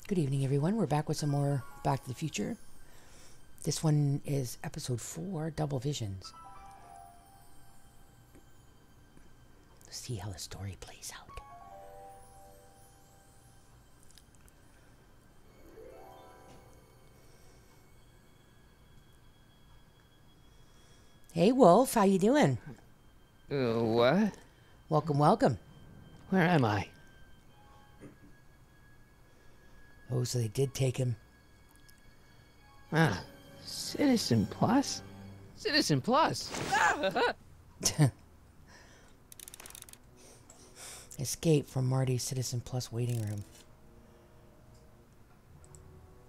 Good evening, everyone. We're back with some more Back to the Future. This one is episode 4, Double Visions. Let's see how the story plays out. Hey, Wolf. How you doing? What? Welcome, welcome. Where am I? Oh, so they did take him. Ah, Citizen Plus? Citizen Plus! Escape from Marty's Citizen Plus waiting room.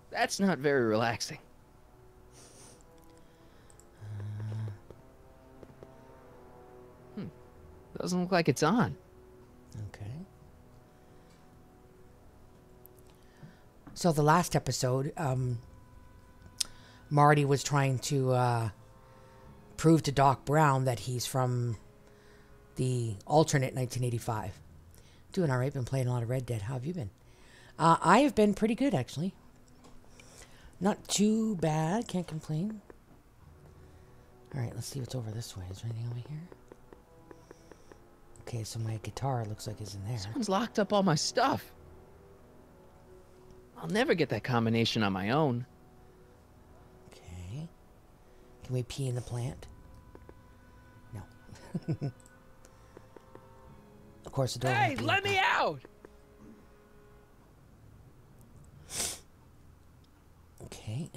That's not very relaxing. Doesn't look like it's on. Okay. So the last episode, Marty was trying to prove to Doc Brown that he's from the alternate 1985. Doing all right. Been playing a lot of Red Dead. How have you been? I have been pretty good, actually. Not too bad. Can't complain. All right, let's see what's over this way. Is there anything over here? Okay, so my guitar looks like is in there. Someone's locked up all my stuff. I'll never get that combination on my own. Okay. Can we pee in the plant? No. Of course, the door. Hey, let me out! Okay.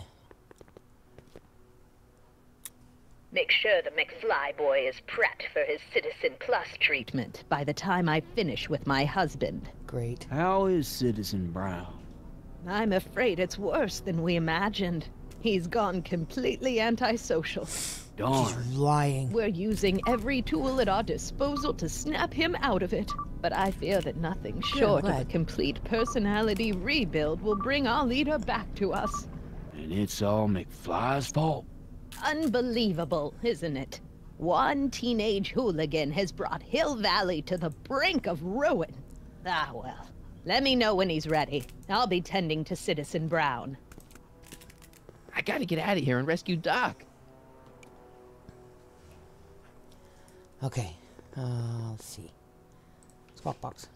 Make sure the McFly boy is prepped for his Citizen Plus treatment by the time I finish with my husband. Great. How is Citizen Brown? I'm afraid it's worse than we imagined. He's gone completely antisocial. Darn. She's lying. We're using every tool at our disposal to snap him out of it. But I fear that nothing short of a complete personality rebuild will bring our leader back to us. And it's all McFly's fault. Unbelievable, isn't it? One teenage hooligan has brought Hill Valley to the brink of ruin. Ah, well. Let me know when he's ready. I'll be tending to Citizen Brown. I gotta get out of here and rescue Doc. Okay. Let's see. Squawk box.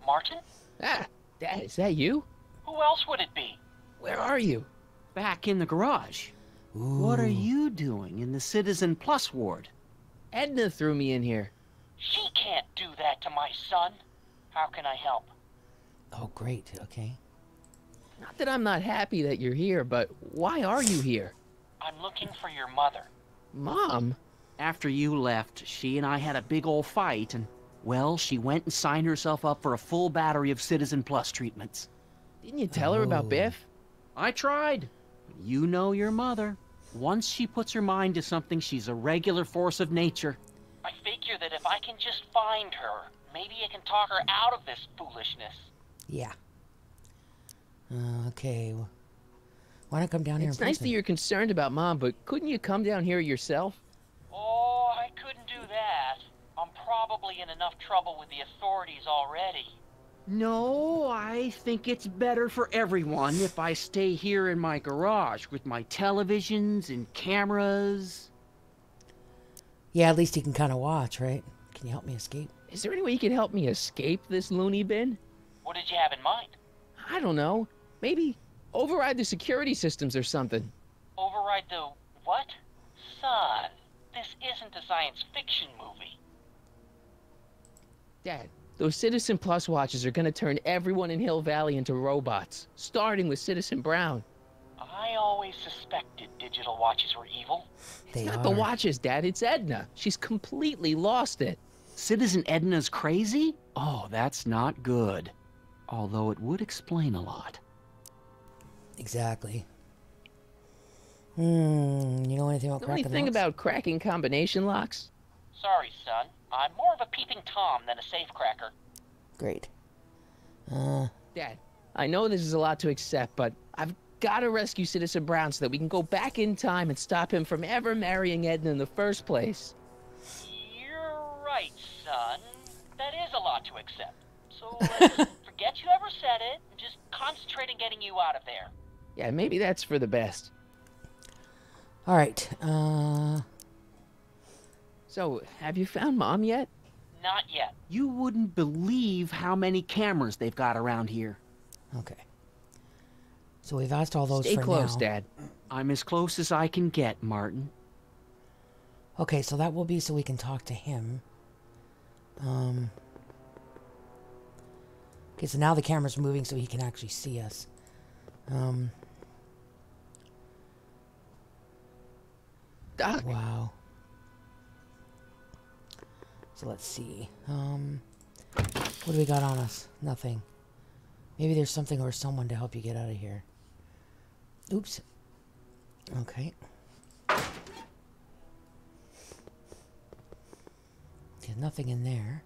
Martin? Ah, Dad, is that you? Who else would it be? Where are you? Back in the garage. Ooh. What are you doing in the Citizen Plus ward? Edna threw me in here. She can't do that to my son. How can I help? Oh, great. Okay. Not that I'm not happy that you're here, but why are you here? I'm looking for your mother. Mom? After you left, she and I had a big old fight, and, well, she went and signed herself up for a full battery of Citizen Plus treatments. Didn't you tell her about Biff? I tried. You know your mother. Once she puts her mind to something, she's a regular force of nature. I figure that if I can just find her, maybe I can talk her out of this foolishness. Yeah. Okay. Why not come down here? It's nice that you're concerned about Mom, but couldn't you come down here yourself? Oh, I couldn't do that. I'm probably in enough trouble with the authorities already. No, I think it's better for everyone if I stay here in my garage with my televisions and cameras. Yeah, at least he can kind of watch, right? Can you help me escape? Is there any way you could help me escape this loony bin? What did you have in mind? I don't know. Maybe override the security systems or something. Override the what? Son, this isn't a science fiction movie. Dad, those Citizen Plus watches are gonna turn everyone in Hill Valley into robots, starting with Citizen Brown. I always suspected digital watches were evil. They It's not are. the watches, Dad, it's Edna. She's completely lost it. Citizen Edna's crazy? Oh, that's not good. Although it would explain a lot. Exactly. You know anything about Know cracking anything locks? about cracking combination locks? Sorry, son. I'm more of a peeping Tom than a safecracker. Great. Dad, I know this is a lot to accept, but I've gotta rescue Citizen Brown so that we can go back in time and stop him from ever marrying Edna in the first place. You're right, son. That is a lot to accept. So let's forget you ever said it and just concentrate concentrate on getting you out of there. Yeah, maybe that's for the best. All right. So, have you found Mom yet? Not yet. You wouldn't believe how many cameras they've got around here. Okay. So we've asked all those Stay for close, now. Dad. I'm as close as I can get, Martin. Okay, so that will be so we can talk to him. Okay, so now the camera's moving so he can actually see us. Doc. Wow. So let's see. What do we got on us? Nothing. Maybe there's something or someone to help you get out of here. Oops. Okay. There's nothing in there.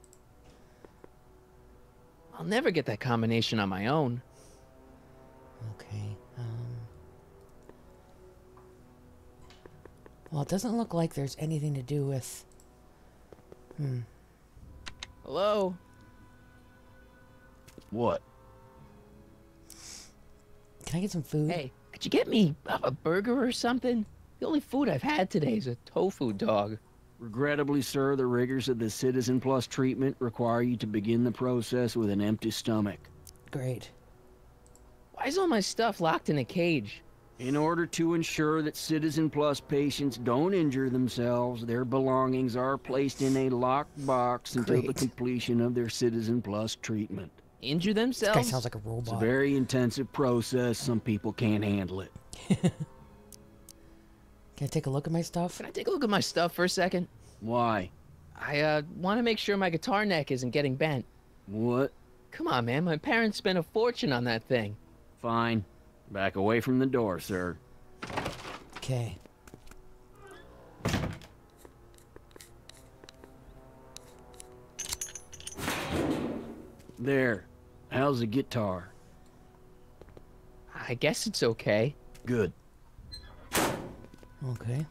I'll never get that combination on my own. Okay. Well, it doesn't look like there's anything to do with... Hello? What? Can I get some food? Hey, could you get me a burger or something? The only food I've had today is a tofu dog. Regrettably, sir, the rigors of the Citizen Plus treatment require you to begin the process with an empty stomach. Great. Why is all my stuff locked in a cage? In order to ensure that Citizen Plus patients don't injure themselves, their belongings are placed in a locked box until the Great. completion of their Citizen Plus treatment. Injure This guy themselves? sounds like a It's a robot. very intensive process. Some people can't handle it. Can I take a look at my stuff? Can I take a look at my stuff for a second? Why? I want to make sure my guitar neck isn't getting bent. What? Come on, man. My parents spent a fortune on that thing. Fine. Back away from the door, sir. Okay. There. How's the guitar? I guess it's okay. Good. Okay.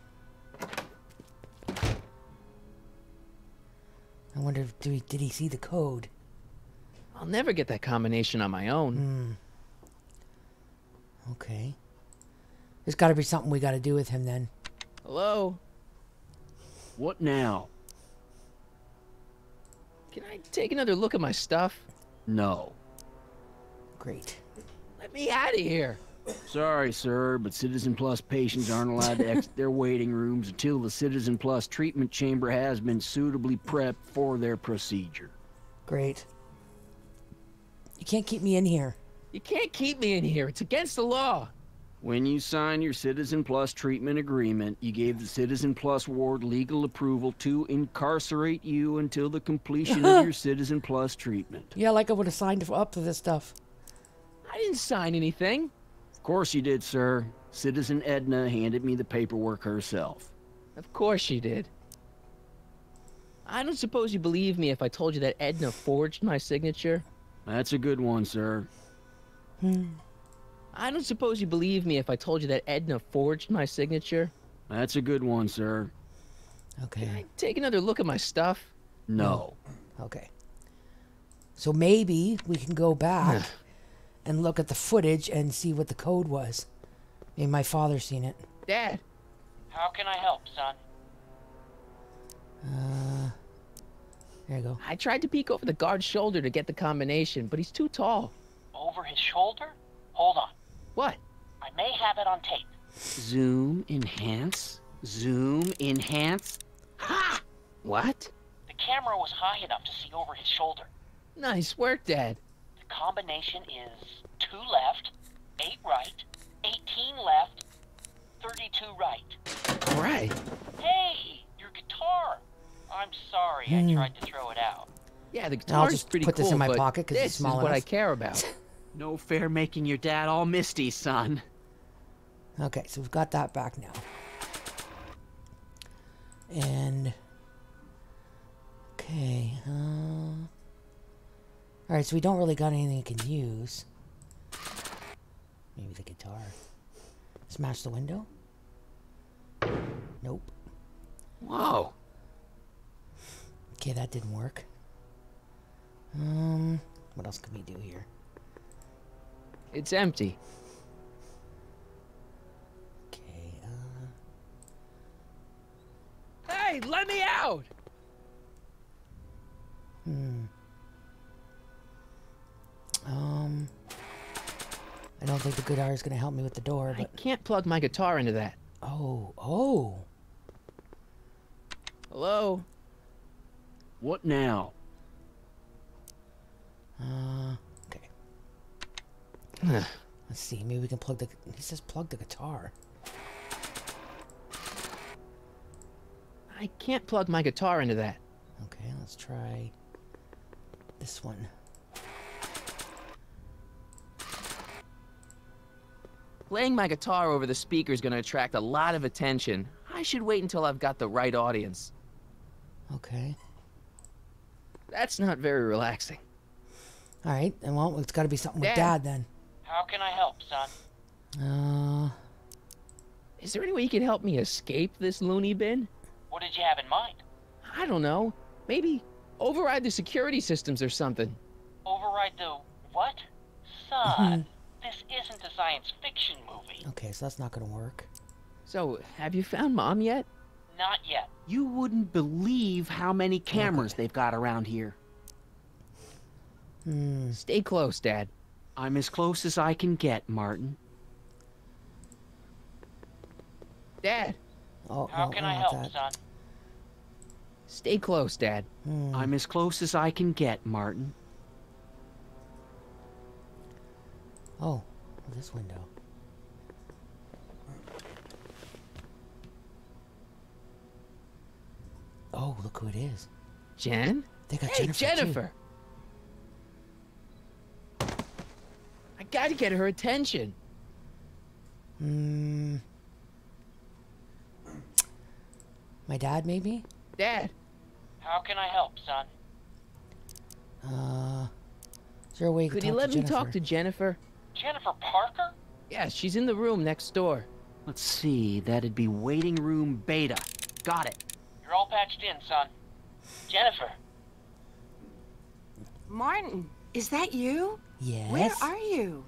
I wonder if did he see the code? I'll never get that combination on my own. Okay. There's got to be something we got to do with him then. Hello? What now? Can I take another look at my stuff? No. Great. Let me out of here. Sorry, sir, but Citizen Plus patients aren't allowed to exit their waiting rooms until the Citizen Plus treatment chamber has been suitably prepped for their procedure. Great. You can't keep me in here. You can't keep me in here. It's against the law. When you signed your Citizen Plus treatment agreement, you gave the Citizen Plus ward legal approval to incarcerate you until the completion of your Citizen Plus treatment. Yeah, like I would have signed up for this stuff. I didn't sign anything. Of course you did, sir. Citizen Edna handed me the paperwork herself. Of course she did. I don't suppose you believe me if I told you that Edna forged my signature? That's a good one, sir. I don't suppose you believe me if I told you that Edna forged my signature? That's a good one, sir. Okay. Can I take another look at my stuff? No. Okay. So maybe we can go back and look at the footage and see what the code was. Maybe my father's seen it. Dad, How can I help, son? There you go. I tried to peek over the guard's shoulder to get the combination, but he's too tall. Over his shoulder? Hold on. What? I may have it on tape. Zoom, enhance. Zoom, enhance. Ha! What? The camera was high enough to see over his shoulder. Nice work, Dad. The combination is 2 left, 8 right, 18 left, 32 right. All right. Hey, your guitar! I'm sorry, I tried to throw it out. Yeah, the I'll guitar's just pretty put cool, this in my but pocket 'cause it's this small is what I enough. care about. No fair making your dad all misty, son. Okay, so we've got that back now. And... Okay, Alright, so we don't really got anything you can use. Maybe the guitar. Smash the window? Nope. Whoa. Okay, that didn't work. What else can we do here? It's empty. Okay, Hey, let me out! I don't think the good hour is going to help me with the door, I but... can't plug my guitar into that. Oh. Hello? What now? Okay. Let's see, maybe we can plug the... He says plug the guitar. I can't plug my guitar into that. Okay, let's try this one. Playing my guitar over the speaker is going to attract a lot of attention. I should wait until I've got the right audience. Okay. That's not very relaxing. All right, and well, it's got to be something with Dad. Dad then. How can I help, son? Is there any way you could help me escape this loony bin? What did you have in mind? I don't know. Maybe override the security systems or something. Override the what? Son, this isn't a science fiction movie. Okay, so that's not going to work. So, have you found Mom yet? Not yet. You wouldn't believe how many cameras they've got around here. Stay close, Dad. I'm as close as I can get, Martin. Dad, Oh, How no, can I I don't help, want that. son? stay close, Dad. I'm as close as I can get, Martin. Oh, this window. Oh, look who it is. Jen? They got Hey, Jennifer, Jennifer! I gotta get her attention. My dad, maybe? Dad, How can I help, son? Is there a way you could can you talk let to me talk Jennifer? to Jennifer? Jennifer Parker? Yeah, she's in the room next door. Let's see, that'd be waiting room beta. Got it. You're all patched in, son. Jennifer. Martin, is that you? Yes. Where are you?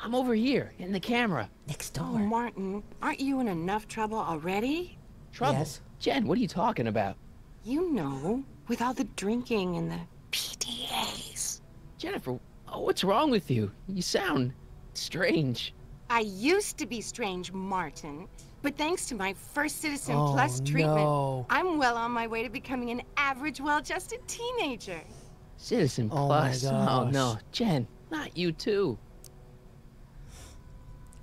I'm over here, in the camera. Next Oh, door. Martin, aren't you in enough trouble already? Trouble? Yes. Jen, what are you talking about? You know, with all the drinking and the PDAs. Jennifer, what's wrong with you? You sound strange. I used to be strange, Martin, but thanks to my first Citizen Oh, Plus treatment, no. I'm well on my way to becoming an average, well-adjusted teenager. Citizen Oh my Plus. Oh no, gosh. Jen, not you too.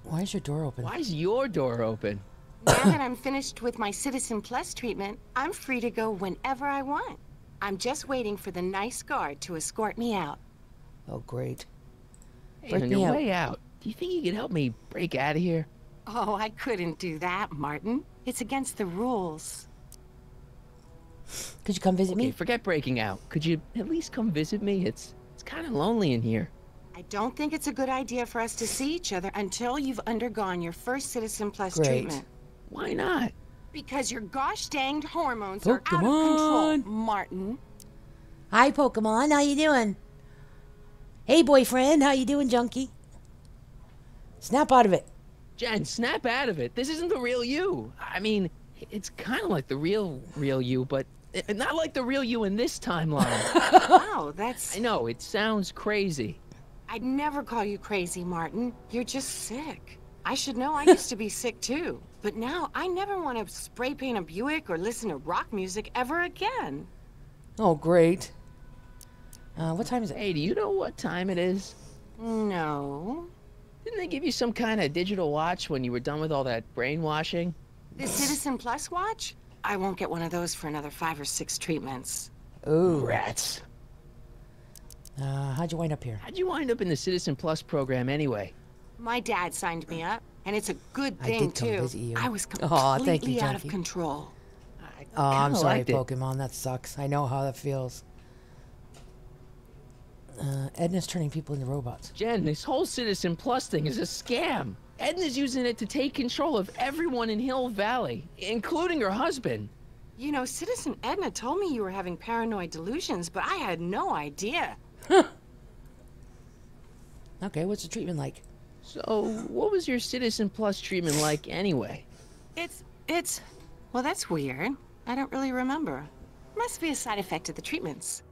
Why is your door open? Why is your door open? Now that I'm finished with my Citizen Plus treatment, I'm free to go whenever I want. I'm just waiting for the nice guard to escort me out. Oh, great. Hey, Break on me your out. way out, do you think you could help me break out of here? Oh, I couldn't do that, Martin. It's against the rules. Could you come visit Okay, me? forget breaking out. Could you at least come visit me? It's kind of lonely in here. I don't think it's a good idea for us to see each other until you've undergone your first Citizen Plus Great. treatment. Why not? Because your gosh danged hormones are out of Pokemon. control, Martin. Hi, Pokemon. How you doing? Hey, boyfriend. How you doing, junkie? Snap out of it. Jen, snap out of it. This isn't the real you. I mean, it's kind of like the real you, but not like the real you in this timeline. Wow, that's... I know, it sounds crazy. I'd never call you crazy, Martin. You're just sick. I should know I used to be sick too. But now I never want to spray paint a Buick or listen to rock music ever again. Oh, great. What time is it? Hey, do you know what time it is? No. Didn't they give you some kind of digital watch when you were done with all that brainwashing? The Citizen Plus watch? I won't get one of those for another 5 or 6 treatments. Ooh. Rats. How'd you wind up here? How'd you wind up in the Citizen Plus program anyway? My dad signed me up, and it's a good I thing did come too. visit you. I was Aw, completely thank you, out of junkie. control. Oh, I'm kinda sorry, liked it. Pokemon. That sucks. I know how that feels. Edna's turning people into robots. Jen, this whole Citizen Plus thing is a scam. Edna's using it to take control of everyone in Hill Valley, including her husband. You know, Citizen Edna told me you were having paranoid delusions, but I had no idea. Okay, what's the treatment like? So, what was your Citizen Plus treatment like anyway? It's... Well, that's weird. I don't really remember. Must be a side effect of the treatments.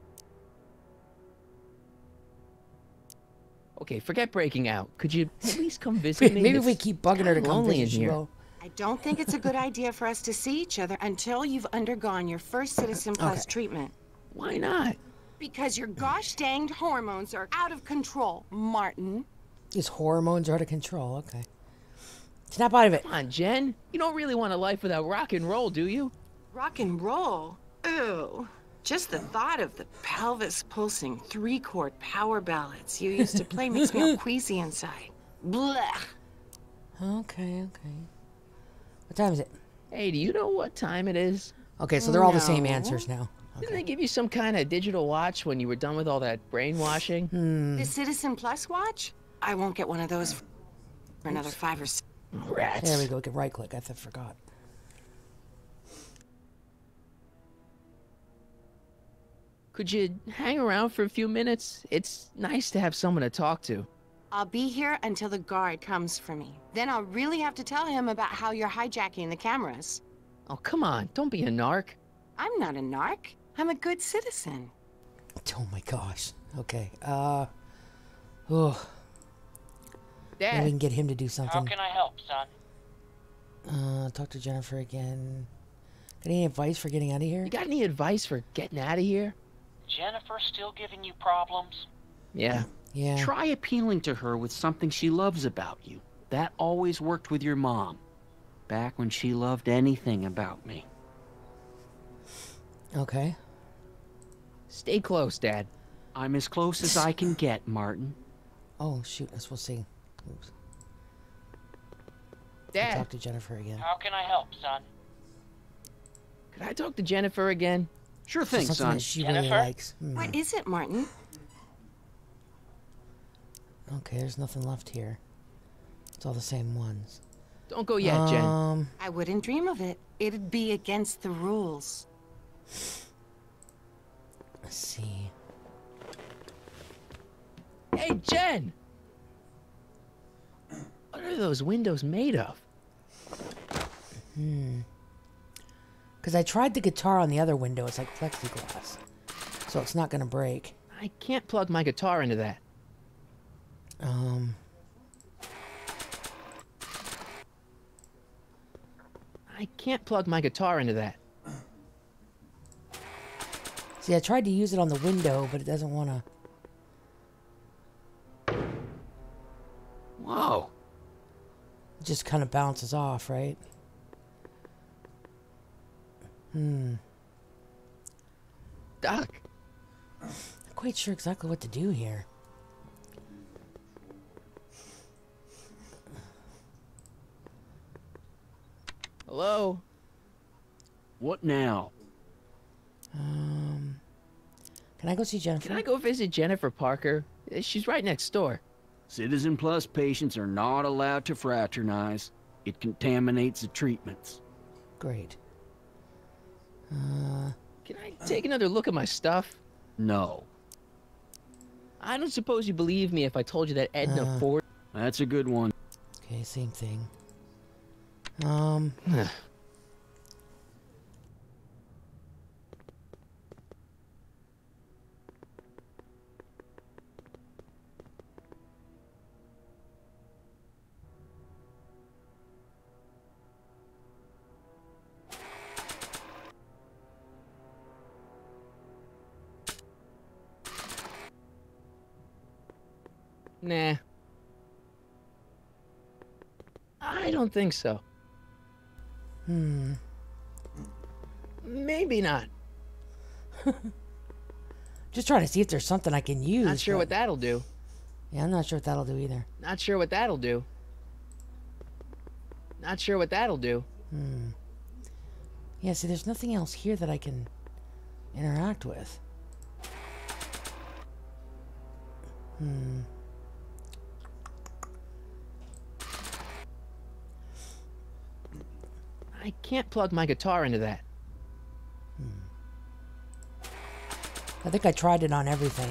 Okay, forget breaking out. Could you at least come visit me? Maybe if It's we keep bugging her to come lonely visit, in she here. will. I don't think it's a good idea for us to see each other until you've undergone your first Citizen Plus Okay. treatment. Why not? Because your gosh danged hormones are out of control, Martin. His hormones are out of control. Okay. Snap out of it. Come on, Jen. You don't really want a life without rock and roll, do you? Rock and roll? Ew. Just the thought of the pelvis pulsing 3-chord power ballads you used to play makes me all queasy inside. Blech. Okay. What time is it? Hey, do you know what time it is? Okay, so they're all the same No. answers now. Didn't they give you some kind of digital watch when you were done with all that brainwashing? The Citizen Plus watch? I won't get one of those for another 5 or 6. Rats. There we go. Get right click. I forgot. Could you hang around for a few minutes? It's nice to have someone to talk to. I'll be here until the guard comes for me. Then I'll really have to tell him about how you're hijacking the cameras. Oh, come on. Don't be a narc. I'm not a narc. I'm a good citizen. Oh my gosh. Okay. Dad. Maybe we can get him to do How something. can I help, son? Talk to Jennifer again. Got any advice for getting out of here? You got any advice for getting out of here? Jennifer still giving you problems? Yeah. Yeah. Try appealing to her with something she loves about you. That always worked with your mom. Back when she loved anything about me. Okay. Stay close, Dad. I'm as close as I can get, Martin. Oh shoot. We'll see. Oops. Dad, Talk to Jennifer again. How can I help, son? could I talk to Jennifer again? Sure thing, Something son. that she really Jennifer? likes. What is it, Martin? Okay, there's nothing left here. It's all the same ones. Don't go yet, Jen. I wouldn't dream of it. It'd be against the rules. Let's see. Hey, Jen! What are those windows made of? Because I tried the guitar on the other window. It's like plexiglass. So it's not going to break. I can't plug my guitar into that. I can't plug my guitar into that. See, I tried to use it on the window, but it doesn't want to. Whoa. It just kind of bounces off, right? Doc, Not quite sure exactly what to do here. hello? What now? Can I go see Jennifer? Can I go visit Jennifer Parker? She's right next door. Citizen Plus patients are not allowed to fraternize. It contaminates the treatments. Great. Can I take another look at my stuff? No. I don't suppose you believe me if I told you that Edna Ford... That's a good one. Okay, same thing. Nah. I don't think so. Maybe not. Just trying to see if there's something I can use. Not sure but- what that'll do. Yeah, I'm not sure what that'll do either. Not sure what that'll do. Not sure what that'll do. Yeah, see, there's nothing else here that I can interact with. I can't plug my guitar into that. I think I tried it on everything.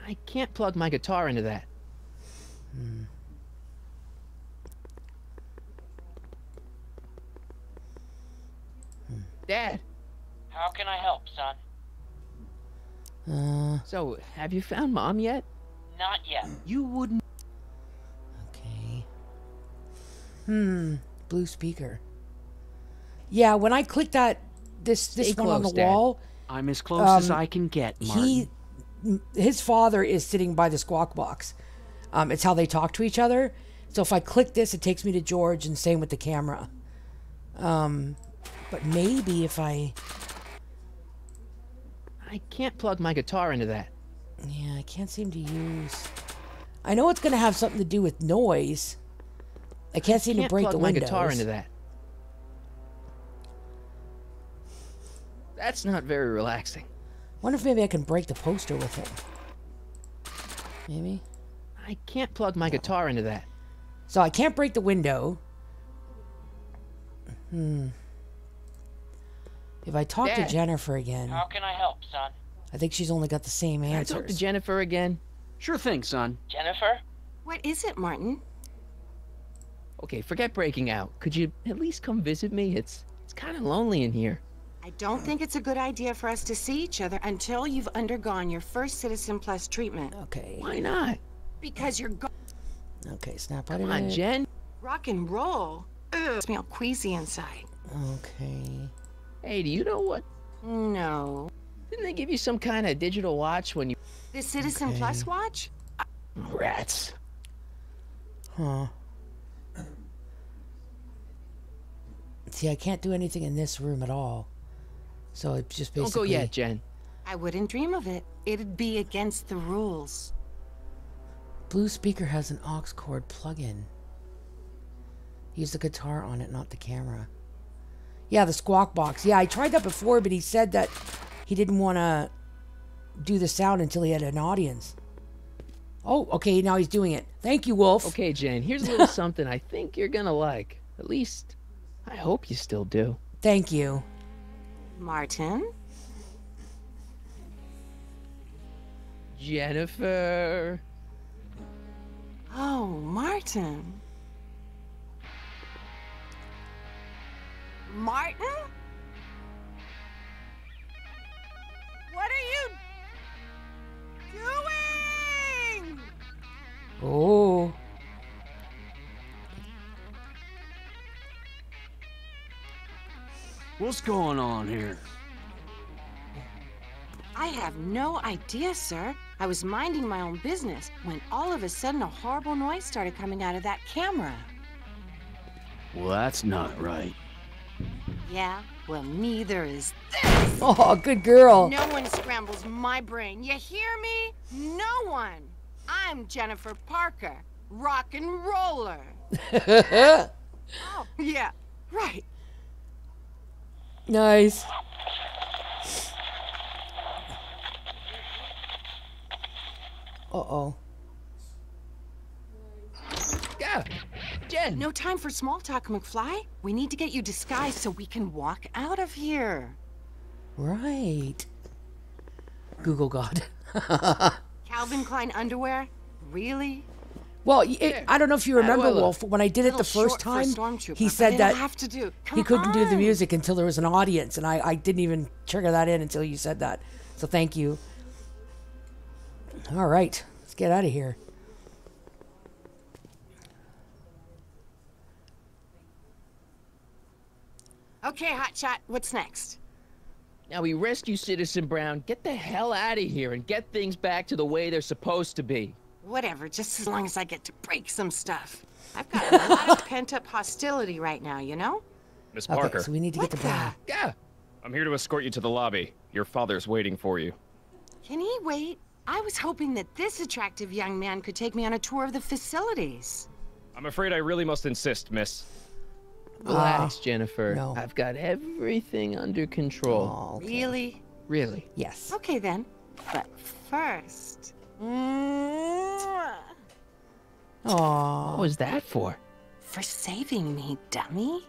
I can't plug my guitar into that. Dad, How can I help, son? so have you found Mom yet? Not yet. You wouldn't. Okay. Blue speaker. Yeah, when I click that, this Stay one on the close, Dad. wall, I'm as close as I can get, Martin. his father is sitting by the squawk box. It's how they talk to each other. So if I click this, it takes me to George, and same with the camera. But maybe if I can't plug my guitar into that. Yeah, I can't seem to use... I know it's going to have something to do with noise. I can't seem to break plug the my windows. guitar into that. That's not very relaxing. Wonder if maybe I can break the poster with it. Maybe? I can't plug my guitar into that. So I can't break the window. If I talk to Dad. Jennifer again, How can I help, son? I think she's only got the same Can I talk to answers. Jennifer again? Sure thing, son. Jennifer? What is it, Martin? Okay, forget breaking out. Could you at least come visit me? It's kind of lonely in here. I don't think it's a good idea for us to see each other until you've undergone your first Citizen Plus treatment. Okay. Why not? Because you're Okay, snap out Come of on, it. Jen. rock and roll. Ugh, makes me all queasy inside. Okay. Hey, do you know what? No. Didn't they give you some kind of digital watch when you... The Citizen Okay. Plus watch? Rats. Huh. See, I can't do anything in this room at all. So it's just basically... Don't go yet, Jen. I wouldn't dream of it. It'd be against the rules. Blue speaker has an aux cord plug-in. Use the guitar on it, not the camera. Yeah, the squawk box. Yeah, I tried that before, but he said that he didn't want to do the sound until he had an audience. Oh, okay, now he's doing it. Thank you, Wolf. Okay, Jen, here's a little something I think you're gonna like. At least, I hope you still do. Thank you. Martin? Jennifer. Oh, Martin. Martin? What are you doing? Oh. What's going on here? I have no idea, sir. I was minding my own business when all of a sudden a horrible noise started coming out of that camera. Well, that's not right. Yeah, well, neither is this. Oh, good girl. No one scrambles my brain. You hear me? No one. I'm Jennifer Parker, rock and roller. Oh, yeah, right. Nice. Uh-oh. Yeah, Jen. No time for small talk, McFly. We need to get you disguised so we can walk out of here. Right. Google God. Calvin Klein underwear? Really? Well, I don't know if you remember, Abuela. Wolf, when I did it the Little first short for a time, stormtrooper, he but said they that don't have to do. Come he couldn't do the on. music until there was an audience, and I didn't even trigger that in until you said that. So thank you. All right, let's get out of here. Okay, Hotshot, what's next? Now we rescue Citizen Brown, get the hell out of here, and get things back to the way they're supposed to be. Whatever, just as long as I get to break some stuff. I've got a lot of pent-up hostility right now, you know? Miss Okay, Parker, so we need to get to Brown. Yeah. I'm here to escort you to the lobby. Your father's waiting for you. Can he wait? I was hoping that this attractive young man could take me on a tour of the facilities. I'm afraid I really must insist, miss. Relax, Jennifer. no. I've got everything under control. Oh, okay. Really? Really. Yes. Okay then. But first... Mwah. Aw, What was that for? For saving me, dummy.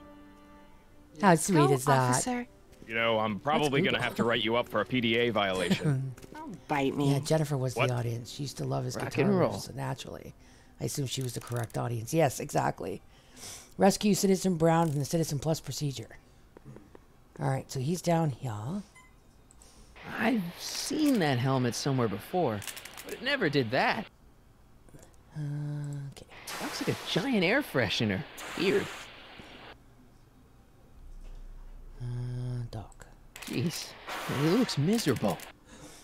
how sweet Go, is that? officer. You know, I'm probably Google. gonna have to write you up for a PDA violation. Oh, Don't bite me. Yeah, Jennifer was What? the audience. She used to love his Rock guitar and roll. riffs, naturally. I assume she was the correct audience. Yes, exactly. Rescue Citizen Brown from the Citizen Plus procedure. All right, so he's down here. I've seen that helmet somewhere before, but it never did that. Okay. Looks like a giant air freshener. Weird. Doc. Jeez, he looks miserable.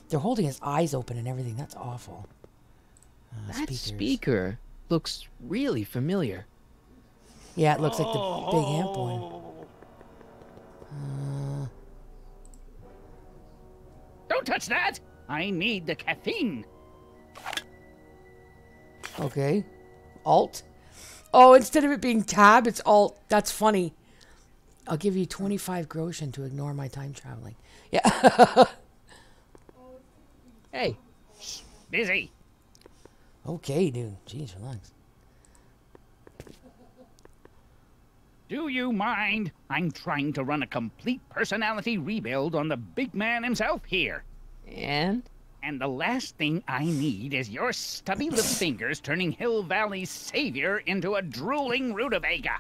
They're holding his eyes open and everything. That's awful. That Speakers. speaker looks really familiar. Yeah, it looks like the big amp one. Don't touch that! I need the caffeine. Okay. Alt. Oh, instead of it being tab, it's alt. That's funny. I'll give you 25 groschen to ignore my time traveling. Yeah. Hey, Busy. Okay, dude. Jeez, relax. Do you mind? I'm trying to run a complete personality rebuild on the big man himself here. and And the last thing I need is your stubby little fingers turning Hill Valley's savior into a drooling rutabaga.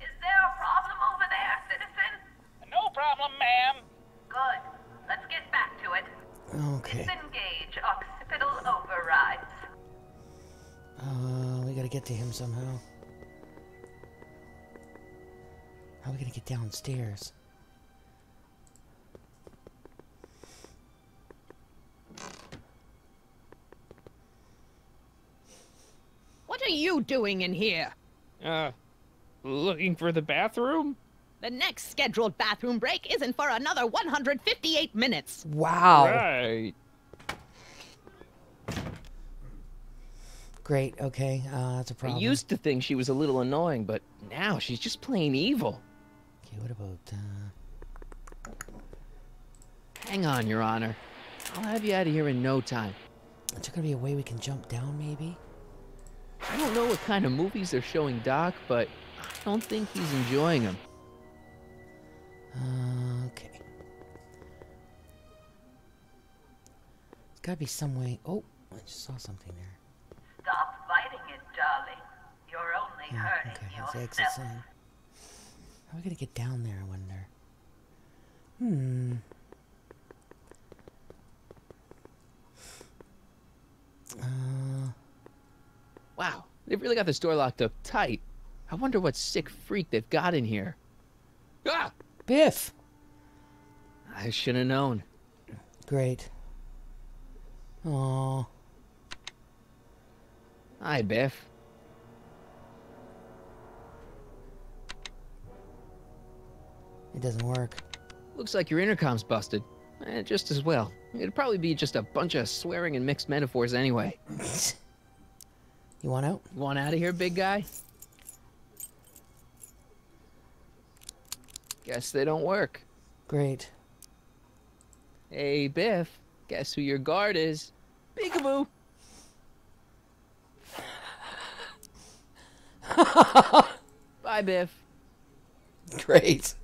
Is there a problem over there, citizen? No problem, ma'am. Good. Let's get back to it. Okay. Disengage occipital overrides. We gotta get to him somehow. How are we gonna get downstairs? What are you doing in here? Looking for the bathroom? The next scheduled bathroom break isn't for another 158 minutes. Wow. Right. Great. Okay. That's a I problem. used to think she was a little annoying, but now she's just plain evil. Okay. What about? Hang on, Your Honor. I'll have you out of here in no time. Is there gonna be a way we can jump down? Maybe. I don't know what kind of movies they're showing Doc, but I don't think he's enjoying them. Okay. There's gotta be some way. Oh, I just saw something there. Stop fighting it, darling. You're only Yeah, hurting okay, that's the exit yourself. sign. How are we gonna get down there, I wonder? Wow, they've really got this door locked up tight. I wonder what sick freak they've got in here. Ah! Biff! I should have known. Great. Oh, Hi, Biff. it doesn't work. Looks like your intercom's busted. Just as well. It'd probably be just a bunch of swearing and mixed metaphors anyway. You want out? Want out of here, big guy? Guess they don't work. Great. Hey, Biff. Guess who your guard is? Peekaboo. Bye, Biff. Great.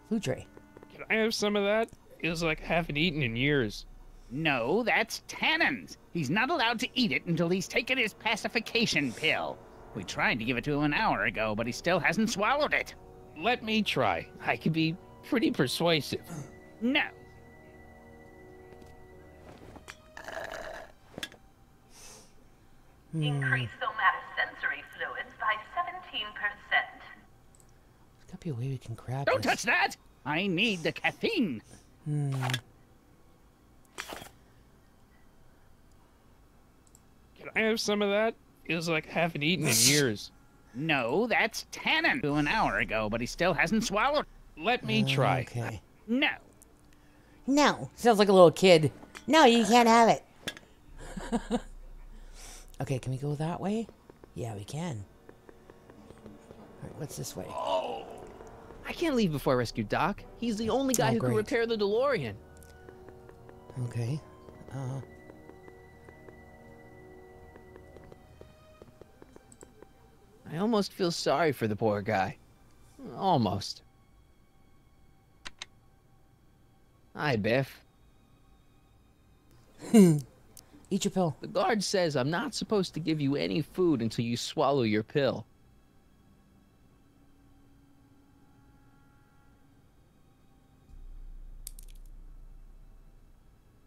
Food tray. Can I have some of that? Feels like I haven't eaten in years. No, that's Tannen's. He's not allowed to eat it until he's taken his pacification pill. We tried to give it to him an hour ago, but he still hasn't swallowed it. Let me try. I can be pretty persuasive. No. Increase somatosensory fluids by 17%. There's gotta be a way we can grab Don't this. touch that! I need the caffeine. Can I have some of that? Feels like I haven't eaten in years. No, that's Tannen. An hour ago, but he still hasn't swallowed. Let me try. Okay. No. No. Sounds like a little kid. No, you can't have it. Okay, can we go that way? Yeah, we can. Alright, what's this way? I can't leave before I rescue Doc. He's the only guy Oh, who can great. repair the DeLorean. Okay. I almost feel sorry for the poor guy. Almost. Hi, Biff. Eat your pill. The guard says I'm not supposed to give you any food until you swallow your pill.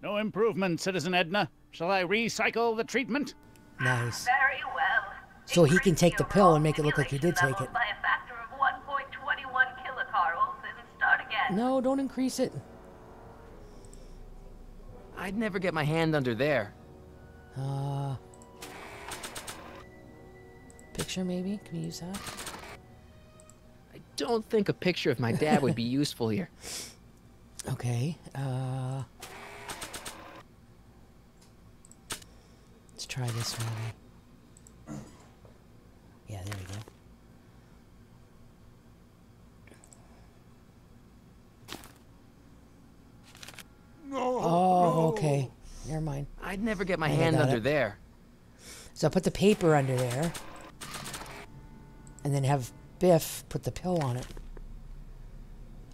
No improvement, Citizen Edna. Shall I recycle the treatment? Nice. Very well. So he can Increase take the your pill and make it look like he did stimulation take it. levels by a factor of 1.21 kilocalories and start again. No, don't increase it. I'd never get my hand under there. Picture maybe? Can we use that? I don't think a picture of my dad would be useful here. Okay. Let's try this maybe. Yeah, there we go. Oh, okay. Never mind. I'd never get my I think I hand got under it. there. So I put the paper under there. And then have Biff put the pill on it.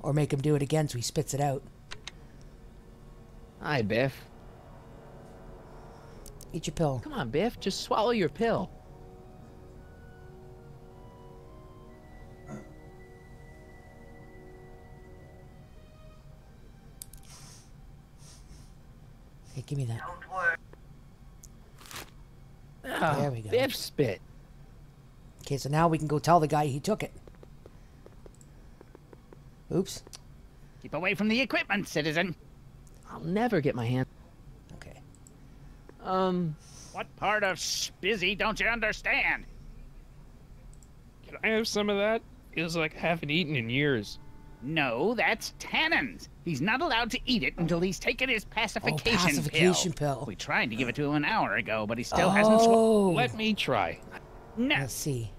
Or make him do it again so he spits it out. Hi, Biff. Eat your pill. Come on, Biff. Just swallow your pill. Hey, give me that. Don't worry. Oh, There we go. Biff spit. Okay, so now we can go tell the guy he took it. Oops. Keep away from the equipment, citizen. I'll never get my hand. Okay. What part of spizzy don't you understand? Can I have some of that? Feels like I haven't eaten in years. No, that's tannins. He's not allowed to eat it until he's taken his pacification, pacification pill. We tried to give it to him an hour ago, but he still hasn't swallowed. Oh. Let me try. No. Let's see.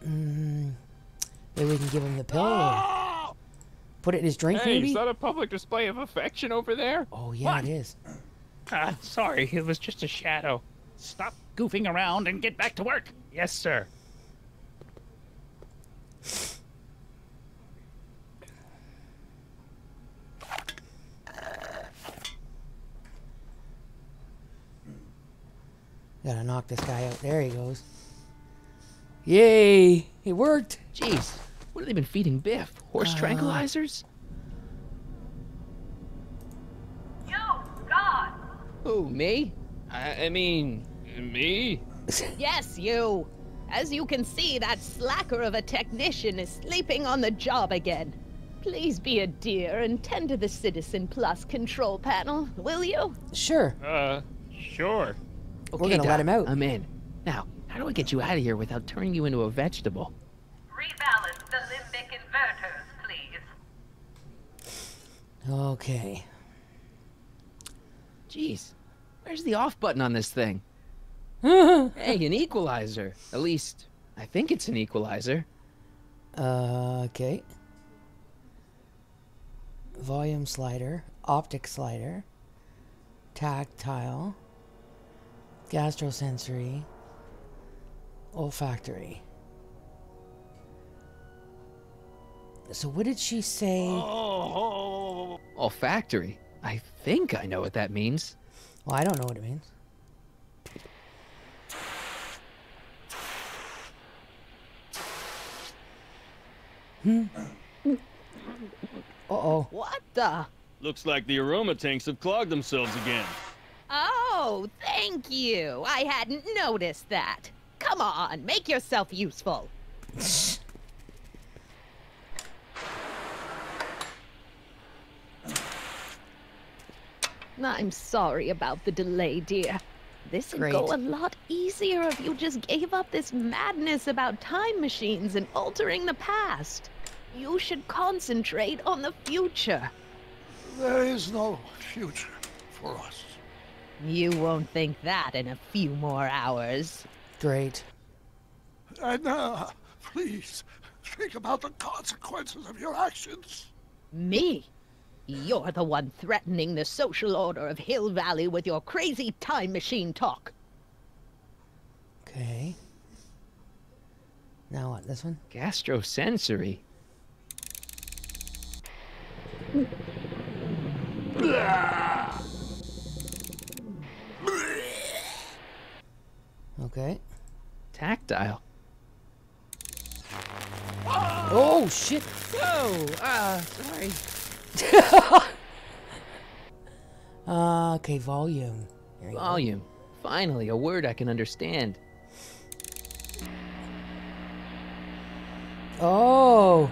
Maybe we can give him the pill. Or put it in his drink, Hey, maybe? is that a public display of affection over there? Oh, yeah, it is. Sorry, it was just a shadow. Stop goofing around and get back to work. Yes, sir. Gotta knock this guy out. There he goes. Yay! It worked! Jeez, what have they been feeding Biff? Horse tranquilizers? You, God. Who, me? I mean, me? Yes, you. As you can see, that slacker of a technician is sleeping on the job again. Please be a dear and tend to the Citizen Plus control panel, will you? Sure. Sure. Okay, We're gonna let Doc, him out. I'm in. Now, how do I get you out of here without turning you into a vegetable? Rebalance the limbic inverters, please. Okay. Jeez, where's the off button on this thing? Hey, an equalizer. At least, I think it's an equalizer. Okay. Volume slider. Optic slider. Tactile. Gastrosensory. Olfactory. So what did she say? Olfactory. I think I know what that means. Well, I don't know what it means. Uh-oh. What the? Looks like the aroma tanks have clogged themselves again. Oh, thank you. I hadn't noticed that. Come on, make yourself useful. I'm sorry about the delay, dear. This would go a lot easier if you just gave up this madness about time machines and altering the past. You should concentrate on the future. There is no future for us. You won't think that in a few more hours. Great. Edna, please, think about the consequences of your actions. Me? You're the one threatening the social order of Hill Valley with your crazy time machine talk. Okay. Now what? This one? Gastrosensory. Okay. Tactile. Oh shit! Whoa! Sorry. Okay, volume. There you Volume. Finally, a word I can understand. go. Oh.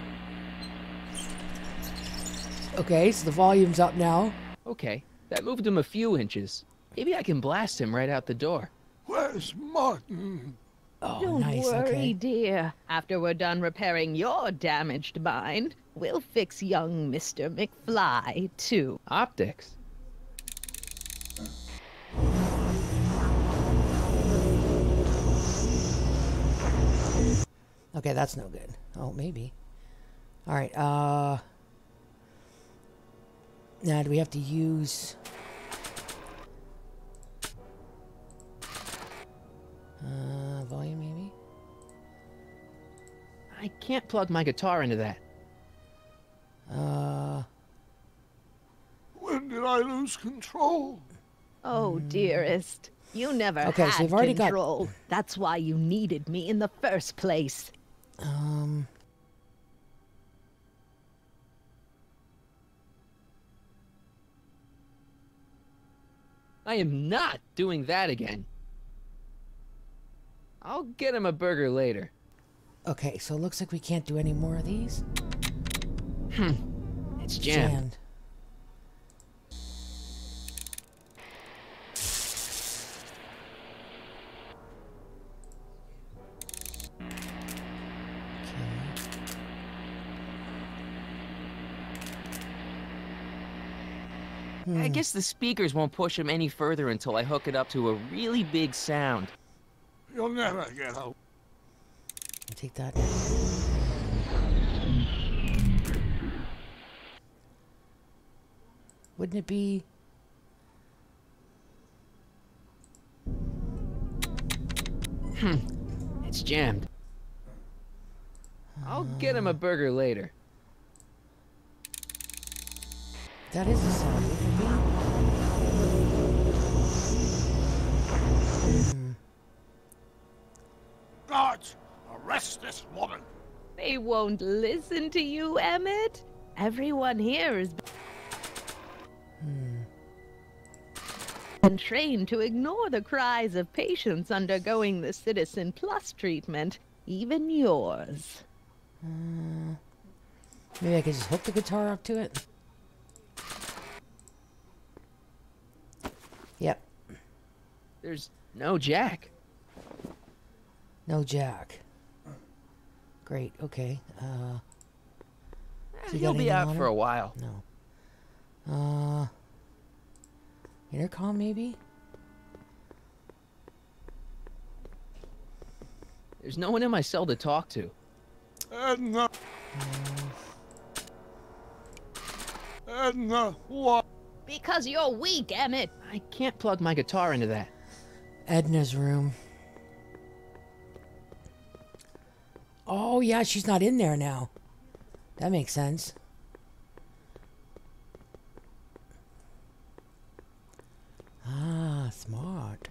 Okay, so the volume's up now. Okay, that moved him a few inches. Maybe I can blast him right out the door. Where's Martin? Oh, Don't nice. worry, Okay. dear. After we're done repairing your damaged mind, we'll fix young Mr. McFly, too. Optics. Okay, that's no good. Oh, maybe. All right. Now, do we have to use? Volume maybe. I can't plug my guitar into that. When did I lose control? Oh, dearest. You never Okay, so had you've already got- control. That's why you needed me in the first place. I am not doing that again. I'll get him a burger later. Okay, so it looks like we can't do any more of these. It's jammed. Jammed. I guess the speakers won't push him any further until I hook it up to a really big sound. You'll never get out. I'll take that. Wouldn't it be? It's jammed. I'll get him a burger later. That is a sound. Wouldn't it be? Guards, arrest this woman. They won't listen to you, Emmett. Everyone here is been trained to ignore the cries of patients undergoing the Citizen Plus treatment, even yours. Maybe I could just hook the guitar up to it. Yep. There's no jack. No jack. Great. Okay. So you He'll got be anything out on for him? a while. No. Intercom maybe? There's no one in my cell to talk to. Edna. Edna, what? Because you're weak, Emmett. I can't plug my guitar into that. Edna's room. Oh, yeah, she's not in there now. That makes sense. Ah, smart.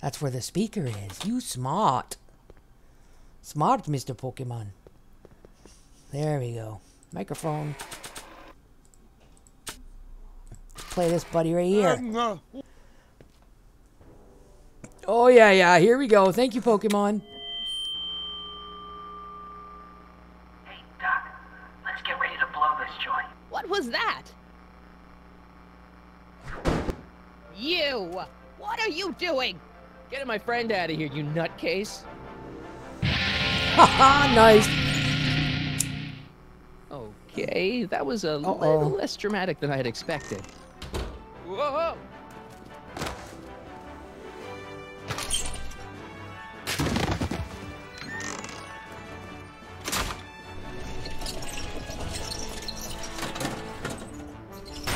That's where the speaker is. You smart. Smart, Mr. Pokemon. There we go. Microphone. Play this buddy right here. Edna. Oh, yeah. Here we go. Thank you, Pokemon. Hey, Doc, let's get ready to blow this joint. What was that? You! What are you doing? Getting my friend out of here, you nutcase. Haha, nice. Okay, that was a little less dramatic than I had expected. Whoa!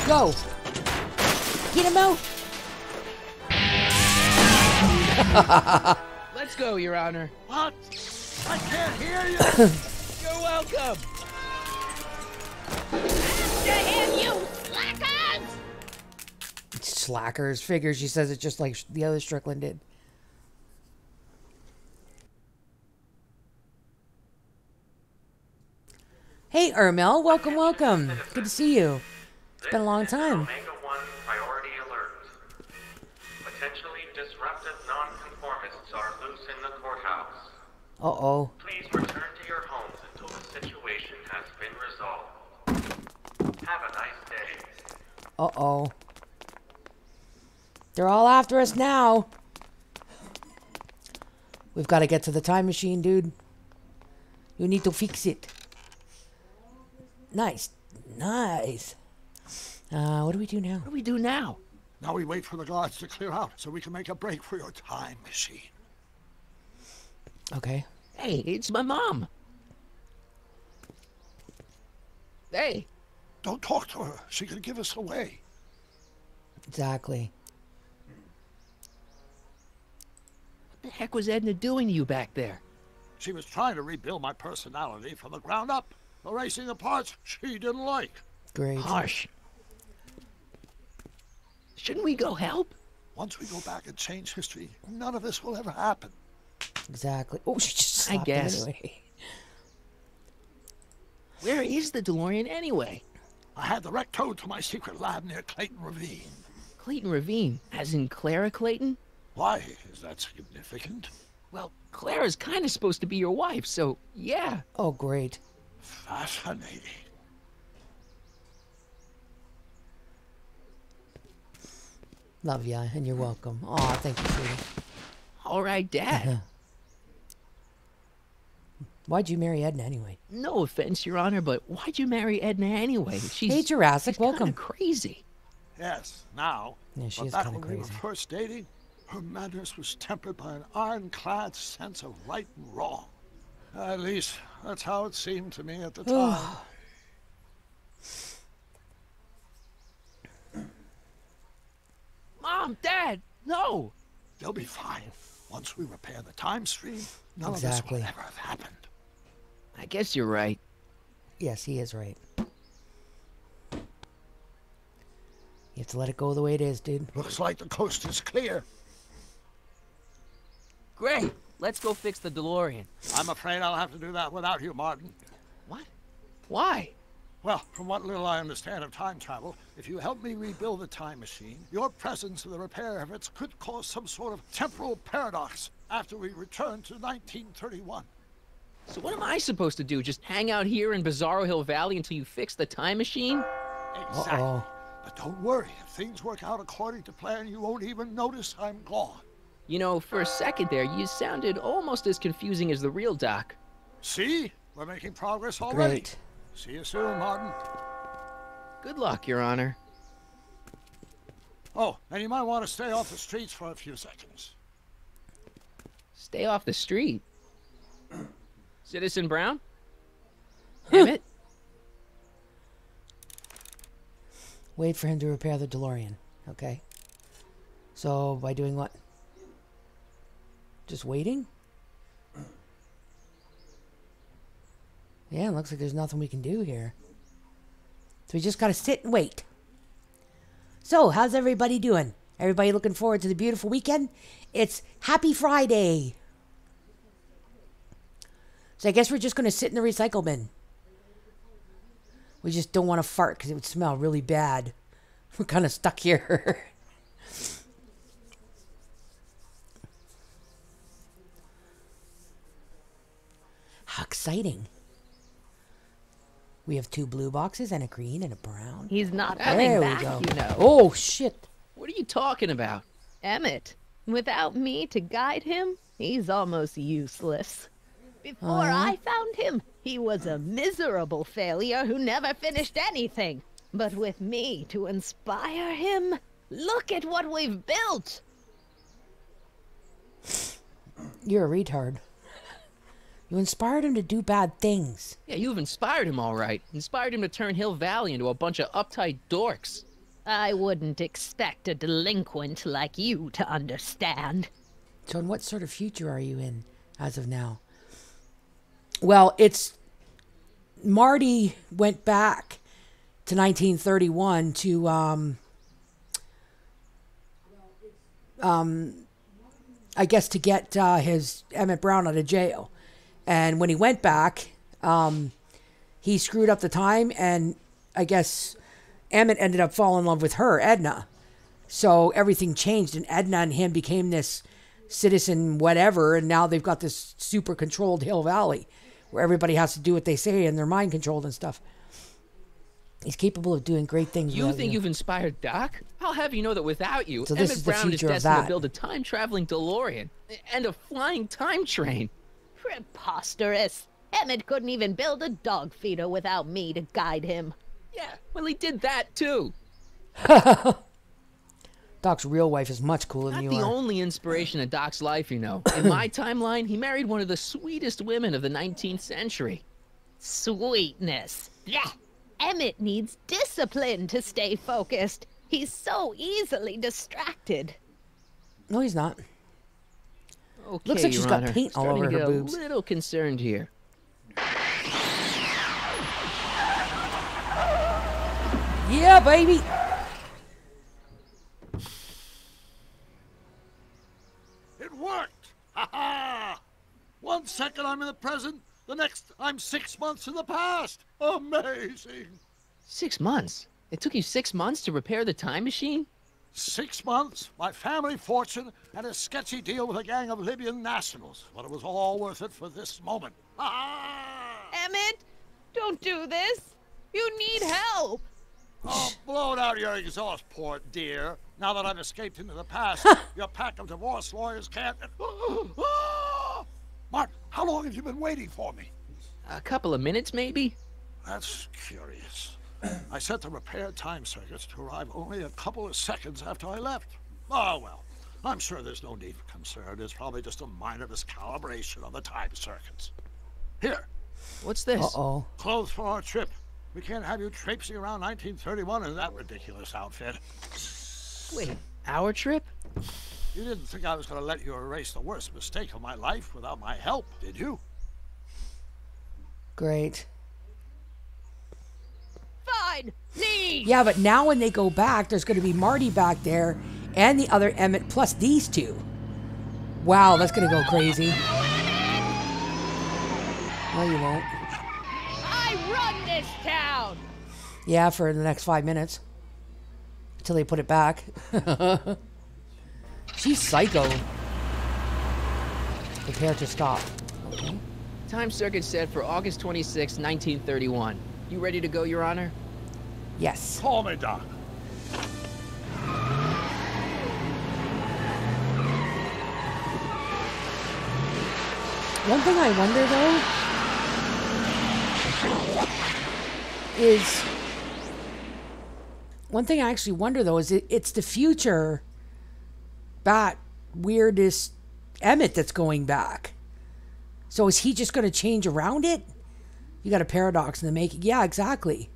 Go. Get him out. Let's go, Your Honor. What? I can't hear you! You're welcome! After him, you slackers! Slackers. Figures she says it just like the other Strickland did. Hey, Ermel. Welcome, welcome. Good to see you. It's been a long time. Omega 1 priority alert. Potentially disruptive nonconformists are loose in the courthouse. Uh-oh. Please return to your homes until the situation has been resolved. Have a nice day. Uh-oh. They're all after us now. We've got to get to the time machine, dude. You need to fix it. Nice. Nice. What do we do now? What do we do now? Now we wait for the guards to clear out so we can make a break for your time machine. Okay. Hey, it's my mom. Hey. Don't talk to her. She could give us away. Exactly. What the heck was Edna doing to you back there? She was trying to rebuild my personality from the ground up, erasing the parts she didn't like. Great. Harsh. Shouldn't we go help? Once we go back and change history, none of this will ever happen. Exactly. Oh, she just slapped I guess. him anyway. Where is the DeLorean anyway? I had the wreck towed to my secret lab near Clayton Ravine. Clayton Ravine, as in Clara Clayton? Why is that significant? Well, Clara's kind of supposed to be your wife, so yeah. Oh, great. Fascinating. Love ya, and you're welcome. Aw, thank you, sweetie. All right, Dad. Why'd you marry Edna anyway? No offense, Your Honor, but why'd you marry Edna anyway? Hey, Jurassic, she's welcome. Crazy. Yes, now. Yeah, she but is back kind of when we were crazy. first dating, her madness was tempered by an ironclad sense of right and wrong. At least, that's how it seemed to me at the time. Mom, Dad, no! They'll be fine. Once we repair the time stream, none Exactly. of this will ever have happened. I guess you're right. Yes, he is right. You have to let it go the way it is, dude. Looks like the coast is clear. Great. Let's go fix the DeLorean. I'm afraid I'll have to do that without you, Martin. What? Why? Well, from what little I understand of time travel, if you help me rebuild the time machine, your presence in the repair efforts could cause some sort of temporal paradox after we return to 1931. So what am I supposed to do? Just hang out here in Bizarro Hill Valley until you fix the time machine? Exactly. Uh-oh. But don't worry, if things work out according to plan, you won't even notice I'm gone. You know, for a second there, you sounded almost as confusing as the real Doc. See? We're making progress already. Great. See you soon, Martin. Good luck, Your Honor. Oh, and you might want to stay off the streets for a few seconds. Stay off the street. Citizen Brown? Emmett? Wait for him to repair the DeLorean. Okay. So, by doing what? Just waiting? Yeah, it looks like there's nothing we can do here. So we just gotta sit and wait. So, how's everybody doing? Everybody looking forward to the beautiful weekend? It's Happy Friday. So I guess we're just gonna sit in the recycle bin. We just don't want to fart because it would smell really bad. We're kind of stuck here. How exciting. We have 2 blue boxes and a green and a brown. He's not There coming we back, go. you know. Oh, shit. What are you talking about? Emmett, without me to guide him, he's almost useless. Before yeah? I found him, he was a miserable failure who never finished anything. But with me to inspire him, look at what we've built. You're a retard. You inspired him to do bad things. Yeah, you've inspired him all right. Inspired him to turn Hill Valley into a bunch of uptight dorks. I wouldn't expect a delinquent like you to understand. So, in what sort of future are you in as of now? Well, it's Marty went back to 1931 to I guess to get his Emmett Brown out of jail. And when he went back, he screwed up the time, and I guess Emmett ended up falling in love with her, Edna. So everything changed, and Edna and him became this citizen whatever, and now they've got this super controlled Hill Valley where everybody has to do what they say and they're mind controlled and stuff. He's capable of doing great things. You think you've inspired Doc? I'll have you know that without you, so this Emmett is the Brown is future of destined that. to build a time-traveling DeLorean and a flying time train. Preposterous. Emmett couldn't even build a dog feeder without me to guide him. Yeah, well, he did that, too. Doc's real wife is much cooler than you Not the are. only inspiration of Doc's life, you know. In my timeline, he married one of the sweetest women of the 19th century. Sweetness. Yeah. Emmett needs discipline to stay focused. He's so easily distracted. No, he's not. Okay, Looks like she's Your got Honor. paint all Starting over to her get boobs. a little concerned here. Yeah, baby. It worked! Ha ha! 1 second I'm in the present, the next I'm 6 months in the past. Amazing! 6 months? It took you 6 months to repair the time machine? 6 months, my family fortune, and a sketchy deal with a gang of Libyan nationals. But it was all worth it for this moment. Ha ha! Emmett, don't do this. You need help. Oh, blow it out your exhaust port, dear. Now that I've escaped into the past, your pack of divorce lawyers can't... Martin, how long have you been waiting for me? A couple of minutes, maybe? That's curious. I set the repair time circuits to arrive only a couple of seconds after I left. Oh, well, I'm sure there's no need for concern. It's probably just a minor miscalibration on the time circuits. Here. What's this? Uh-oh. Clothes for our trip. We can't have you traipsing around 1931 in that ridiculous outfit. Wait, our trip? You didn't think I was going to let you erase the worst mistake of my life without my help, did you? Great. Fine, leave. Yeah, but now when they go back, there's going to be Marty back there and the other Emmett plus these two. Wow, that's going to go crazy. No, you won't. I run this town. Yeah, for the next 5 minutes. Until they put it back. She's psycho. Prepare to stop. Okay. Time circuit set for August 26, 1931. You ready to go, Your Honor? Yes. Call me, Doc. One thing I wonder, though, is... One thing I actually wonder, though, is it's the future Bat weirdest Emmett that's going back. So is he just going to change around it? You got a paradox in the making. Yeah, exactly.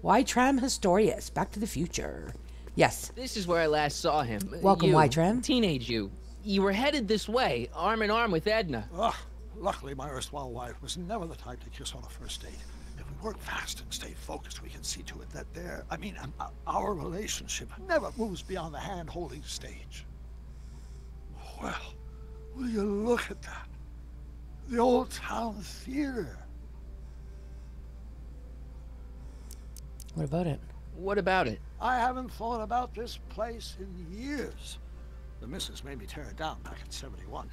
Why Tram Historius? Back to the Future. Yes. This is where I last saw him. Welcome, you, Y-Tram. Teenage you. You were headed this way, arm in arm with Edna. Ugh, luckily, my erstwhile wife was never the type to kiss on a first date. If we work fast and stay focused, we can see to it that our relationship never moves beyond the hand-holding stage. Well, will you look at that? The old town theater. What about it? What about it? I haven't thought about this place in years. The missus made me tear it down back in '71.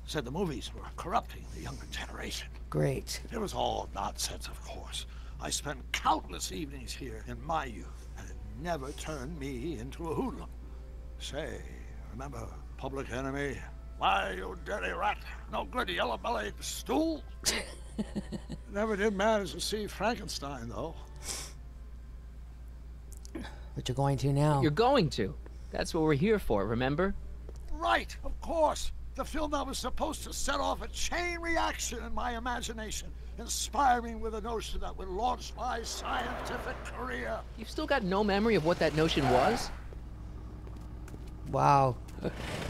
Said the movies were corrupting the younger generation. Great. It was all nonsense, of course. I spent countless evenings here in my youth, and it never turned me into a hoodlum. Say, remember Public Enemy? Why, you dirty rat, no good yellow-bellied stool. Never did manage to see Frankenstein, though. But you're going to now. You're going to. That's what we're here for, remember? Right, of course. The film that was supposed to set off a chain reaction in my imagination, inspiring with a notion that would launch my scientific career. You've still got no memory of what that notion was? Wow.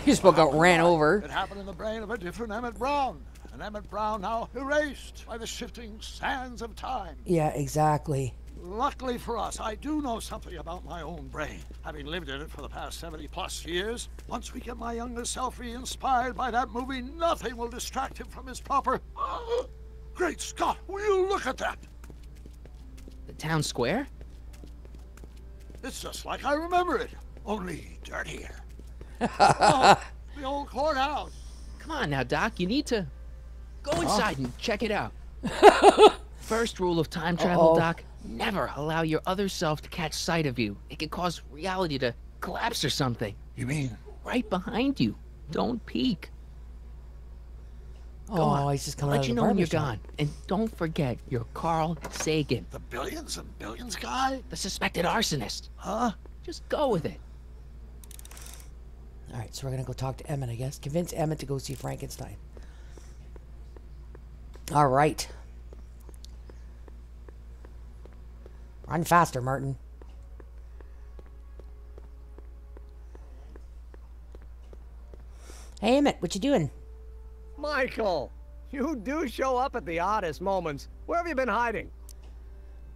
He just got ran over. It happened in the brain of a different Emmett Brown. An Emmett Brown now erased by the shifting sands of time. Yeah, exactly. Luckily for us, I do know something about my own brain, having lived in it for the past 70+ years. Once we get my younger self re-inspired by that movie, nothing will distract him from his proper... Great Scott, will you look at that? The town square? It's just like I remember it, only dirtier. Oh, the old courthouse. Come on now, Doc, you need to go inside and check it out. First rule of time travel, Doc, never allow your other self to catch sight of you. It could cause reality to collapse or something. You mean? Right behind you. Don't peek. Go on. He's just coming I'll out let of you the know when barber you're shop. gone. And don't forget, you're Carl Sagan. The billions and billions guy? The suspected arsonist. Huh? Just go with it. All right, so we're going to go talk to Emmett, I guess. Convince Emmett to go see Frankenstein. All right. Run faster, Martin. Hey, Emmett, what you doing? Michael, you do show up at the oddest moments. Where have you been hiding?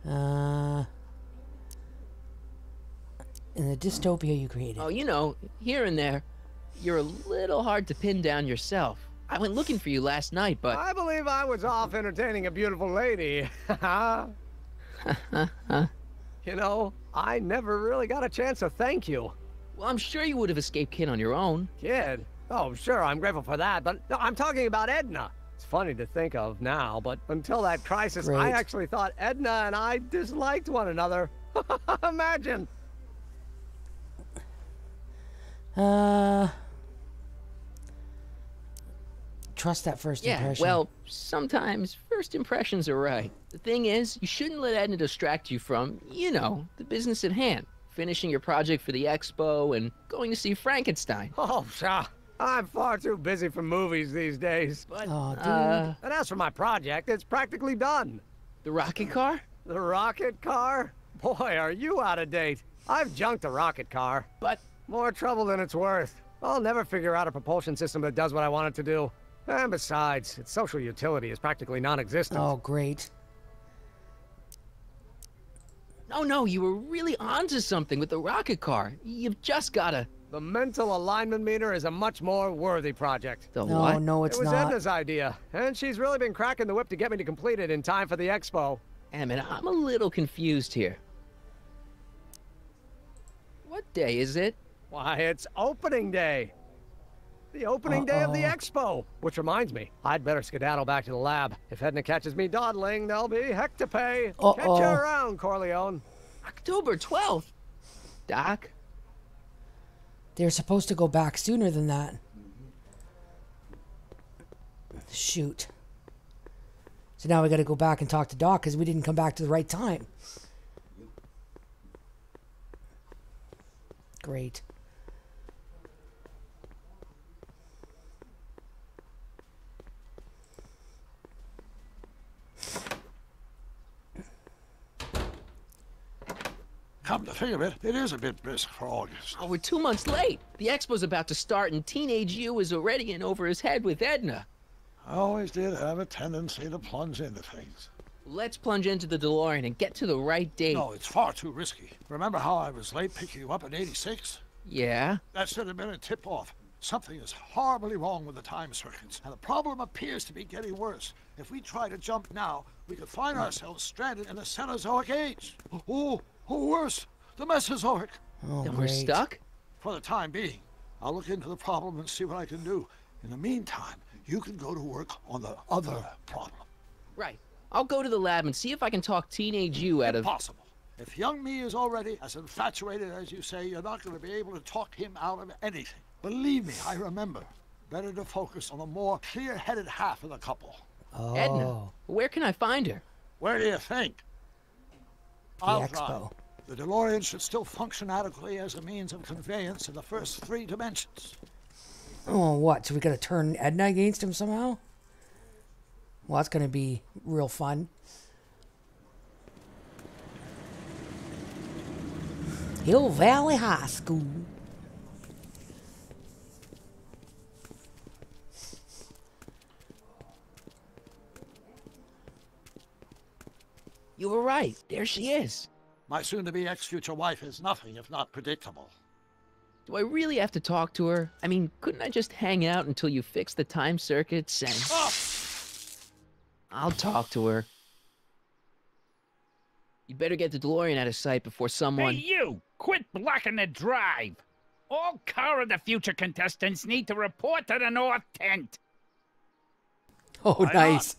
In the dystopia you created. Oh, you know, here and there, you're a little hard to pin down yourself. I went looking for you last night, but... I believe I was off entertaining a beautiful lady. You know, I never really got a chance to thank you. Well, I'm sure you would have escaped Kid on your own. Kid? Oh, sure, I'm grateful for that, but no, I'm talking about Edna. It's funny to think of now, but until that crisis, I actually thought Edna and I disliked one another. Imagine. Trust that first impression. Well, sometimes first impressions are right. The thing is, you shouldn't let Edna distract you from, you know, the business at hand. Finishing your project for the expo and going to see Frankenstein. Oh, pshaw. I'm far too busy for movies these days. But, and as for my project, it's practically done. The rocket car? The rocket car? Boy, are you out of date. I've junked a rocket car. But... more trouble than it's worth. I'll never figure out a propulsion system that does what I want it to do. And besides, its social utility is practically non-existent. Oh, great. Oh, no, you were really onto something with the rocket car. You've just gotta... The mental alignment meter is a much more worthy project. The what? No, it's not. It was not. Edna's idea, and she's really been cracking the whip to get me to complete it in time for the expo. Emmett, I'm a little confused here. What day is it? Why, it's opening day. The opening day of the expo. Which reminds me, I'd better skedaddle back to the lab. If Edna catches me dawdling, there'll be heck to pay. Catch you around, Corleone. October 12th? Doc? They're supposed to go back sooner than that. Shoot. So now we got to go back and talk to Doc because we didn't come back to the right time. Great. Come to think of it, it is a bit brisk for August. Oh, we're 2 months late. The expo's about to start and teenage you is already in over his head with Edna. I always did have a tendency to plunge into things. Let's plunge into the DeLorean and get to the right date. No, it's far too risky. Remember how I was late picking you up in '86? Yeah? That should have been a tip-off. Something is horribly wrong with the time circuits, and the problem appears to be getting worse. If we try to jump now, we could find ourselves stranded in the Cenozoic age. Or worse, the Mesozoic. Oh, then we're stuck? For the time being. I'll look into the problem and see what I can do. In the meantime, you can go to work on the other problem. Right. I'll go to the lab and see if I can talk teenage you out of... Impossible. If young me is already as infatuated as you say, you're not going to be able to talk him out of anything. Believe me, I remember. Better to focus on the more clear-headed half of the couple. Oh. Edna, where can I find her? Where do you think? The I'll expo. drive. The DeLorean should still function adequately as a means of conveyance in the first 3 dimensions. Oh, what? So we got to turn Edna against him somehow? Well, that's going to be real fun. Hill Valley High School. You were right. There she is. My soon-to-be ex-future wife is nothing if not predictable. Do I really have to talk to her? I mean, couldn't I just hang out until you fix the time circuits and... Oh! I'll talk to her. You'd better get the DeLorean out of sight before someone... Hey, you! Quit blocking the drive! All Car of the Future contestants need to report to the North Tent. Oh, nice.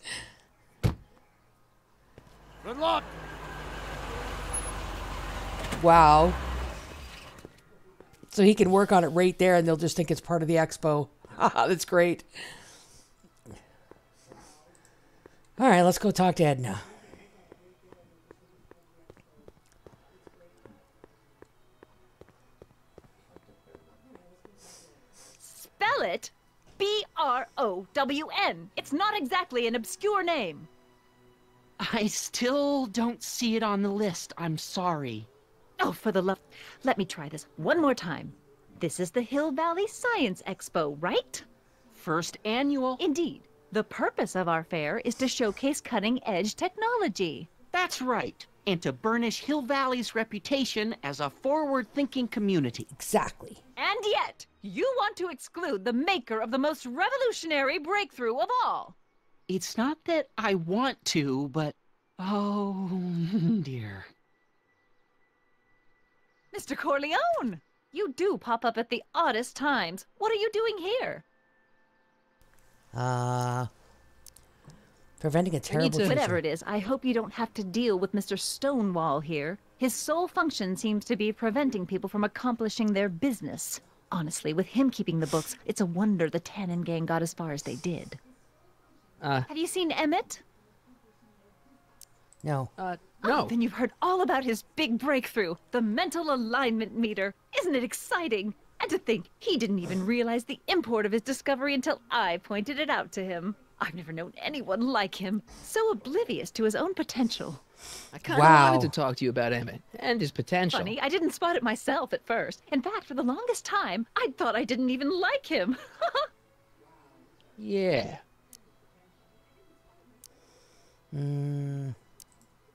Good luck! Wow. So he can work on it right there and they'll just think it's part of the expo. That's great. All right, let's go talk to Edna. Spell it B-R-O-W-N. It's not exactly an obscure name. I still don't see it on the list. I'm sorry. Oh, for the love... Let me try this one more time. This is the Hill Valley Science Expo, right? First annual. Indeed. The purpose of our fair is to showcase cutting-edge technology. That's right. And to burnish Hill Valley's reputation as a forward-thinking community. Exactly. And yet, you want to exclude the maker of the most revolutionary breakthrough of all. It's not that I want to, but... oh, dear. Mr. Corleone! You do pop up at the oddest times. What are you doing here? Preventing a terrible future. Whatever it is, I hope you don't have to deal with Mr. Stonewall here. His sole function seems to be preventing people from accomplishing their business. Honestly, with him keeping the books, it's a wonder the Tannen gang got as far as they did. Have you seen Emmett? No. No. Oh, then you've heard all about his big breakthrough, the mental alignment meter. Isn't it exciting? And to think, he didn't even realize the import of his discovery until I pointed it out to him. I've never known anyone like him, so oblivious to his own potential. I kind of wanted to talk to you about Emmett and his potential. Funny, I didn't spot it myself at first. In fact, for the longest time, I thought I didn't even like him. Yeah.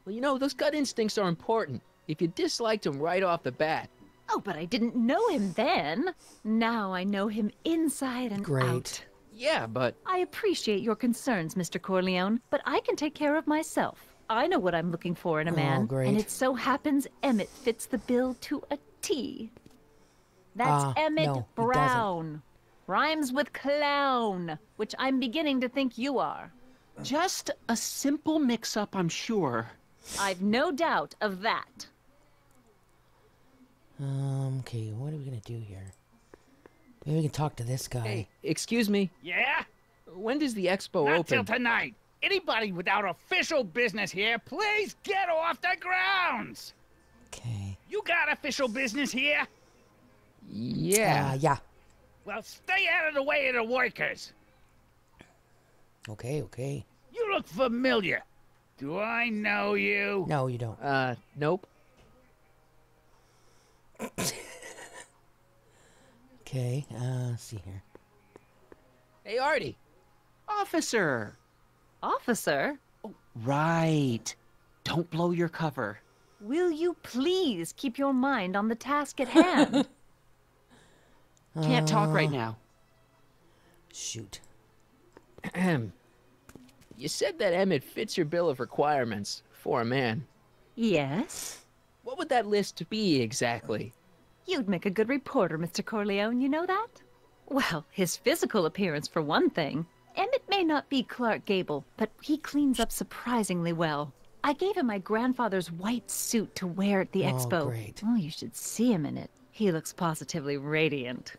Well, you know, those gut instincts are important. If you disliked him right off the bat. Oh, but I didn't know him then. Now I know him inside and out. Yeah, but... I appreciate your concerns, Mr. Corleone, but I can take care of myself. I know what I'm looking for in a man, and it so happens Emmett fits the bill to a T. That's Emmett Brown. Rhymes with clown, which I'm beginning to think you are. Just a simple mix-up, I'm sure. I've no doubt of that. Okay, what are we gonna do here? Maybe we can talk to this guy. Hey, excuse me. Yeah? When does the expo Not open? till tonight. Anybody without official business here, please get off the grounds! Okay. You got official business here? Yeah. Yeah. Well, stay out of the way of the workers. Okay, okay. You look familiar. Do I know you? No, you don't. Nope. Okay, let's see here. Hey, Artie. Officer. Officer? Oh, right. Don't blow your cover. Will you please keep your mind on the task at hand? Can't talk right now. Shoot. You said that Emmett fits your bill of requirements for a man. Yes? What would that list be exactly? You'd make a good reporter, Mr. Corleone, you know that? Well, his physical appearance for one thing. Emmett may not be Clark Gable, but he cleans up surprisingly well. I gave him my grandfather's white suit to wear at the expo. Great. Oh, you should see him in it. He looks positively radiant.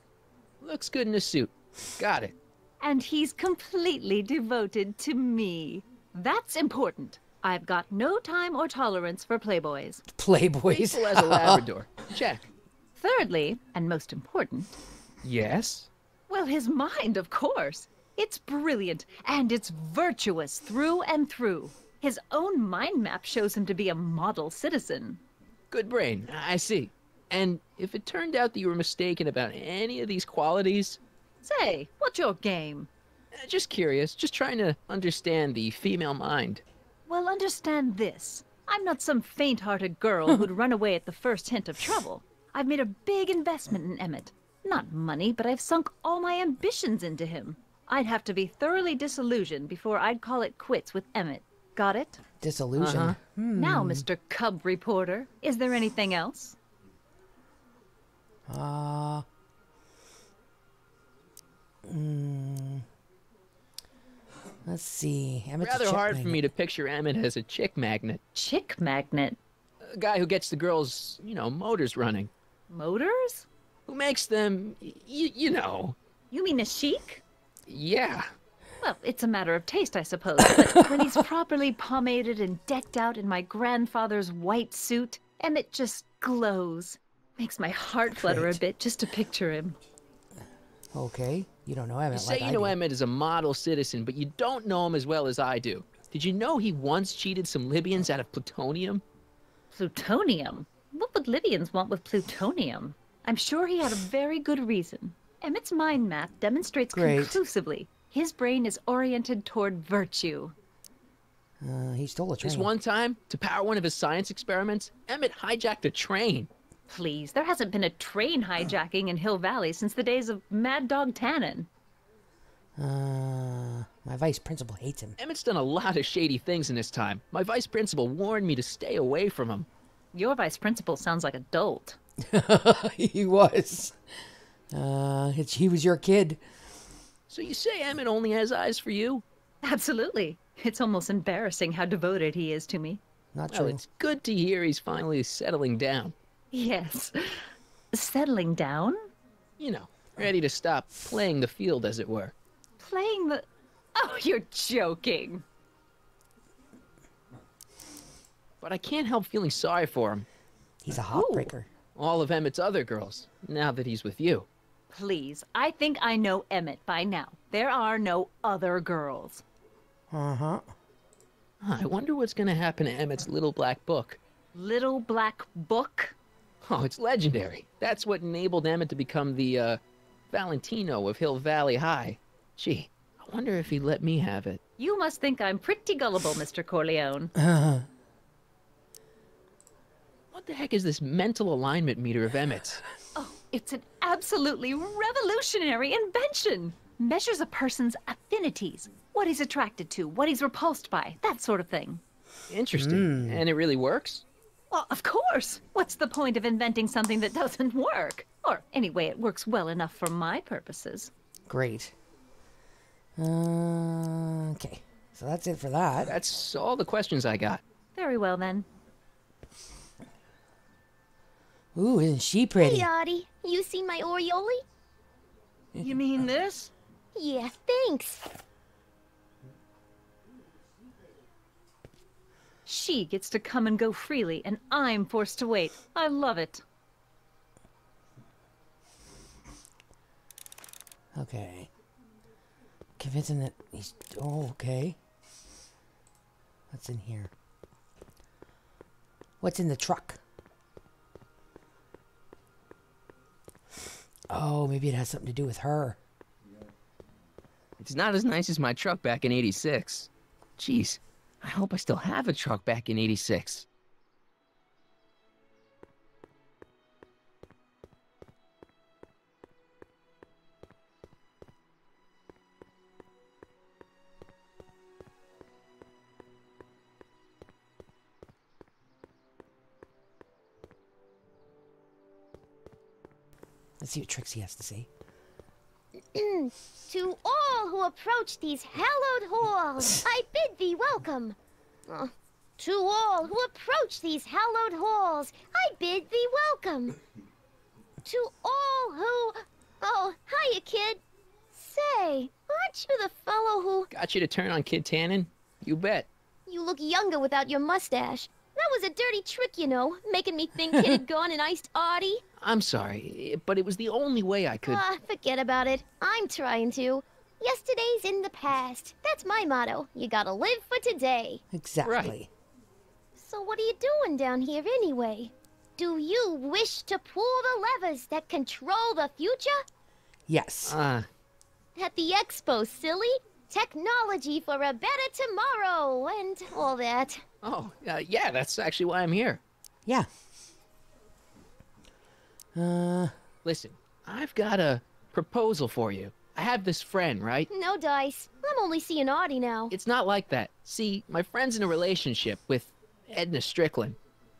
Looks good in a suit. Got it. And he's completely devoted to me. That's important. I've got no time or tolerance for playboys. Playboys? Faithful as a Labrador. Check. Thirdly, and most important... Yes? Well, his mind, of course. It's brilliant, and it's virtuous through and through. His own mind map shows him to be a model citizen. Good brain, I see. And if it turned out that you were mistaken about any of these qualities... Say, what's your game? Just curious, just trying to understand the female mind. Well, understand this. I'm not some faint-hearted girl who'd run away at the first hint of trouble. I've made a big investment in Emmett. Not money, but I've sunk all my ambitions into him. I'd have to be thoroughly disillusioned before I'd call it quits with Emmett. Got it? Disillusioned. Now, Mr. Cub Reporter, is there anything else? Let's see. Emmett's Rather a chick hard magnet. for me to picture Emmett as a chick magnet. Chick magnet? A guy who gets the girls, motors running. Motors? Who makes them, you know. You mean a chic? Yeah. Well, it's a matter of taste, I suppose. But when he's properly pomaded and decked out in my grandfather's white suit, Emmett just glows. Makes my heart flutter a bit just to picture him. Okay. You don't know Emmett. You say like you know I do. Emmett is a model citizen, but you don't know him as well as I do. Did you know he once cheated some Libyans out of plutonium? Plutonium? What would Libyans want with plutonium? I'm sure he had a very good reason. Emmett's mind map demonstrates conclusively his brain is oriented toward virtue. He stole a train. This one time, to power one of his science experiments, Emmett hijacked a train. Please, there hasn't been a train hijacking in Hill Valley since the days of Mad Dog Tannen. My vice principal hates him. Emmett's done a lot of shady things in his time. My vice principal warned me to stay away from him. Your vice principal sounds like a dolt. He was. He was your kid. So you say Emmett only has eyes for you? Absolutely. It's almost embarrassing how devoted he is to me. Not Well, true. it's good to hear he's finally settling down. Yes. Settling down? You know, ready to stop playing the field, as it were. Playing the... Oh, you're joking. But I can't help feeling sorry for him. He's a heartbreaker. All of Emmett's other girls, now that he's with you. Please, I think I know Emmett by now. There are no other girls. Uh-huh. I wonder what's going to happen to Emmett's little black book. Little black book? Oh, it's legendary. That's what enabled Emmett to become the, Valentino of Hill Valley High. Gee, I wonder if he'd let me have it. You must think I'm pretty gullible, Mr. Corleone. What the heck is this mental alignment meter of Emmett's? Oh, it's an absolutely revolutionary invention. Measures a person's affinities, what he's attracted to, what he's repulsed by, that sort of thing. Interesting. And it really works? Well, of course. What's the point of inventing something that doesn't work? Or anyway, it works well enough for my purposes. Great. Okay. So that's it for that. That's all the questions I got. Very well, then. Ooh, isn't she pretty? Hey, Audie. You see my Oriole? You mean this? Yeah, thanks. She gets to come and go freely, and I'm forced to wait. I love it. Okay. Convince him that he's... Oh, okay. What's in here? What's in the truck? Oh, maybe it has something to do with her. It's not as nice as my truck back in '86. Jeez, I hope I still have a truck back in '86. Let's see what Trixie has to say. To all who approach these hallowed halls, I bid thee welcome. To all who approach these hallowed halls, I bid thee welcome. To all who... Oh, hiya, kid. Say, aren't you the fellow who... Got you to turn on Kid Tannen? You bet. You look younger without your mustache. That was a dirty trick, you know, making me think Kid had gone and iced Audie. I'm sorry, but it was the only way I could... Forget about it. I'm trying to. Yesterday's in the past. That's my motto. You gotta live for today. Exactly. Right. So what are you doing down here anyway? Do you wish to pull the levers that control the future? Yes. At the expo, silly? technology for a better tomorrow, and all that. Oh, yeah, that's actually why I'm here. Yeah. Listen, I've got a proposal for you. I have this friend, right? No dice. I'm only seeing Artie now. It's not like that. See, my friend's in a relationship with Edna Strickland.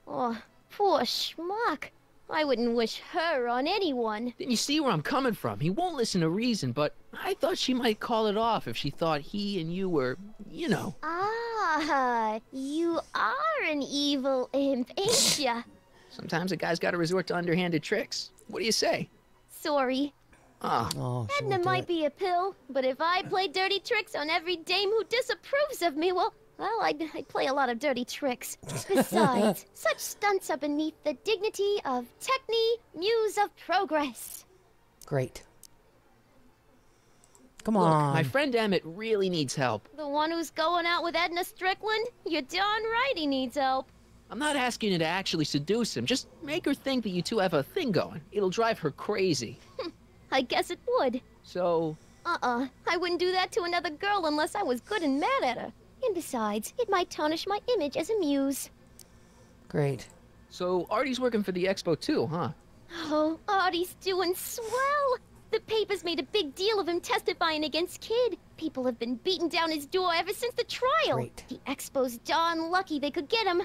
Oh, poor schmuck. I wouldn't wish her on anyone. Then you see where I'm coming from. He won't listen to reason, but I thought she might call it off if she thought he and you were, you know. Ah, you are an evil imp, ain't ya? Sometimes a guy's got to resort to underhanded tricks. What do you say? Sorry. Oh, Edna might be a pill, but if I play dirty tricks on every dame who disapproves of me, well, I'd play a lot of dirty tricks. Besides, such stunts are beneath the dignity of Techne, Muse of Progress. Great. Come Look, on. my friend Emmett really needs help. The one who's going out with Edna Strickland? You're darn right he needs help. I'm not asking you to actually seduce him. Just make her think that you two have a thing going. It'll drive her crazy. I guess it would. So? I wouldn't do that to another girl unless I was good and mad at her. And besides, it might tarnish my image as a muse. Great. So Artie's working for the expo too, huh? Oh, Artie's doing swell. The papers made a big deal of him testifying against Kid. People have been beating down his door ever since the trial. Great. The expo's darn lucky they could get him.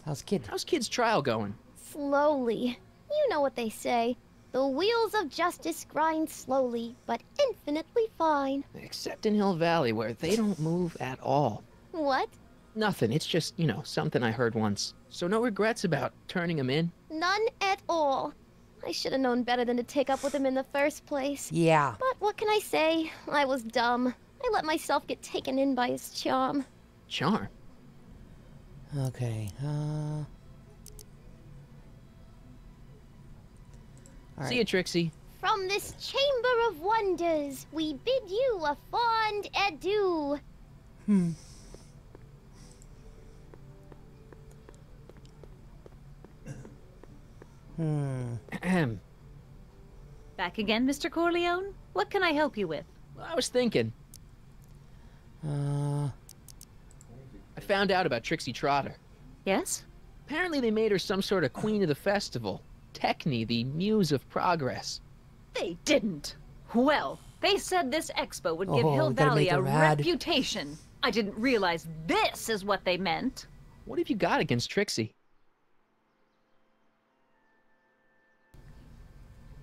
How's Kid's trial going? Slowly. You know what they say. The wheels of justice grind slowly, but infinitely fine. Except in Hill Valley, where they don't move at all. What? Nothing. It's just, you know, something I heard once. So no regrets about turning him in? None at all. I should have known better than to take up with him in the first place. Yeah. But what can I say? I was dumb. I let myself get taken in by his charm. Charm? Okay, See you, Trixie. From this chamber of wonders, we bid you a fond adieu. Back again, Mr. Corleone? What can I help you with? Well, I was thinking. I found out about Trixie Trotter. Yes? Apparently they made her some sort of queen of the festival. Techne, the muse of progress. They didn't. Well, they said this expo would give Hill gotta Valley make her a mad. reputation. I didn't realize this is what they meant. What have you got against Trixie?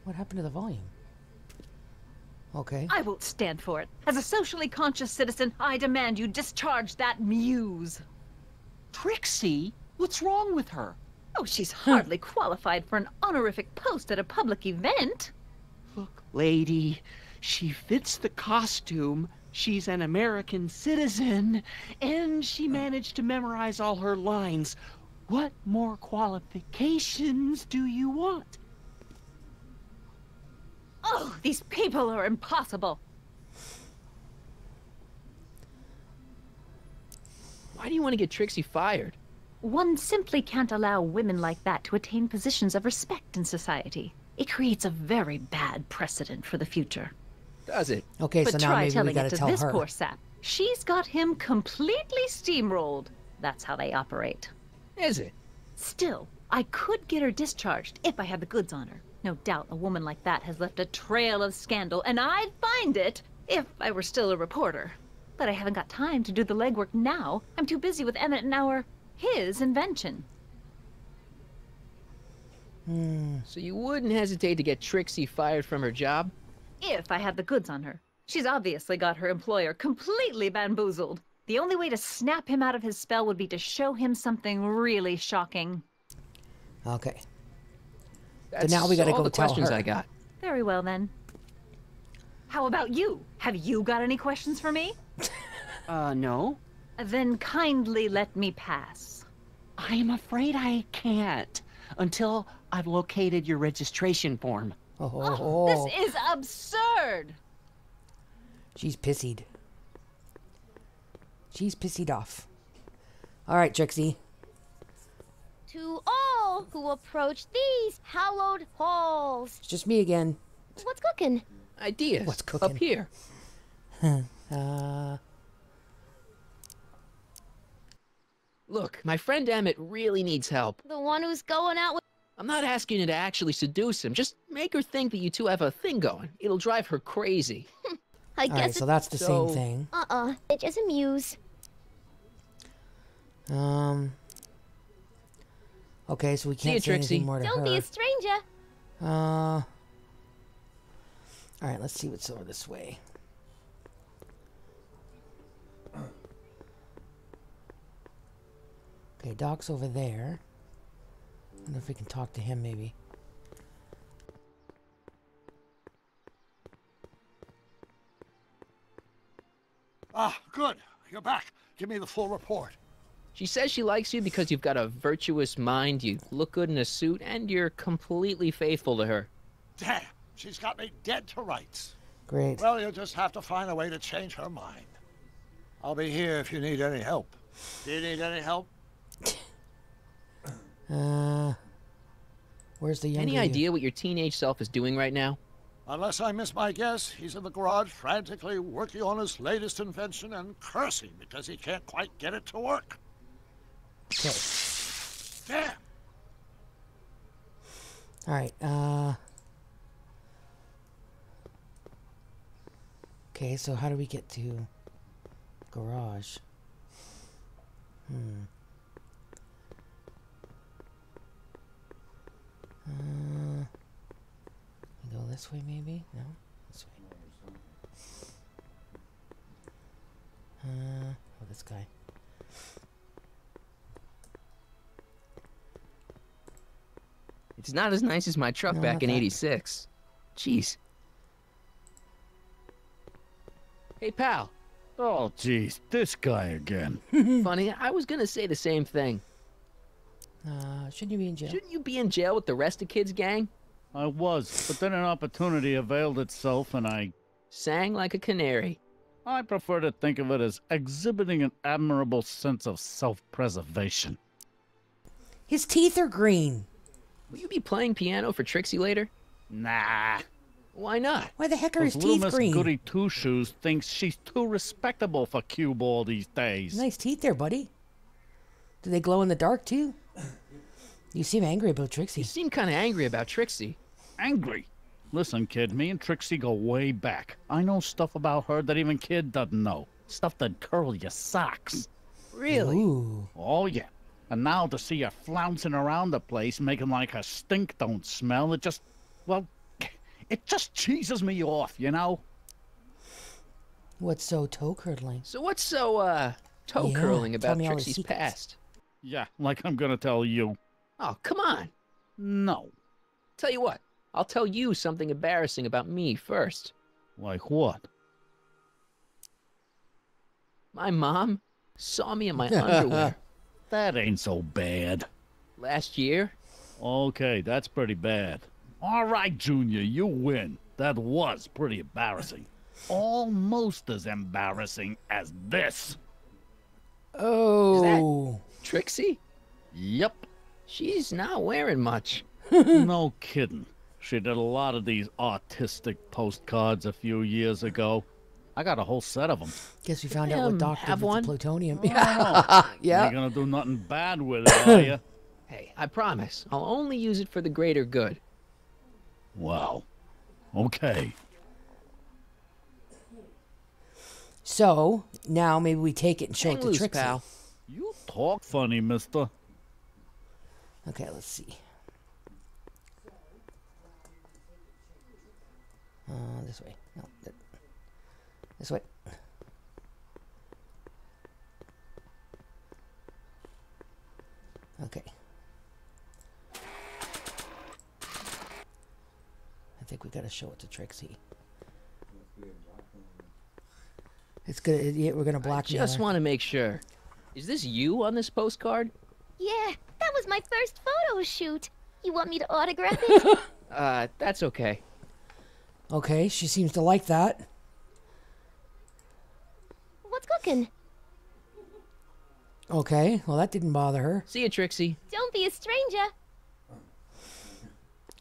What happened to the volume? Okay. I won't stand for it. As a socially conscious citizen, I demand you discharge that muse. Trixie? What's wrong with her? Oh, she's hardly qualified for an honorific post at a public event. Look, lady, she fits the costume. She's an American citizen, and she managed to memorize all her lines. What more qualifications do you want? Oh, these people are impossible. Why do you want to get Trixie fired? One simply can't allow women like that to attain positions of respect in society. It creates a very bad precedent for the future. Does it? Okay, But so now try maybe we telling gotta it to tell this her. poor sap. She's got him completely steamrolled. That's how they operate. Is it? Still, I could get her discharged if I had the goods on her. No doubt a woman like that has left a trail of scandal, and I'd find it if I were still a reporter. But I haven't got time to do the legwork now. I'm too busy with Emmett and his invention. So you wouldn't hesitate to get Trixie fired from her job? If I had the goods on her. She's obviously got her employer completely bamboozled. The only way to snap him out of his spell would be to show him something really shocking. Okay. That's now we gotta all go the tell questions her. I got. Very well, then. How about you? Have you got any questions for me? No. Then kindly let me pass. I'm afraid I can't until I've located your registration form. This is absurd! She's pissied. She's pissied off. All right, Trixie. To all who approach these hallowed halls. It's just me again. What's cooking? Ideas. What's cooking? Up here. Look, my friend Emmett really needs help. The one who's going out with... I'm not asking you to actually seduce him. Just make her think that you two have a thing going. It'll drive her crazy. I guess Alright, so that's the same thing. It just amuse. Okay, so we can't say anything more to her. Don't be a stranger. Alright, let's see what's over this way. Okay, Doc's over there. I wonder if we can talk to him, maybe. Ah, good. You're back. Give me the full report. She says she likes you because you've got a virtuous mind, you look good in a suit, and you're completely faithful to her. Damn, she's got me dead to rights. Great. Well, you'll just have to find a way to change her mind. I'll be here if you need any help. Do you need any help? Where's the younger Any idea what your teenage self is doing right now? Unless I miss my guess, he's in the garage frantically working on his latest invention and cursing because he can't quite get it to work. Okay. Damn! Alright, okay, so how do we get to garage? We go this way, maybe? No? This way. Oh, this guy. It's not as nice as my truck back in '86. Jeez. Hey, pal. Oh, jeez, this guy again. Funny, I was gonna say the same thing. Shouldn't you be in jail? Shouldn't you be in jail with the rest of kids' gang? I was, but then an opportunity availed itself and I... Sang like a canary. I prefer to think of it as exhibiting an admirable sense of self-preservation. His teeth are green. Will you be playing piano for Trixie later? Nah. Why not? Why the heck are his Little teeth Miss green? Goody Two-Shoes thinks she's too respectable for cue ball these days. Nice teeth there, buddy. Do they glow in the dark, too? You seem angry about Trixie. You seem kind of angry about Trixie. Angry? Listen, kid, me and Trixie go way back. I know stuff about her that even kid doesn't know. Stuff that curl your socks. Really? Ooh. Oh, yeah. And now to see her flouncing around the place, making like her stink don't smell, it just, well, it just cheeses me off, you know? What's so toe-curdling? So what's so, toe-curling about me all the Trixie's secrets. past? Yeah, like I'm gonna tell you. Oh, come on. No. Tell you what, I'll tell you something embarrassing about me first. Like what? My mom saw me in my underwear. That ain't so bad. Last year? Okay, that's pretty bad. All right, Junior, you win. That was pretty embarrassing. Almost as embarrassing as this. Oh. Is that Trixie? Yep. She's not wearing much. No kidding. She did a lot of these artistic postcards a few years ago. I got a whole set of them. Guess we found out what Doc did with the plutonium. Yeah. Yeah. You're gonna do nothing bad with it, are you? Hey, I promise. I'll only use it for the greater good. Wow. Okay. So, now maybe we take it and show Hang it to loose, Trixie. pal. You talk funny, mister. Okay, let's see. This way. No, this way. Okay. I think we gotta show it to Trixie. It's good. Yeah, we're gonna blackmail Just her. want to make sure. Is this you on this postcard? Yeah, that was my first photo shoot. You want me to autograph it? That's okay. Okay, she seems to like that. What's cooking? Okay, well that didn't bother her. See you, Trixie. Don't be a stranger.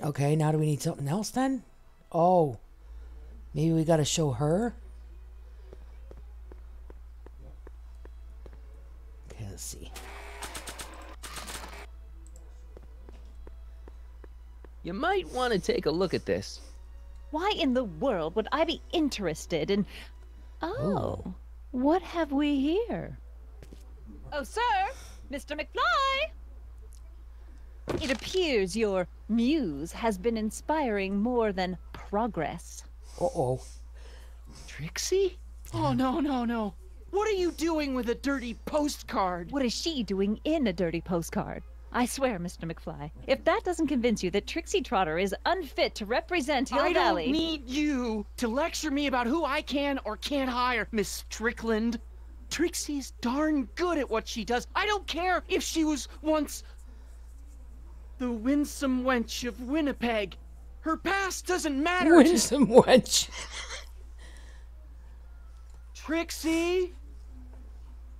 Okay, now do we need something else then? Oh, maybe we gotta show her? Let's see. You might want to take a look at this. Why in the world would I be interested in... Oh, what have we here? Oh, sir! Mr. McFly! It appears your muse has been inspiring more than progress. Uh-oh. Trixie? Oh, no, no, no. What are you doing with a dirty postcard? What is she doing in a dirty postcard? I swear, Mr. McFly, if that doesn't convince you that Trixie Trotter is unfit to represent Hill I Valley... don't need you to lecture me about who I can or can't hire, Miss Strickland. Trixie's darn good at what she does. I don't care if she was once the winsome wench of Winnipeg. Her past doesn't matter. Winsome wench. Trixie?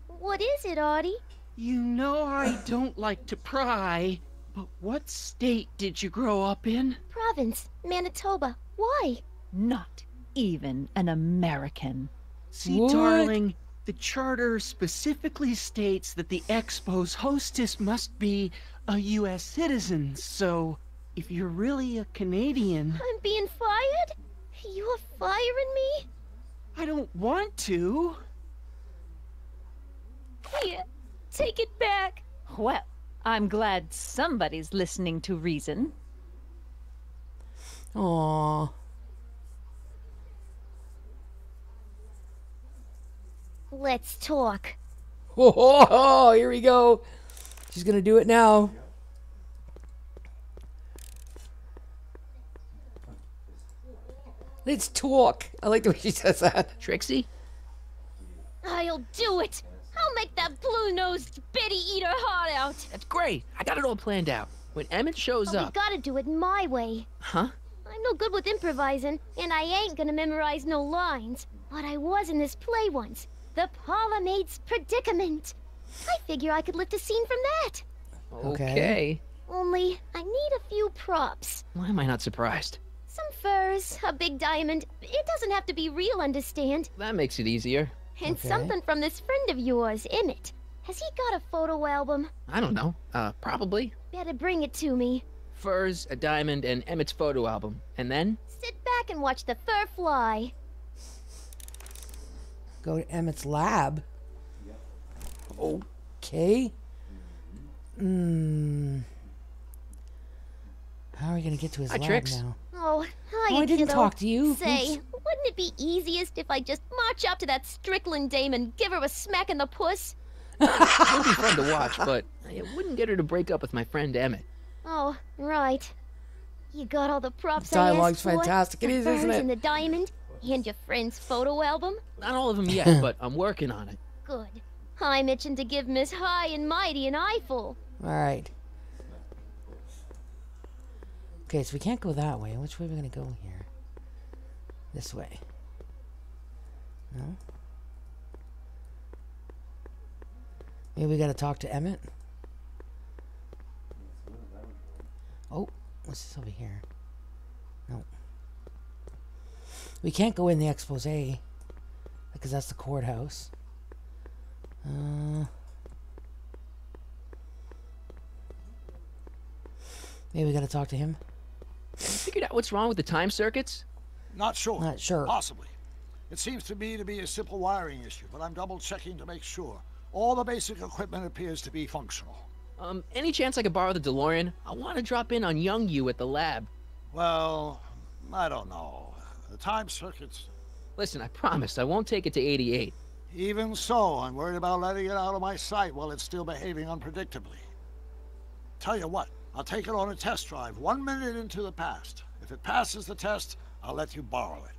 What is it, Audie? You know I don't like to pry, but what state did you grow up in? Province, Manitoba. Why? Not even an American. See, What? darling, the charter specifically states that the Expo's hostess must be a U.S. citizen, so if you're really a Canadian... I'm being fired? You're firing me? I don't want to. Here, take it back. Well, I'm glad somebody's listening to reason. Aww. Let's talk. Oh, here we go. She's gonna do it now. Let's talk. I like the way she says that. Trixie? I'll do it. I'll make that blue-nosed bitty eat her heart out. That's great. I got it all planned out. When Emmett shows But we up... gotta do it my way. Huh? I'm no good with improvising, and I ain't gonna memorize no lines. But I was in this play once. The Parlourmaid's Predicament. I figure I could lift a scene from that. Okay. Only, I need a few props. Why am I not surprised? Some furs, a big diamond. It doesn't have to be real, understand? That makes it easier. And something from this friend of yours, Emmett. Has he got a photo album? I don't know. Probably. Better bring it to me. Furs, a diamond, and Emmett's photo album. And then? Sit back and watch the fur fly. Go to Emmett's lab. Okay. How are we gonna get to his lab now? Oh, hi, I didn't kiddo. talk to you. Say, Oops. wouldn't it be easiest if I just march up to that Strickland dame and give her a smack in the puss? It would be fun to watch, but it wouldn't get her to break up with my friend Emmett. Oh, right. You got all the props Dialogue's I asked fantastic. for? It is, The isn't furs it? and the diamond, and your friend's photo album? Not all of them yet, but I'm working on it. Good. I'm itching to give Miss High and Mighty an eyeful. Alright. Okay, so we can't go that way. Which way are we gonna go here? This way. No? Maybe we gotta talk to Emmett? Oh, what's this over here? No. We can't go in the expose, because that's the courthouse. Maybe we gotta talk to him. Figured out what's wrong with the time circuits? Not sure. Not sure. Possibly. It seems to me to be a simple wiring issue, but I'm double checking to make sure. All the basic equipment appears to be functional. Any chance I could borrow the DeLorean? I want to drop in on young you at the lab. Well, I don't know. The time circuits... Listen, I promise I won't take it to 88. Even so, I'm worried about letting it out of my sight while it's still behaving unpredictably. Tell you what, I'll take it on a test drive 1 minute into the past. If it passes the test, I'll let you borrow it.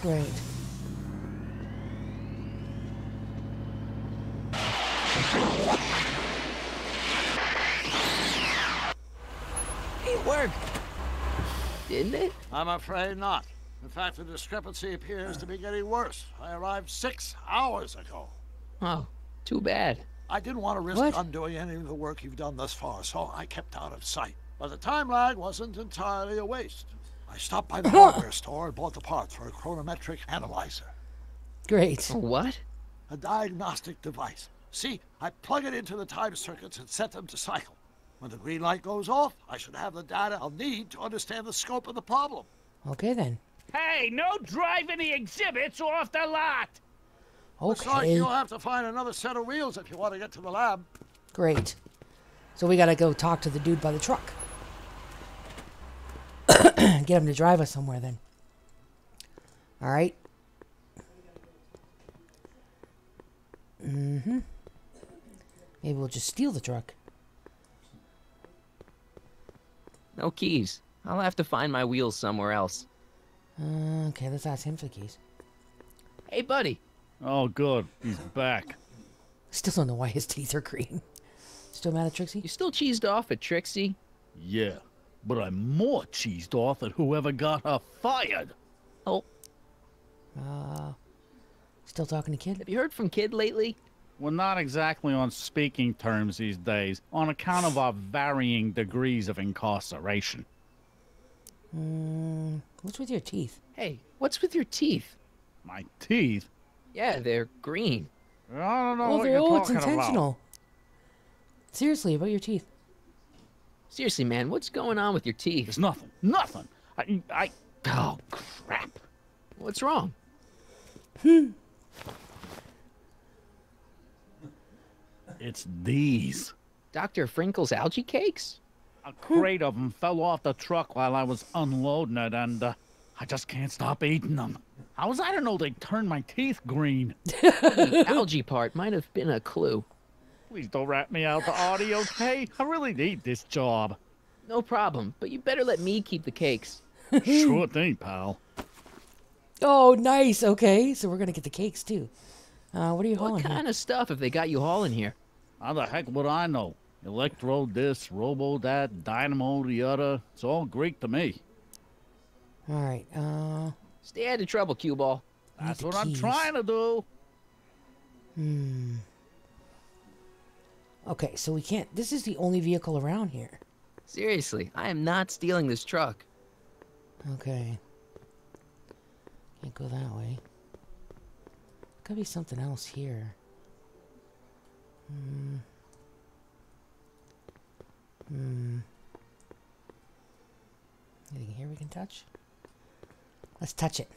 Great. It worked. Didn't it? I'm afraid not. In fact, the discrepancy appears to be getting worse. I arrived 6 hours ago. Oh, too bad. I didn't want to risk undoing any of the work you've done thus far, so I kept out of sight. But the time lag wasn't entirely a waste. I stopped by the hardware store and bought the parts for a chronometric analyzer. Great. What? A diagnostic device. See, I plug it into the time circuits and set them to cycle. When the green light goes off, I should have the data I'll need to understand the scope of the problem. Okay, then. Hey, no driving the exhibits off the lot! Looks like Okay. you'll have to find another set of wheels if you want to get to the lab. Great. So we gotta go talk to the dude by the truck. Get him to drive us somewhere then. Alright. Mm-hmm. Maybe we'll just steal the truck. No keys. I'll have to find my wheels somewhere else. Okay, let's ask him for the keys. Hey, buddy. Oh, good. He's back. Still don't know why his teeth are green. Still mad at Trixie? You still cheesed off at Trixie? Yeah, but I'm more cheesed off at whoever got her fired. Oh. Still talking to Kid? Have you heard from Kid lately? We're not exactly on speaking terms these days, on account of our varying degrees of incarceration. What's with your teeth? Hey, what's with your teeth? My teeth? Yeah, they're green. I don't know Oh, what you're it's talking intentional. about. Seriously, about your teeth. Seriously, man, what's going on with your teeth? There's nothing. Nothing. Oh, crap. What's wrong? It's these. Dr. Frinkle's algae cakes? A crate of them fell off the truck while I was unloading it, and I just can't stop eating them. How was I to know they'd turn my teeth green? The algae part might have been a clue. Please don't rat me out the audio, okay? I really need this job. No problem, but you better let me keep the cakes. Sure thing, pal. Oh, nice. Okay, so we're gonna get the cakes too. What are you hauling What kind of stuff have they got you hauling here? How the heck would I know? Electro this, robo that, dynamo the other. It's all Greek to me. All right. Stay out of trouble, cue ball. That's what I'm trying to do. Okay, so we can't. This is the only vehicle around here. Seriously, I am not stealing this truck. Okay. Can't go that way. Could be something else here. Anything here we can touch? Let's touch it.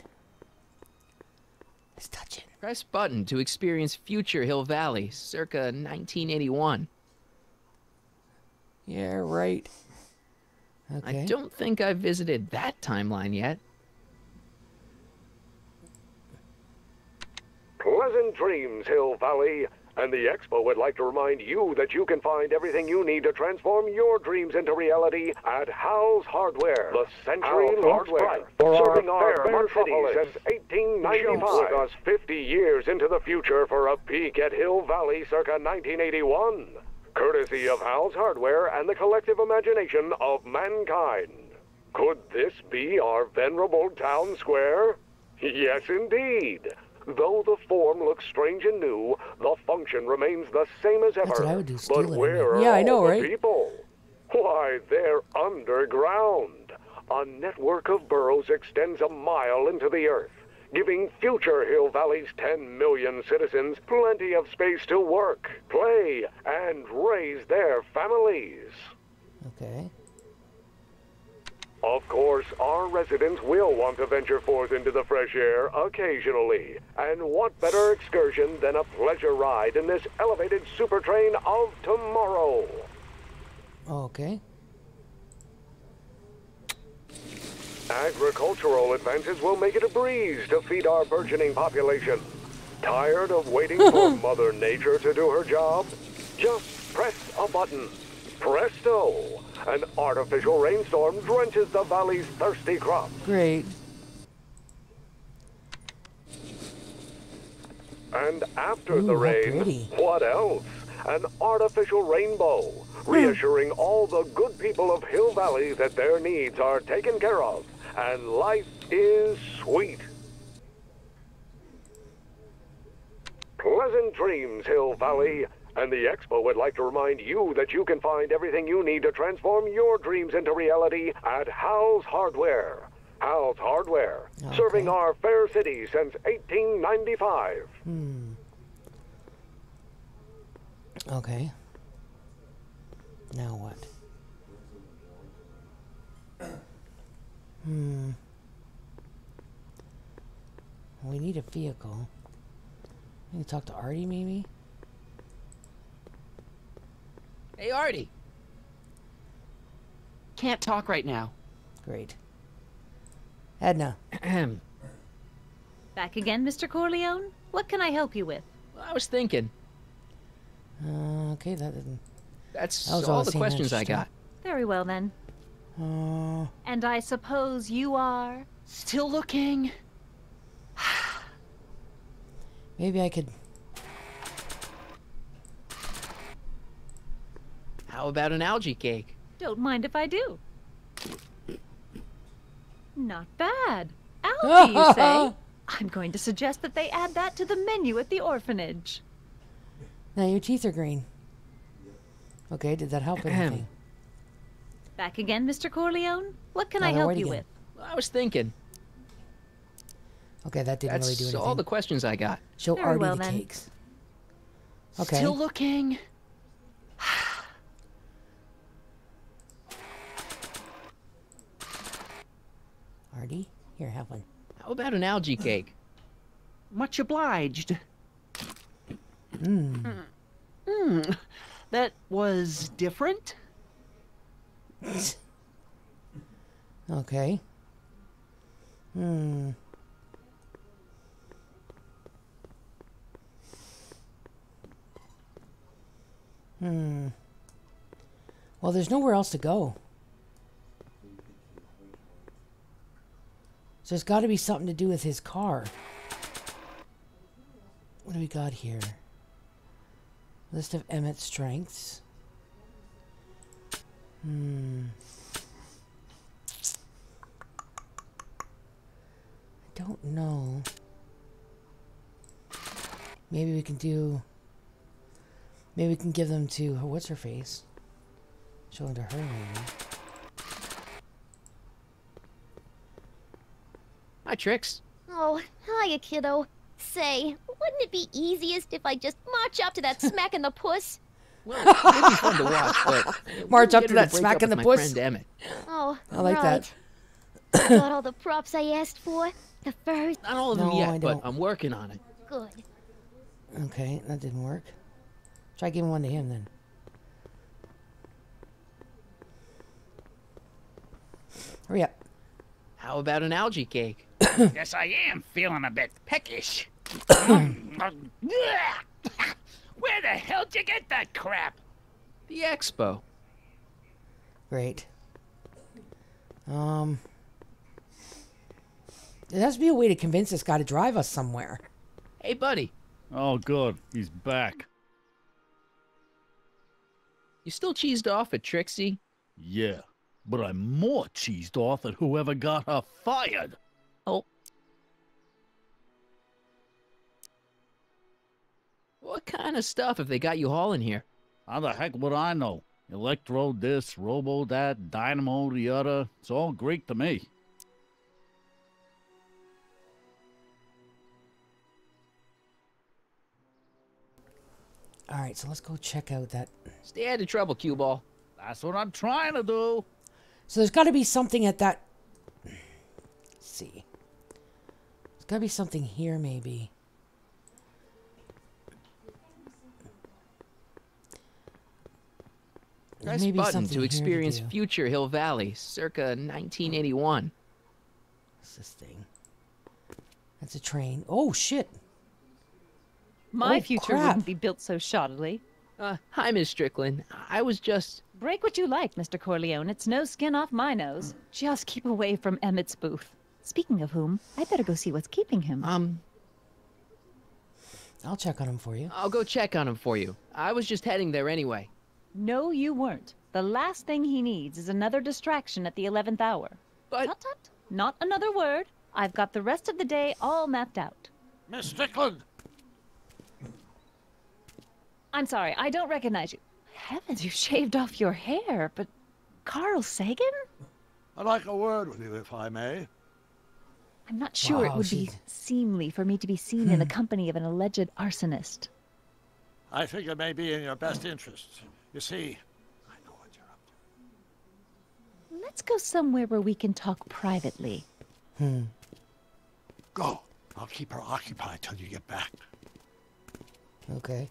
Let's touch it. Press button to experience future Hill Valley, circa 1981. Yeah, right. Okay. I don't think I've visited that timeline yet. Pleasant dreams, Hill Valley. And the Expo would like to remind you that you can find everything you need to transform your dreams into reality at Hal's Hardware. The century looks bright for serving our fair city since 1895. With us 50 years into the future for a peek at Hill Valley circa 1981. Courtesy of Hal's Hardware and the collective imagination of mankind. Could this be our venerable town square? Yes, indeed. Though the form looks strange and new, the function remains the same as ever. That's what I would do, steal But it. where are Yeah, I know, all the right? people? Why, they're underground. A network of burrows extends a mile into the earth, giving future Hill Valley's 10 million citizens plenty of space to work, play, and raise their families. Okay. Of course, our residents will want to venture forth into the fresh air occasionally. And what better excursion than a pleasure ride in this elevated super train of tomorrow? Okay. Agricultural advances will make it a breeze to feed our burgeoning population. Tired of waiting for Mother Nature to do her job? Just press a button. Presto! An artificial rainstorm drenches the valley's thirsty crops. Great. And after the Ooh, how rain, pretty. what else? An artificial rainbow, reassuring all the good people of Hill Valley that their needs are taken care of, and life is sweet. Pleasant dreams, Hill Valley. And the Expo would like to remind you that you can find everything you need to transform your dreams into reality at Hal's Hardware. Hal's Hardware, serving our fair city since 1895. Okay. Now what? We need a vehicle. We need to talk to Artie, maybe? Hey, Artie. Can't talk right now. Great. Edna. Back again, Mr. Corleone? What can I help you with? Well, I was thinking. Okay, that didn't... That's that was all the questions I got. Very well, then. And I suppose you are... Still looking. Maybe I could... How about an algae cake? Don't mind if I do. Not bad. Algae, you say? I'm going to suggest that they add that to the menu at the orphanage. Now your teeth are green. Okay, did that help anything? Back again, Mr. Corleone? What can I help you with? Well, I was thinking. Okay, that didn't really do anything. That's all the questions I got. Show Very Artie well, the then. cakes. Okay. Still looking. Artie, here, have one. How about an algae cake? Much obliged. Mmm. That was different? Okay. Well, there's nowhere else to go. So there's got to be something to do with his car. What do we got here? List of Emmett's strengths. I don't know. Maybe we can do... Maybe we can give them to... What's her face? Show them to her, maybe. Hi, Trix. Oh, hiya, kiddo. Say, wouldn't it be easiest if I just march up to that smack in the puss? Well, it'd be fun to watch, but... March up to that smack in the my puss? friend Emmett. Oh, I like that. I got all the props I asked for. The first... Not all of them No, I yet, but don't. I'm working on it. Good. Okay, that didn't work. Try giving one to him, then. Hurry up. How about an algae cake? Yes, I am feeling a bit peckish. Where the hell did you get that crap? The expo. Great. There has to be a way to convince this guy to drive us somewhere. Hey, buddy. Oh, good. He's back. You still cheesed off at Trixie? Yeah, but I'm more cheesed off at whoever got her fired. Oh. What kind of stuff have they got you hauling here? How the heck would I know? Electro this, robo that, dynamo the other. It's all Greek to me. Alright, so let's go check out that... Stay out of trouble, cue ball. That's what I'm trying to do. So there's got to be something at that... Let's see. There's got to be something here, maybe. Press Maybe button something to here experience do. Future Hill Valley, circa 1981. What's this thing? That's a train. Oh, shit. My Oh, future crap. wouldn't be built so shoddily. Hi, Miss Strickland. I was just... Break what you like, Mr. Corleone. It's no skin off my nose. Just keep away from Emmett's booth. Speaking of whom, I better go see what's keeping him. I'll check on him for you. I'll go check on him for you. I was just heading there anyway. No, you weren't. The last thing he needs is another distraction at the 11th hour. But... Tut, tut. Not another word. I've got the rest of the day all mapped out. Miss Strickland! I'm sorry, I don't recognize you. Heavens, you shaved off your hair, but... Carl Sagan? I'd like a word with you, if I may. I'm not sure it Wow, would be seemly for me to be seen in the company of an alleged arsonist. I think it may be in your best interest. You see, Let's go somewhere where we can talk privately. Go. I'll keep her occupied till you get back. Okay.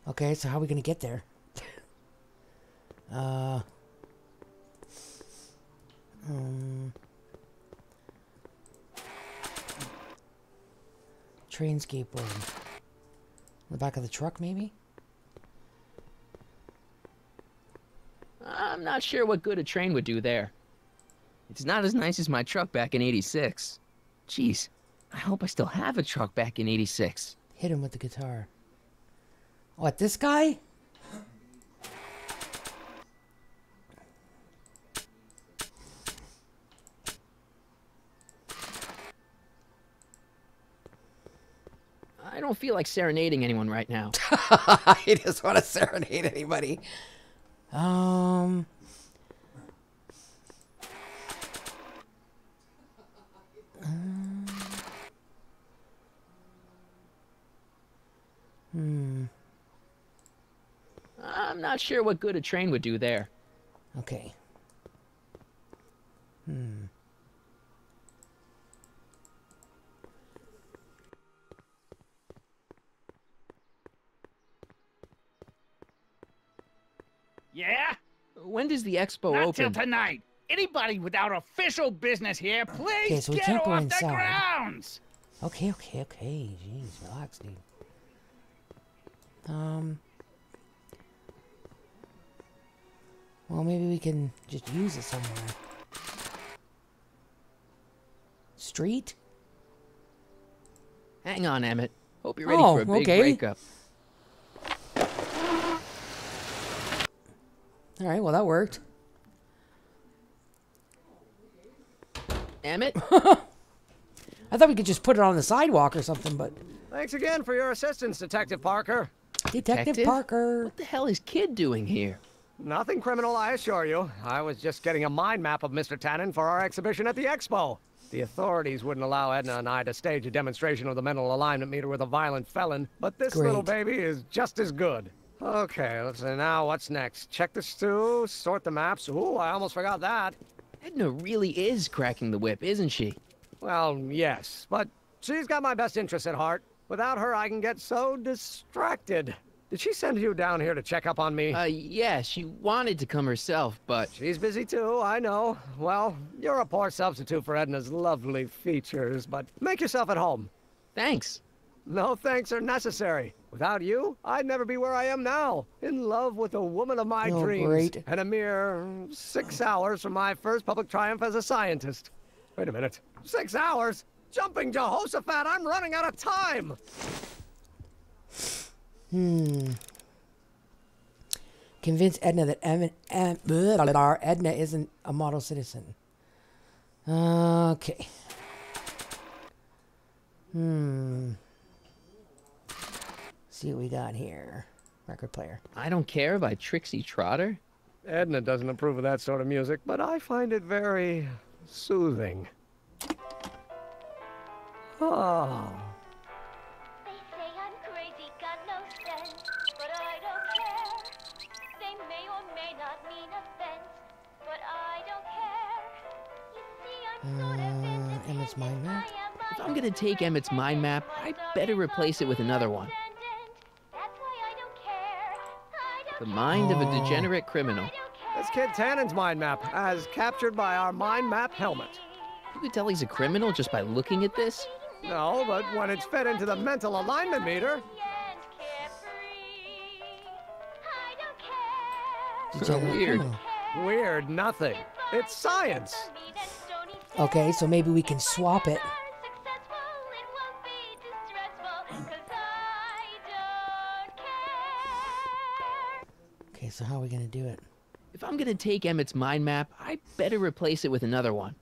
Okay, so how are we gonna get there? Train skateboard. In the back of the truck, maybe? I'm not sure what good a train would do there. It's not as nice as my truck back in '86. Jeez, I hope I still have a truck back in '86. Hit him with the guitar. What, this guy? I don't feel like serenading anyone right now. He doesn't want to serenade anybody. I'm not sure what good a train would do there. Okay. Yeah? When does the expo Not open? till tonight. Anybody without official business here, please Okay, so we get can't go off inside. the grounds. Okay. Jeez, relax, dude. Well, maybe we can just use it somewhere. Street? Hang on, Emmett. Hope you're ready for a big breakup. All right, well, that worked. Emmett? I thought we could just put it on the sidewalk or something, but... Thanks again for your assistance, Detective Parker. Detective Parker. What the hell is Kid doing here? Nothing criminal, I assure you. I was just getting a mind map of Mr. Tannen for our exhibition at the expo. The authorities wouldn't allow Edna and I to stage a demonstration of the mental alignment meter with a violent felon, but this little baby is just as good. Okay, let's see now, what's next? Check the stew, sort the maps. Ooh, I almost forgot that. Edna really is cracking the whip, isn't she? Well, yes, but she's got my best interests at heart. Without her, I can get so distracted. Did she send you down here to check up on me? Yeah, she wanted to come herself, but... She's busy too, I know. Well, you're a poor substitute for Edna's lovely features, but make yourself at home. Thanks. No thanks are necessary. Without you, I'd never be where I am now. In love with the woman of my dreams. Great. And a mere 6 hours from my first public triumph as a scientist. Wait a minute. 6 hours? Jumping Jehoshaphat, I'm running out of time! Convince Edna that Edna isn't a model citizen. Okay. See what we got here. Record player. I Don't Care by Trixie Trotter? Edna doesn't approve of that sort of music, but I find it very soothing. Oh. They say I'm crazy, got no sense, but I don't care. They may or may not mean offense, but I don't care. You see, I'm sort of Emmett's mind map. If I'm gonna take Emmett's mind map, I better replace it with another one. The mind of a degenerate criminal. That's Kid Tannen's mind map, as captured by our mind map helmet. You could tell he's a criminal just by looking at this? No, but when it's fed into the mental alignment meter... Weird. Weird nothing. It's science. Okay, so maybe we can swap it. Okay, so how are we going to do it? If I'm going to take Emmett's mind map, I better replace it with another one.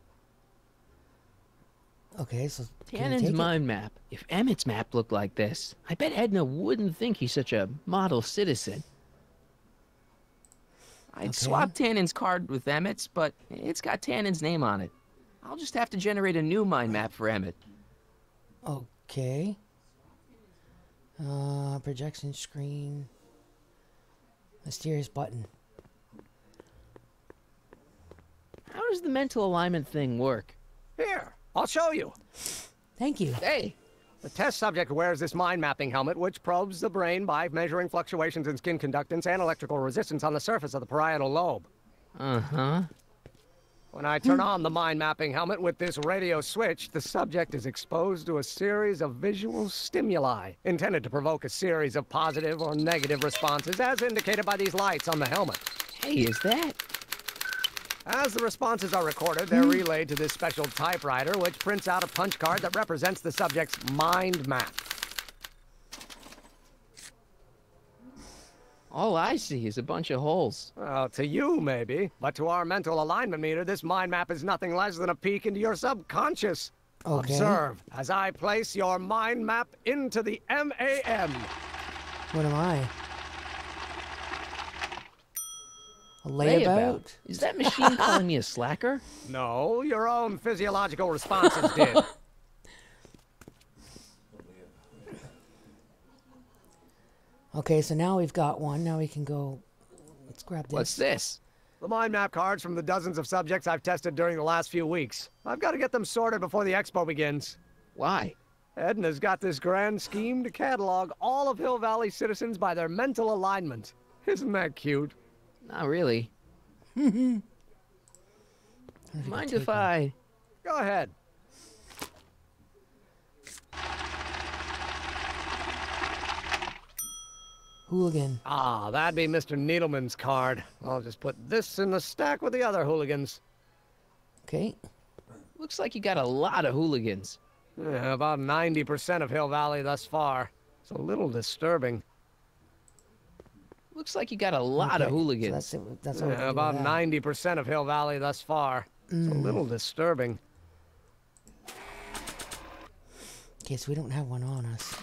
Okay, so Tannen's mind map. If Emmett's map looked like this, I bet Edna wouldn't think he's such a model citizen. I'd swap Tannen's card with Emmett's, but it's got Tannen's name on it. I'll just have to generate a new mind map for Emmett. Okay. projection screen. Mysterious button. How does the mental alignment thing work? Here, I'll show you. Thank you. Hey. The test subject wears this mind mapping helmet, which probes the brain by measuring fluctuations in skin conductance and electrical resistance on the surface of the parietal lobe. Uh-huh. When I turn on the mind mapping helmet with this radio switch, the subject is exposed to a series of visual stimuli intended to provoke a series of positive or negative responses, as indicated by these lights on the helmet. Hey, is that? As the responses are recorded, they're relayed to this special typewriter, which prints out a punch card that represents the subject's mind map. All I see is a bunch of holes. Well, to you, maybe. But to our mental alignment meter, this mind map is nothing less than a peek into your subconscious. Okay. Observe as I place your mind map into the MAM. What am I? A layabout? Is that machine calling me a slacker? No, your own physiological responses did. Okay, so now we've got one. Now we can go... Let's grab this. What's this? The mind map cards from the dozens of subjects I've tested during the last few weeks. I've got to get them sorted before the expo begins. Why? Edna's got this grand scheme to catalog all of Hill Valley citizens by their mental alignment. Isn't that cute? Not really. Mind if I... Go ahead. Hooligan. Ah, that'd be Mr. Needleman's card. I'll just put this in the stack with the other hooligans. Okay. Looks like you got a lot of hooligans. Yeah, about 90% of Hill Valley thus far. It's a little disturbing. Looks like you got a lot of hooligans. So that's yeah, about 90% of Hill Valley thus far. It's a little disturbing. Okay, so we don't have one on us.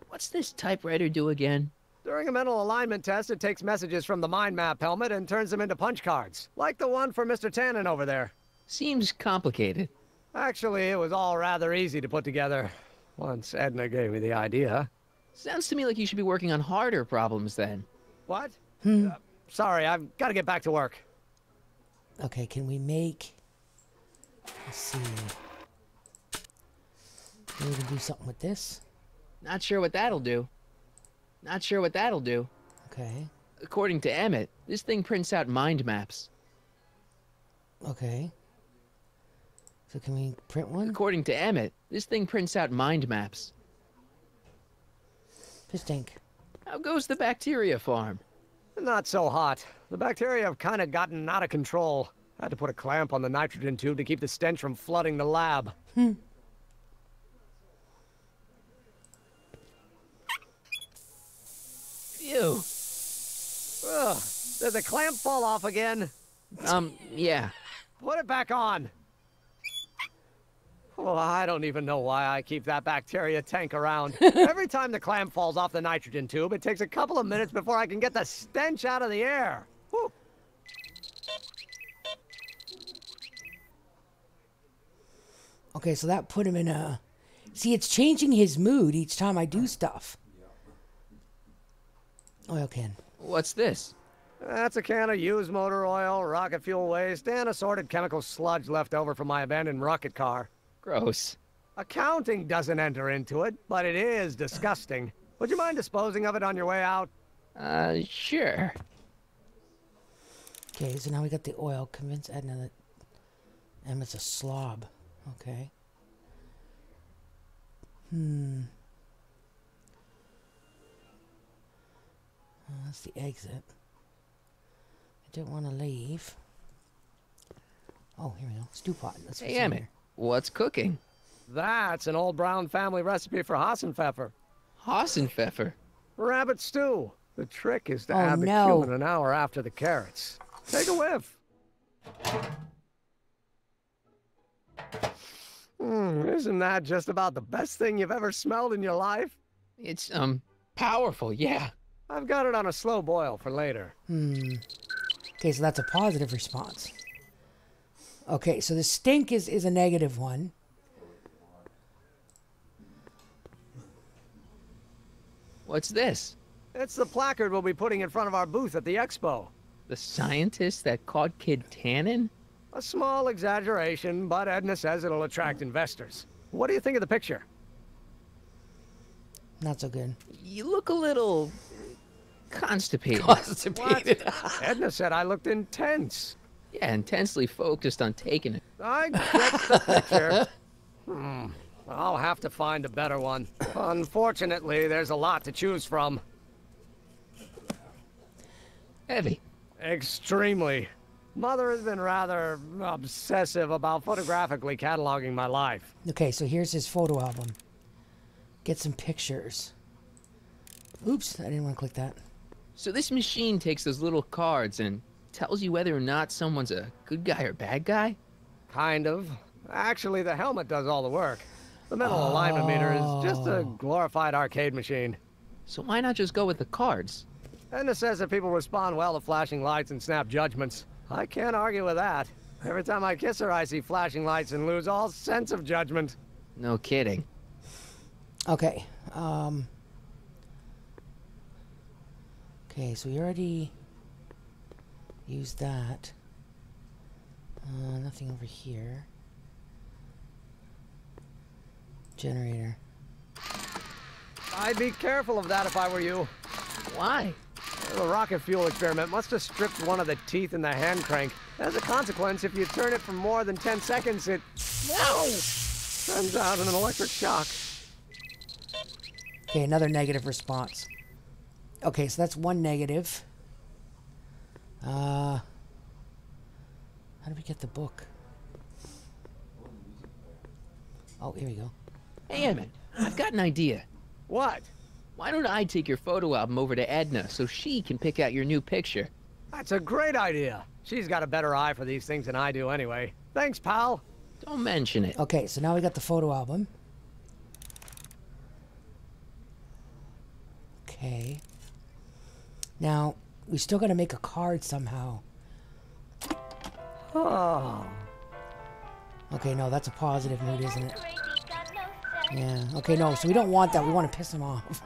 What's this typewriter do again? During a mental alignment test, it takes messages from the mind map helmet and turns them into punch cards. Like the one for Mr. Tannen over there. Seems complicated. Actually, it was all rather easy to put together. Once Edna gave me the idea. Sounds to me like you should be working on harder problems then. What? Sorry, I've got to get back to work. Okay, can we make... Let's see. Maybe we can do something with this? Not sure what that'll do. Not sure what that'll do. Okay. According to Emmett, this thing prints out mind maps. Okay. So can we print one? According to Emmett, this thing prints out mind maps. Piss tank. How goes the bacteria farm? Not so hot. The bacteria have kind of gotten out of control. I had to put a clamp on the nitrogen tube to keep the stench from flooding the lab. Ew. Ugh. Did the clamp fall off again? Yeah. Put it back on. Well, I don't even know why I keep that bacteria tank around. Every time the clamp falls off the nitrogen tube, it takes a couple of minutes before I can get the stench out of the air. Whew. Okay, so that put him in a... See, it's changing his mood each time I do stuff. Oil can. What's this? That's a can of used motor oil, rocket fuel waste, and assorted chemical sludge left over from my abandoned rocket car. Gross. Accounting doesn't enter into it, but it is disgusting. Would you mind disposing of it on your way out? Sure. Okay, so now we got the oil. Convince Edna that Emmett's a slob. Okay. That's the exit. I don't want to leave. Oh, here we go. Stew pot. Hey, Emmett, what's cooking? That's an old Brown family recipe for Hassenpfeffer. Hassenpfeffer? Rabbit stew. The trick is to add the cumin an hour after the carrots. Take a whiff. Isn't that just about the best thing you've ever smelled in your life? It's, powerful, yeah. I've got it on a slow boil for later. Okay, so that's a positive response. Okay, so the stink is a negative one. What's this? It's the placard we'll be putting in front of our booth at the expo. The scientist that caught Kid Tannen? A small exaggeration, but Edna says it'll attract investors. What do you think of the picture? Not so good. You look a little... constipated. Constipated. Edna said I looked intense. Yeah, intensely focused on taking it. I get the picture. I'll have to find a better one. Unfortunately, there's a lot to choose from. Heavy. Extremely. Mother has been rather obsessive about photographically cataloging my life. Okay, so here's his photo album. Get some pictures. Oops, I didn't want to click that. So this machine takes those little cards and tells you whether or not someone's a good guy or bad guy? Kind of. Actually, the helmet does all the work. The mental alignment meter is just a glorified arcade machine. So why not just go with the cards? Edna says that people respond well to flashing lights and snap judgments. I can't argue with that. Every time I kiss her, I see flashing lights and lose all sense of judgment. No kidding. Okay. Okay, so we already used that. Nothing over here. Generator. I'd be careful of that if I were you. Why? The rocket fuel experiment must have stripped one of the teeth in the hand crank. As a consequence, if you turn it for more than 10 seconds, it sends out an electric shock. Okay, another negative response. Okay, so that's one negative. How do we get the book? Oh, here we go. Hey, Emmett, I've got an idea. What? Why don't I take your photo album over to Edna so she can pick out your new picture? That's a great idea. She's got a better eye for these things than I do anyway. Thanks, pal. Don't mention it. Okay, so now we got the photo album. Okay. Now, we still got to make a card somehow. Oh. Okay, no, that's a positive mood, isn't it? Yeah. Okay, no, so we don't want that. We want to piss him off.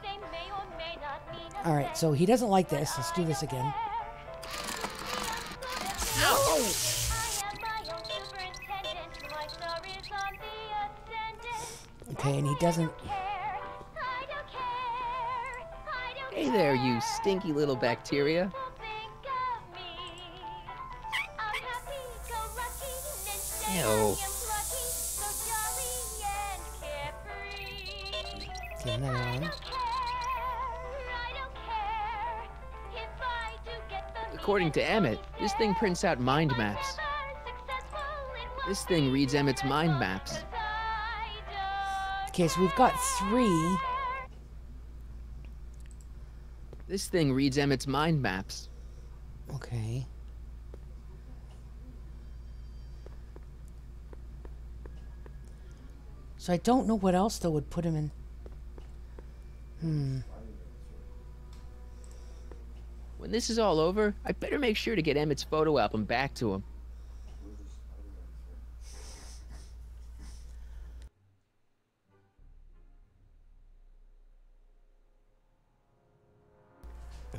Alright, so he doesn't like this. Let's do this again. Okay, and he doesn't... Hey there, you stinky little bacteria. Ew. Okay, another one. According to Emmett, this thing prints out mind maps. This thing reads Emmett's mind maps. Okay, so we've got 3. This thing reads Emmett's mind maps. Okay. So I don't know what else, though, would put him in... When this is all over, I better make sure to get Emmett's photo album back to him.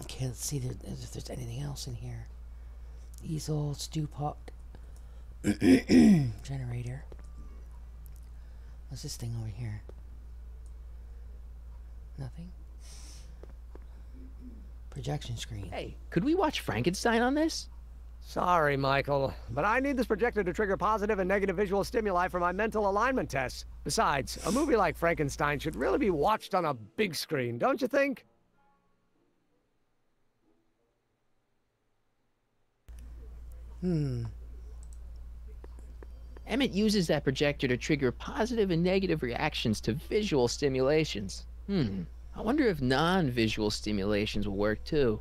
Okay, let's see if there's anything else in here. Easel, stew pot, generator. What's this thing over here? Nothing? Projection screen. Hey, could we watch Frankenstein on this? Sorry, Michael, but I need this projector to trigger positive and negative visual stimuli for my mental alignment tests. Besides, a movie like Frankenstein should really be watched on a big screen, don't you think? Emmett uses that projector to trigger positive and negative reactions to visual stimulations. I wonder if non-visual stimulations will work too.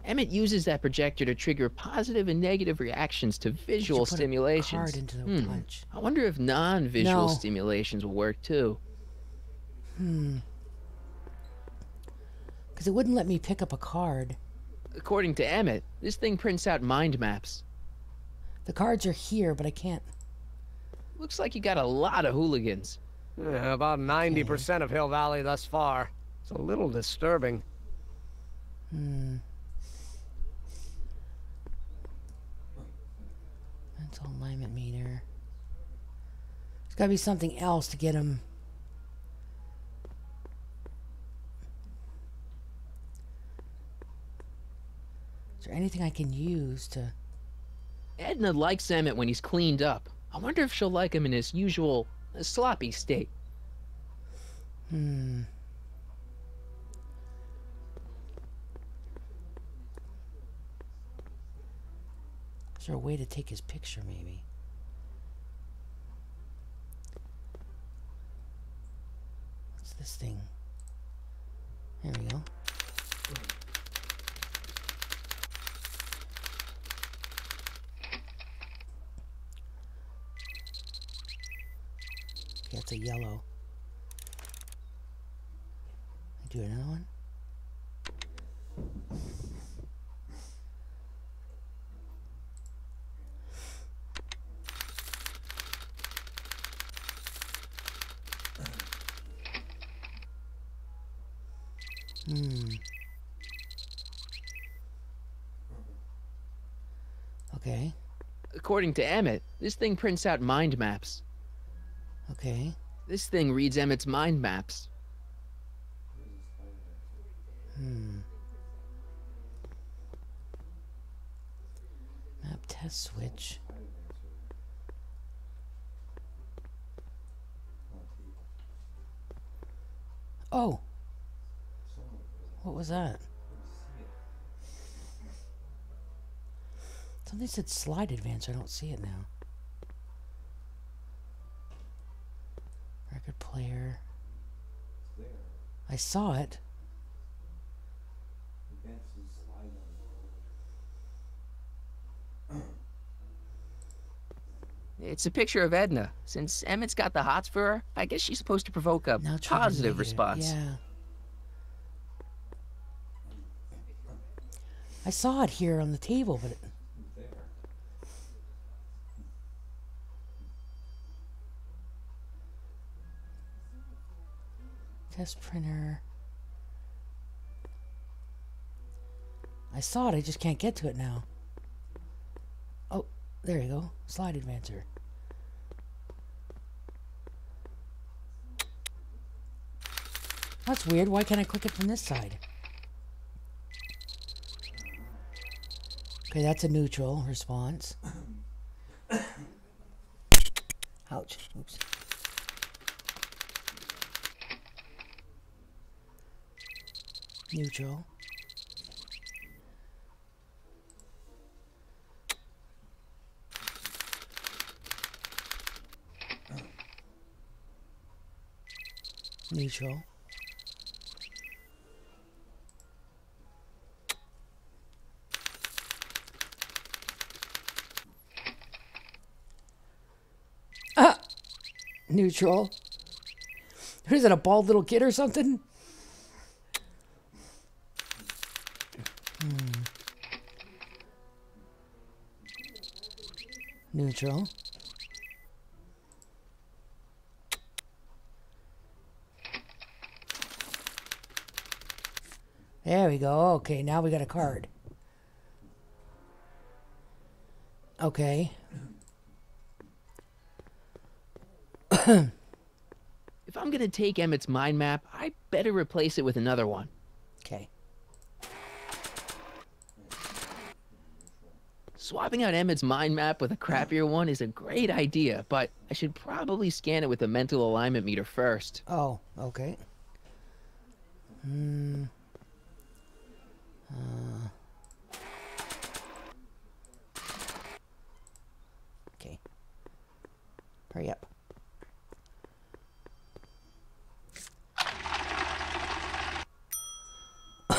Emmett uses that projector to trigger positive and negative reactions to visual stimulations. Card into the punch. I wonder if non-visual stimulations will work too. Because it wouldn't let me pick up a card. According to Emmett, this thing prints out mind maps. The cards are here, but I can't. Looks like you got a lot of hooligans. Yeah, about 90% of Hill Valley thus far. It's a little disturbing. Mental alignment meter. There's got to be something else to get him. Is there anything I can use to... Edna likes Emmett when he's cleaned up. I wonder if she'll like him in his usual sloppy state. Is there a way to take his picture, maybe? What's this thing? There we go. Okay, that's a yellow. Do another one. Okay. According to Emmett, this thing prints out mind maps. Okay. This thing reads Emmett's mind maps. Map test switch. Oh! What was that? Something said slide advance. I don't see it now. Record player. I saw it. It's a picture of Edna. Since Emmett's got the hots for her, I guess she's supposed to provoke a positive response. Yeah. I saw it here on the table, but test printer. I saw it, I just can't get to it now. Oh, there you go. Slide advancer. That's weird. Why can't I click it from this side? Okay, that's a neutral response. Ouch. Oops. Neutral. Neutral. Neutral. What is it, a bald little kid or something? Neutral. There we go. Okay, now we got a card. Okay. If I'm gonna take Emmett's mind map, I better replace it with another one. Okay. Swapping out Emmett's mind map with a crappier one is a great idea, but I should probably scan it with a mental alignment meter first. Oh, okay. Okay. Hurry up.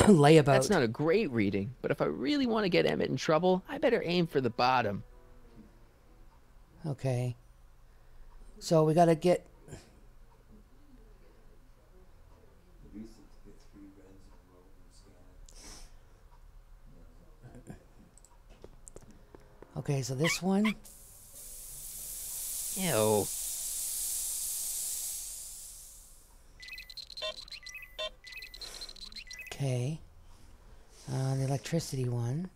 Layabout. That's not a great reading, but if I really want to get Emmett in trouble, I better aim for the bottom. Okay. So we gotta get... Okay, so this one. Ew. Okay. The electricity one.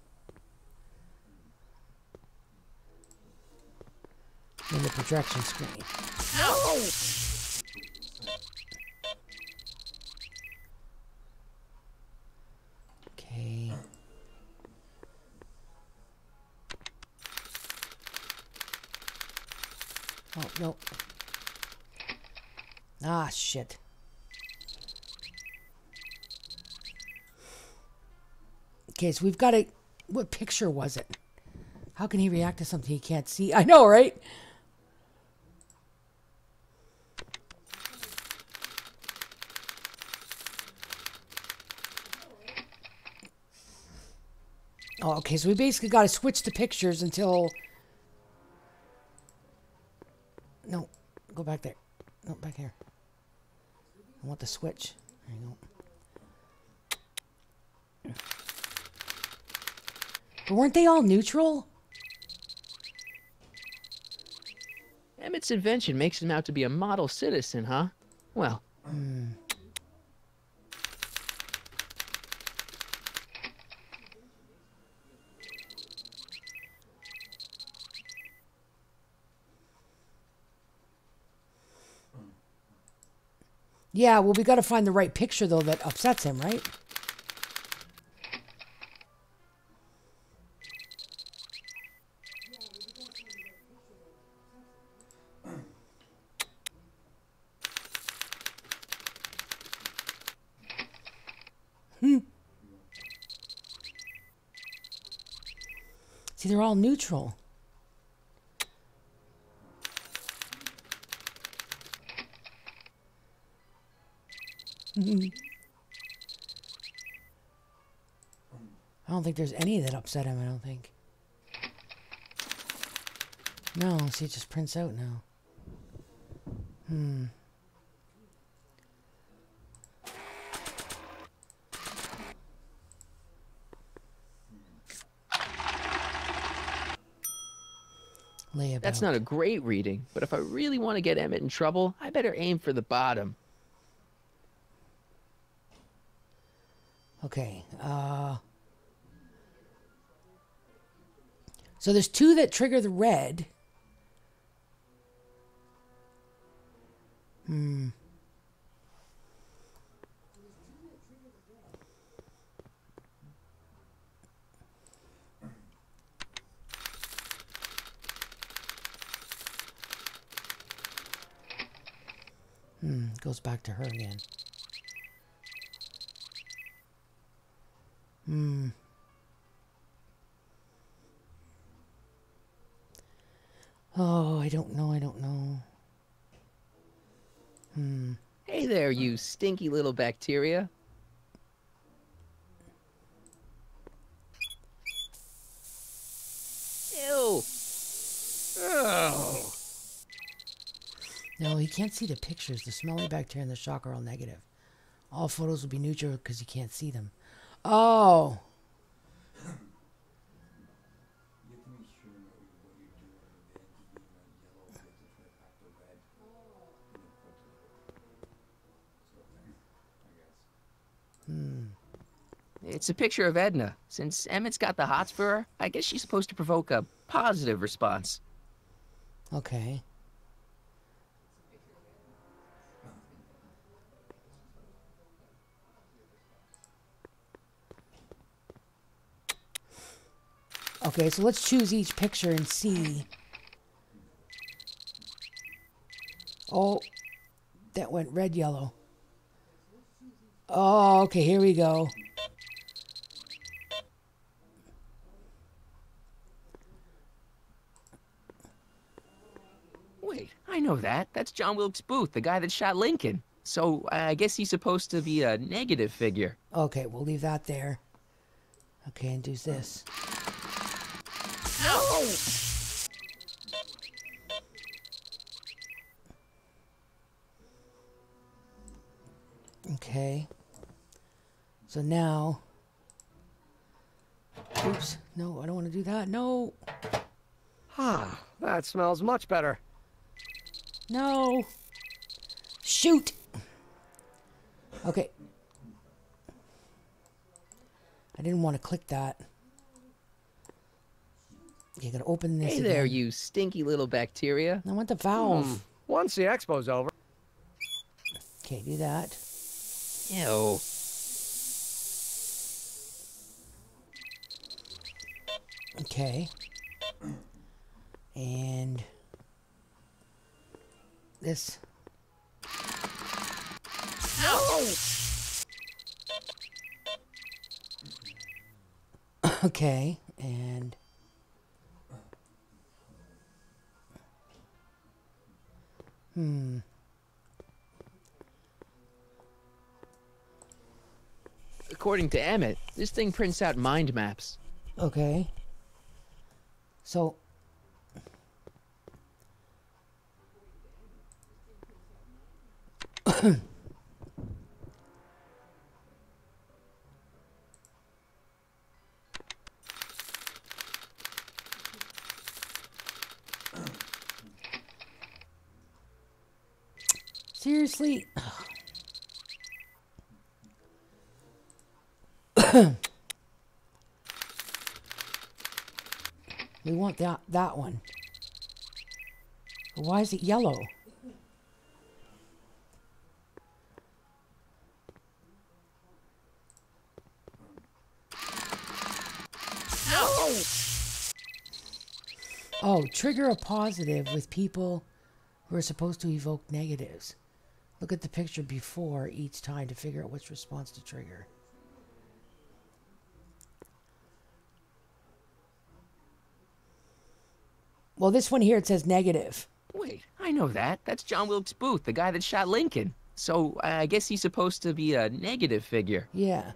And the projection screen. No! Okay. Oh, no. Ah, shit. Okay, so we've got a... What picture was it? How can he react to something he can't see? I know, right? Oh, okay, so we basically got to switch the pictures until... No, go back there. No, back here. I want the switch. There you go. But weren't they all neutral? Emmett's invention makes him out to be a model citizen, huh? Well... Yeah, well, we got to find the right picture, though, that upsets him, right? See, they're all neutral. I don't think there's any that upset him, I don't think. No, see, it just prints out now. Layabout. That's not a great reading, but if I really want to get Emmett in trouble, I better aim for the bottom. Okay, so there's two that trigger the red. Goes back to her again. Oh, I don't know. Hey there, you stinky little bacteria. Ew. Oh. No, he can't see the pictures. The smelly bacteria and the shock are all negative. All photos will be neutral because you can't see them. Oh. It's a picture of Edna. Since Emmett's got the hots for her, I guess she's supposed to provoke a positive response. Okay. Okay, so let's choose each picture and see. Oh, that went red, yellow. Oh, okay, here we go. Wait, I know that. That's John Wilkes Booth, the guy that shot Lincoln. So I guess he's supposed to be a negative figure. Okay, we'll leave that there. Okay, and do this. No! Okay. So now... Oops. No, I don't want to do that. No. Ah, that smells much better. No. Shoot. Okay. I didn't want to click that. You gotta open this. Hey there, you stinky little bacteria. I want the valve. Once the expo's over. Okay, do that. Ew. Okay. And this. Okay, and According to Emmett, this thing prints out mind maps. Okay. So seriously? We want that one. Why is it yellow? Oh, trigger a positive with people who are supposed to evoke negatives. Look at the picture before each time to figure out which response to trigger. Well, this one here, it says negative. Wait, I know that. That's John Wilkes Booth, the guy that shot Lincoln. So I guess he's supposed to be a negative figure. Yeah.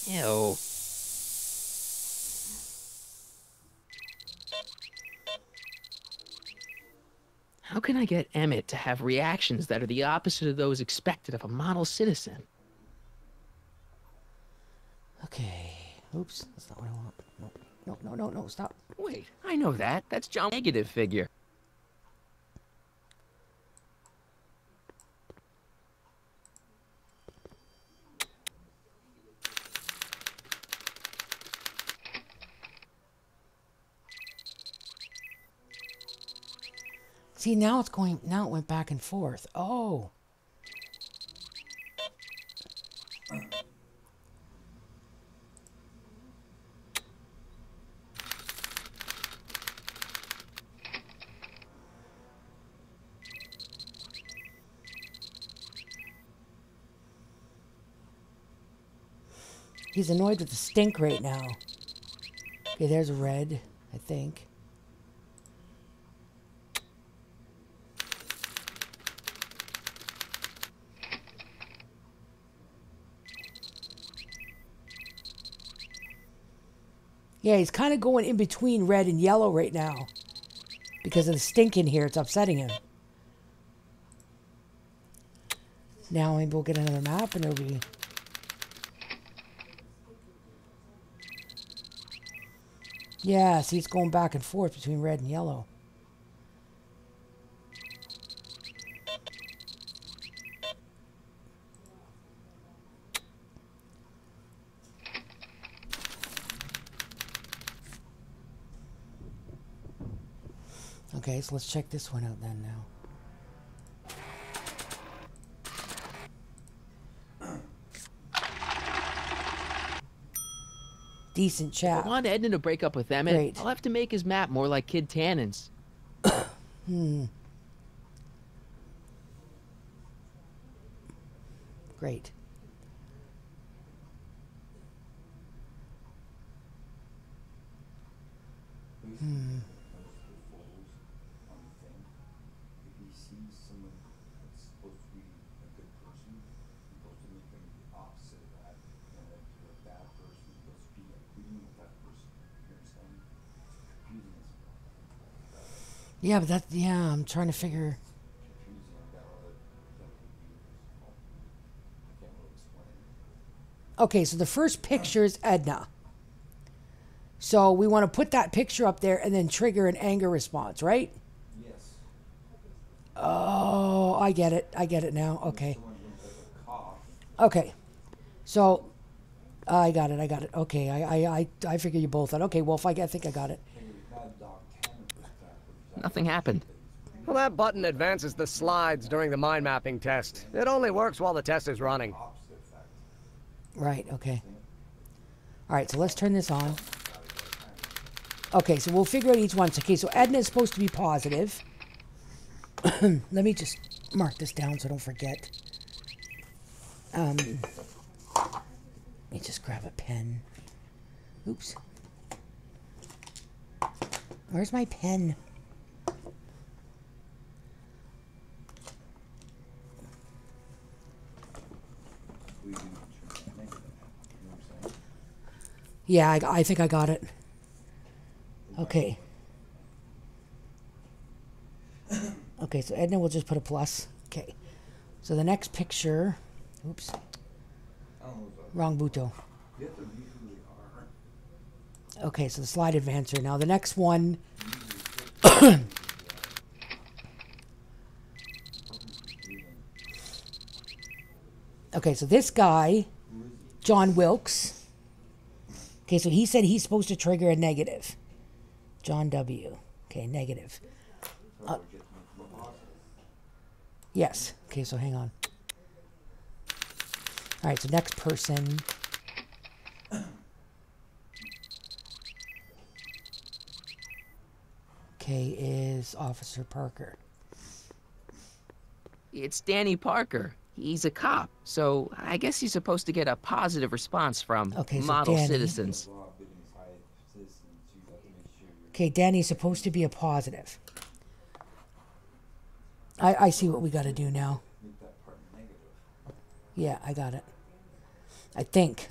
Ew. How can I get Emmett to have reactions that are the opposite of those expected of a model citizen? Okay. Oops, that's not what I want. No, stop. Wait, I know that. That's John negative figure. See, now it went back and forth. Oh. He's annoyed with the stink right now. Okay, there's a red, I think. Yeah, he's kind of going in between red and yellow right now. Because of the stink in here, it's upsetting him. Now maybe we'll get another map and it'll be... Yeah, see, it's going back and forth between red and yellow. Okay, so let's check this one out then now. Decent chap. I want Edna to break up with Emmett. Great. I'll have to make his map more like Kid Tannen's. Great. Yeah, but I'm trying to figure. Okay, so the first picture is Edna. So we want to put that picture up there and then trigger an anger response, right? Yes. Oh, I get it. I get it now. Okay. Okay. So, I got it. I got it. Okay. I figure you both out. Okay. Well, I think I got it. Nothing happened. Well, that button advances the slides during the mind mapping test. It only works while the test is running. Right. Okay. All right. So let's turn this on. Okay. So we'll figure out each one. Okay. So Edna is supposed to be positive. Let me just mark this down so I don't forget. Let me just grab a pen. Oops. Where's my pen? Yeah, I think I got it. Okay. Okay, so Edna will just put a plus. Okay. So the next picture... Oops. Wrong Buto. Okay, so the slide advancer. Now the next one... Okay, so this guy, John Wilkes. Okay, so he said he's supposed to trigger a negative. John W. Okay, negative. Yes. Okay, so hang on. All right, so next person. Okay, is Officer Parker. It's Danny Parker. He's a cop, so I guess he's supposed to get a positive response from model citizens. Okay, Danny's supposed to be a positive. I see what we got to do now. Yeah, I got it. I think.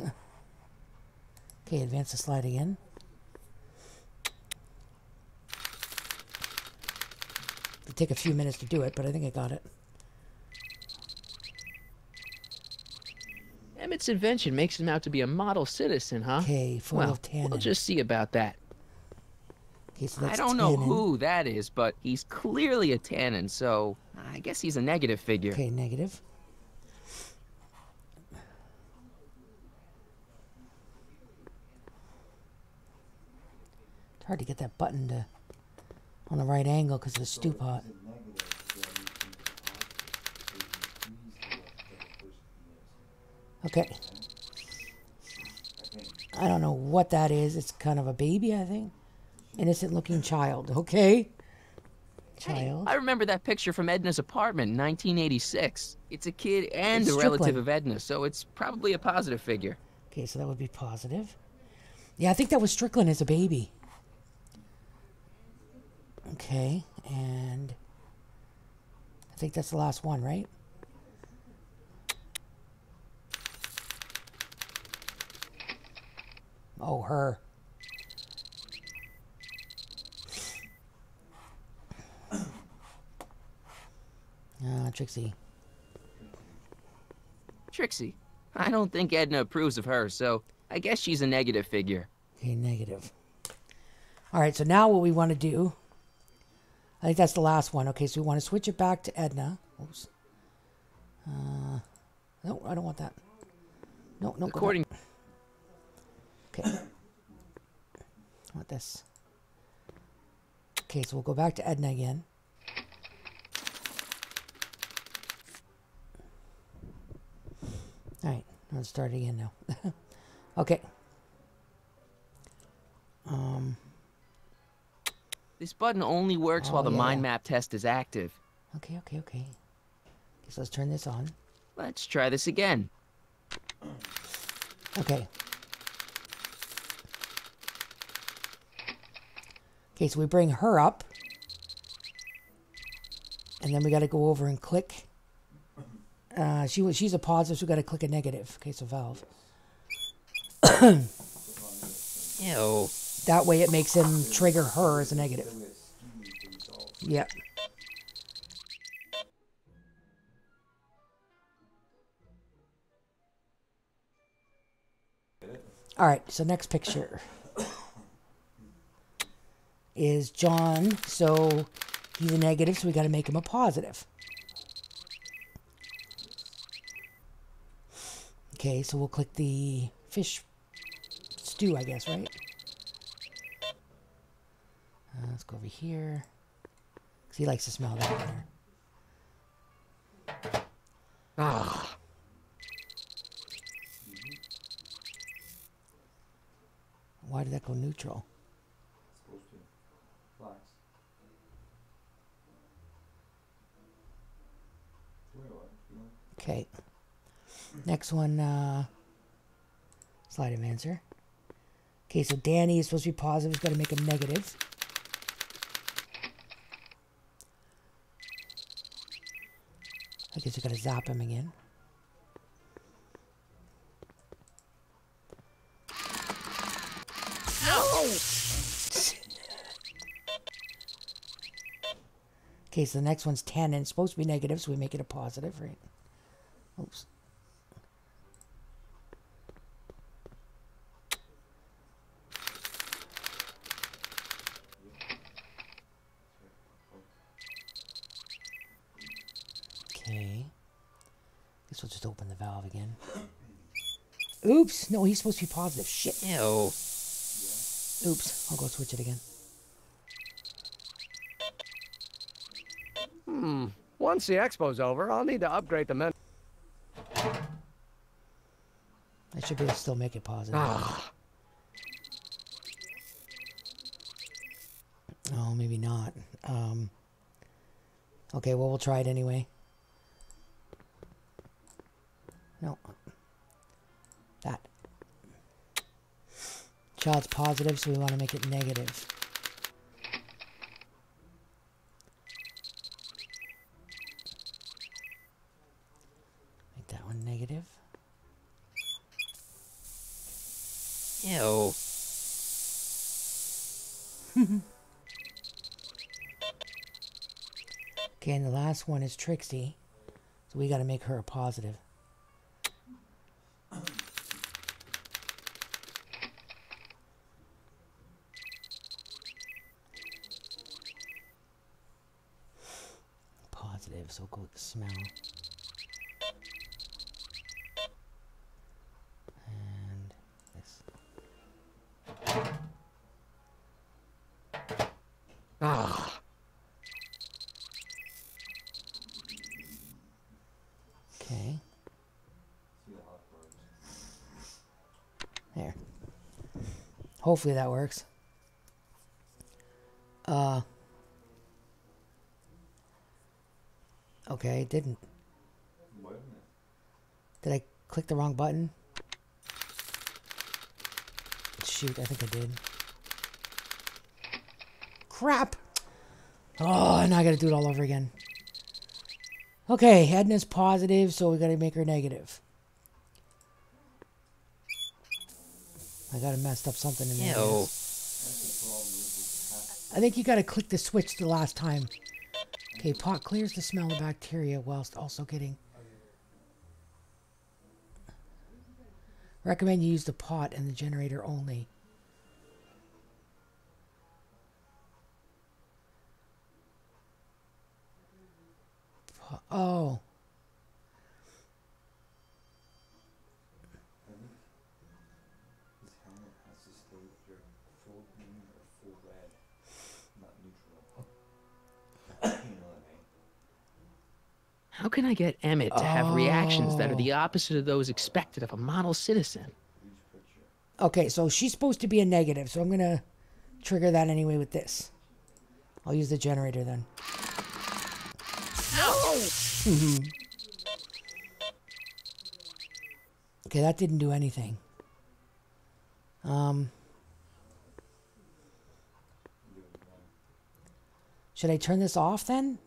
Okay, advance the slide again. It'll take a few minutes to do it, but I think I got it. Emmett's invention makes him out to be a model citizen, huh? Okay, full of tannin. We'll just see about that. Okay, so that's I don't know who that is, but he's clearly a tannin, so I guess he's a negative figure. Okay, negative. It's hard to get that button to on the right angle because of the stew pot. Okay. I don't know what that is. It's kind of a baby, I think. Innocent looking child. Okay. Child. Hey, I remember that picture from Edna's apartment in 1986. It's a kid and a relative of Edna, so it's probably a positive figure. Okay, so that would be positive. Yeah, I think that was Strickland as a baby. Okay, and I think that's the last one, right? Oh, her. Trixie. Trixie. I don't think Edna approves of her, so I guess she's a negative figure. Okay, negative. All right, so now what we want to do, I think that's the last one. Okay, so we want to switch it back to Edna. Oops. No, I don't want that. No, no. According. Okay. I want this. Okay, so we'll go back to Edna again. All right, let's start again now. Okay. This button only works while the mind map test is active. Okay. So let's turn this on. Let's try this again. Okay. Okay, so we bring her up. And then we got to go over and click. She's a positive, so we got to click a negative. Okay, so valve. Ew. That way it makes him trigger her as a negative. Yep. All right, so next picture is John. So He's a negative, so we got to make him a positive. Okay, so we'll click the fish stew, I guess, right? Let's go over here. Because he likes to smell that better. Ah. Why did that go neutral? Okay. Next one, slide of answer. Okay, so Danny is supposed to be positive. He's got to make him negative. I guess you got to zap him again. Okay, so the next one's 10, and it's supposed to be negative, so we make it a positive, right? Oops. Okay. Guess we'll just open the valve again. Oops! No, he's supposed to be positive. Shit. Ew. Oops. I'll go switch it again. Once the expo's over, I'll need to upgrade the menu. I should be able to still make it positive. Ah. Oh, maybe not. Okay, well, we'll try it anyway. No. That. Child's positive, so we want to make it negative. Make that one negative. Ew. Okay, and the last one is Trixie. So we got to make her a positive. Positive, so go with the smell. And this. Ah. Okay. There. Hopefully that works. Okay, it didn't. Did I click the wrong button? Shoot, I think I did. Crap! Oh, now I gotta do it all over again. Okay, Edna's positive, so we gotta make her negative. I gotta messed up something in there. Ew. I think you gotta click the switch the last time. Okay, pot clears the smell of bacteria whilst also getting... Recommend you use the pot and the generator only. Oh. How can I get Emmett to have reactions that are the opposite of those expected of a model citizen? Okay, so she's supposed to be a negative, so I'm going to trigger that anyway with this. I'll use the generator then. Okay, that didn't do anything. Should I turn this off then?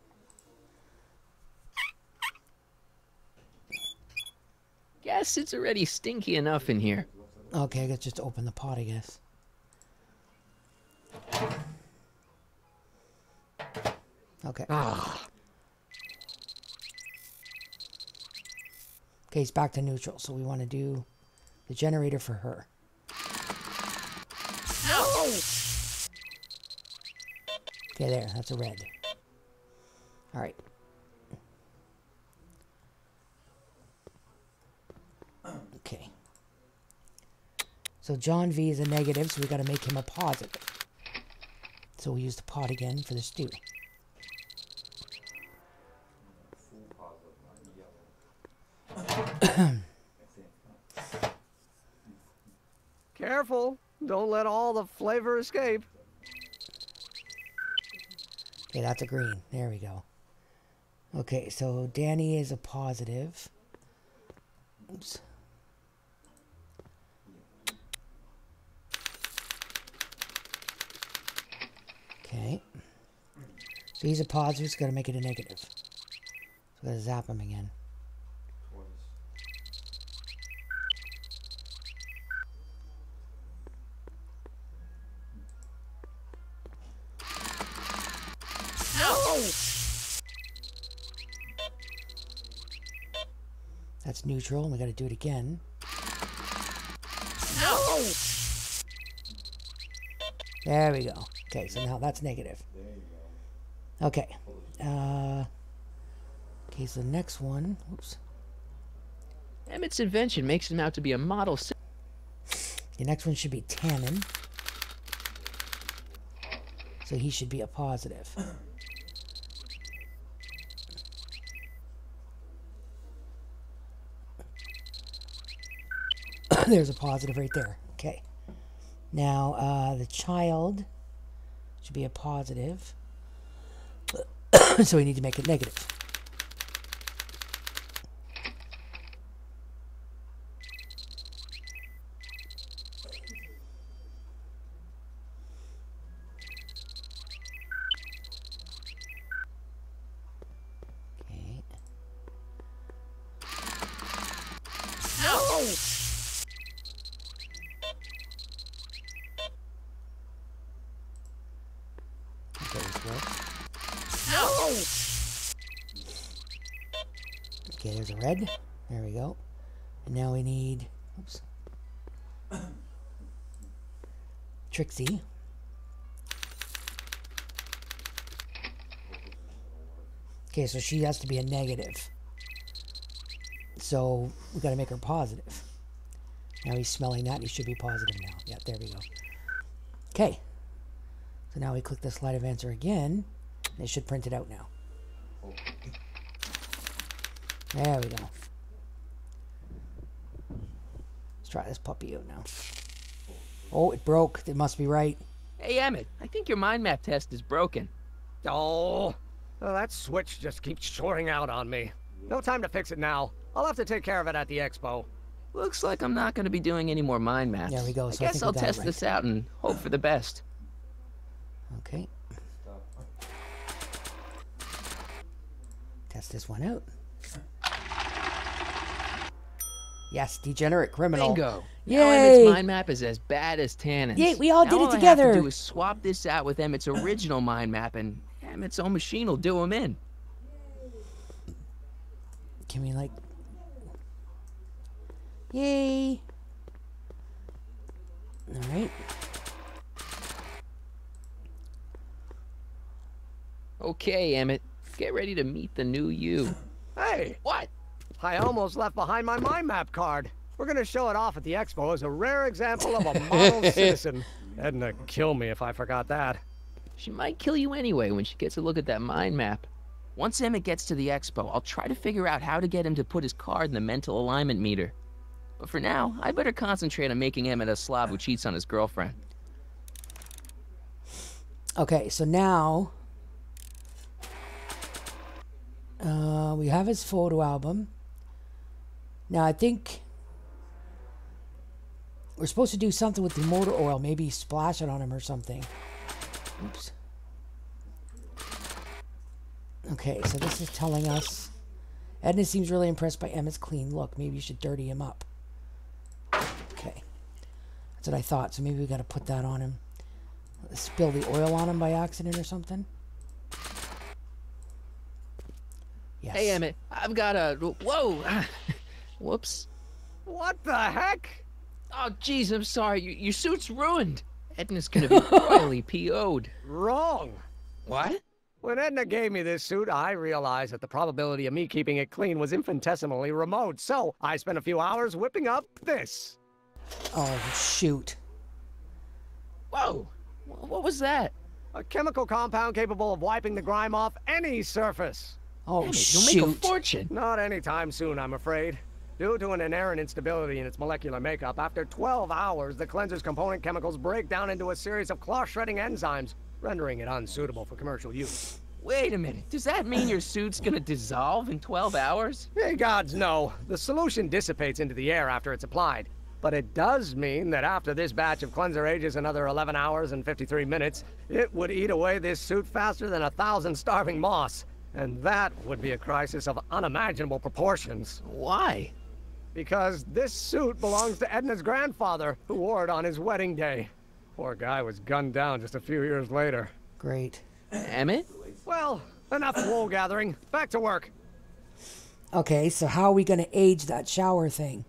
Guess it's already stinky enough in here. Okay, I guess just open the pot, I guess. Okay. Okay, it's back to neutral, so we want to do the generator for her. Okay, there, that's a red. All right. Okay. So John V is a negative, so we got to make him a positive. So we'll use the pot again for the stew. Careful. Don't let all the flavor escape. Okay, that's a green. There we go. Okay, so Danny is a positive. Oops. Okay. So he's a positive, so got to make it a negative. So we got to zap him again. That's neutral, and we got to do it again. No! There we go. Okay, so now that's negative. Okay. Okay, so the next one. Oops. Emmett's invention makes him out to be a model. The next one should be Tannen. So he should be a positive. There's a positive right there. Okay. Now, the child should be a positive. So we need to make it negative. Okay. No! Okay, there's a red. There we go. And now we need... Oops. Trixie. Okay, so she has to be a negative. So we got to make her positive. Now he's smelling that. He should be positive now. Yeah, there we go. Okay. So now we click the slide of answer again. It should print it out now. There we go. Let's try this puppy out now. Oh, it broke. It must be right. Hey, Emmett, I think your mind map test is broken. Oh, that switch just keeps shorting out on me. No time to fix it now. I'll have to take care of it at the expo. Looks like I'm not going to be doing any more mind maps. There we go. I So guess I'll test this out and hope for the best. Okay. Test this one out. Yes, degenerate criminal. Bingo. Yay! Now Emmett's mind map is as bad as Tannen's. Yay, we all did it All together. I have to do is swap this out with Emmett's original mind map, and Emmett's own machine will do him in. Can we, like... Yay! Alright. Okay, Emmett. Get ready to meet the new you. Hey! What? I almost left behind my mind map card. We're gonna show it off at the expo as a rare example of a model citizen. Edna kill me if I forgot that. She might kill you anyway when she gets a look at that mind map. Once Emmett gets to the expo, I'll try to figure out how to get him to put his card in the mental alignment meter. But for now, I better concentrate on making Emmett a slob who cheats on his girlfriend. Okay, so now... we have his photo album. Now, I think we're supposed to do something with the motor oil. Maybe splash it on him or something. Oops. Okay, so this is telling us... Edna seems really impressed by Emmett's clean look. Maybe you should dirty him up. Okay. That's what I thought. So maybe we got to put that on him. Spill the oil on him by accident or something. Yes. Hey, Emmett, I've got a... Whoa! Whoops. What the heck? Oh, jeez, I'm sorry. Your suit's ruined. Edna's gonna be royally PO'd. Wrong. What? When Edna gave me this suit, I realized that the probability of me keeping it clean was infinitesimally remote, so I spent a few hours whipping up this. Oh, shoot. Whoa! What was that? A chemical compound capable of wiping the grime off any surface. Oh, shoot. You'll make a fortune. Not anytime soon, I'm afraid. Due to an inherent instability in its molecular makeup, after 12 hours, the cleanser's component chemicals break down into a series of cloth-shredding enzymes, rendering it unsuitable for commercial use. Wait a minute. Does that mean your suit's gonna dissolve in 12 hours? Hey, gods, no. The solution dissipates into the air after it's applied. But it does mean that after this batch of cleanser ages another 11 hours and 53 minutes, it would eat away this suit faster than 1,000 starving moths. And that would be a crisis of unimaginable proportions. Why? Because this suit belongs to Edna's grandfather, who wore it on his wedding day. Poor guy was gunned down just a few years later. Great. Emmett? Well, enough wool gathering. Back to work. Okay, so how are we going to age that shower thing?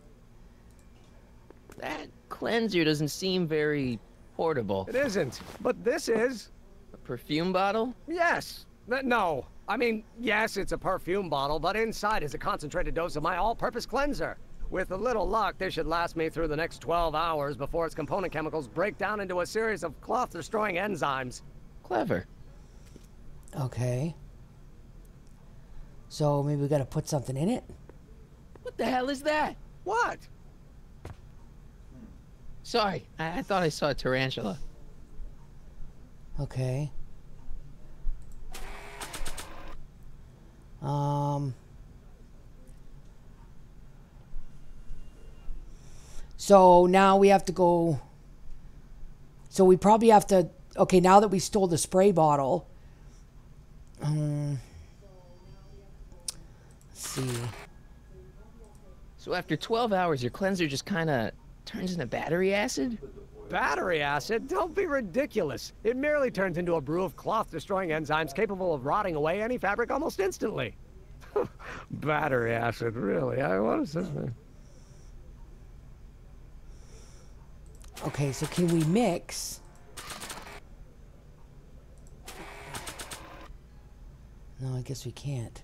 That cleanser doesn't seem very portable. It isn't, but this is. A perfume bottle? Yes. No. I mean, yes, it's a perfume bottle, but inside is a concentrated dose of my all-purpose cleanser. With a little luck, this should last me through the next 12 hours before its component chemicals break down into a series of cloth-destroying enzymes. Clever. Okay. So maybe we got to put something in it? What the hell is that? What? Sorry, I thought I saw a tarantula. Okay. So now we have to go. So we probably have to. Okay, now that we stole the spray bottle. Let's see. So after 12 hours, your cleanser just kind of turns into battery acid? Battery acid? Don't be ridiculous. It merely turns into a brew of cloth-destroying enzymes capable of rotting away any fabric almost instantly. Battery acid, really? What is this, man? Okay, so can we mix? No, I guess we can't.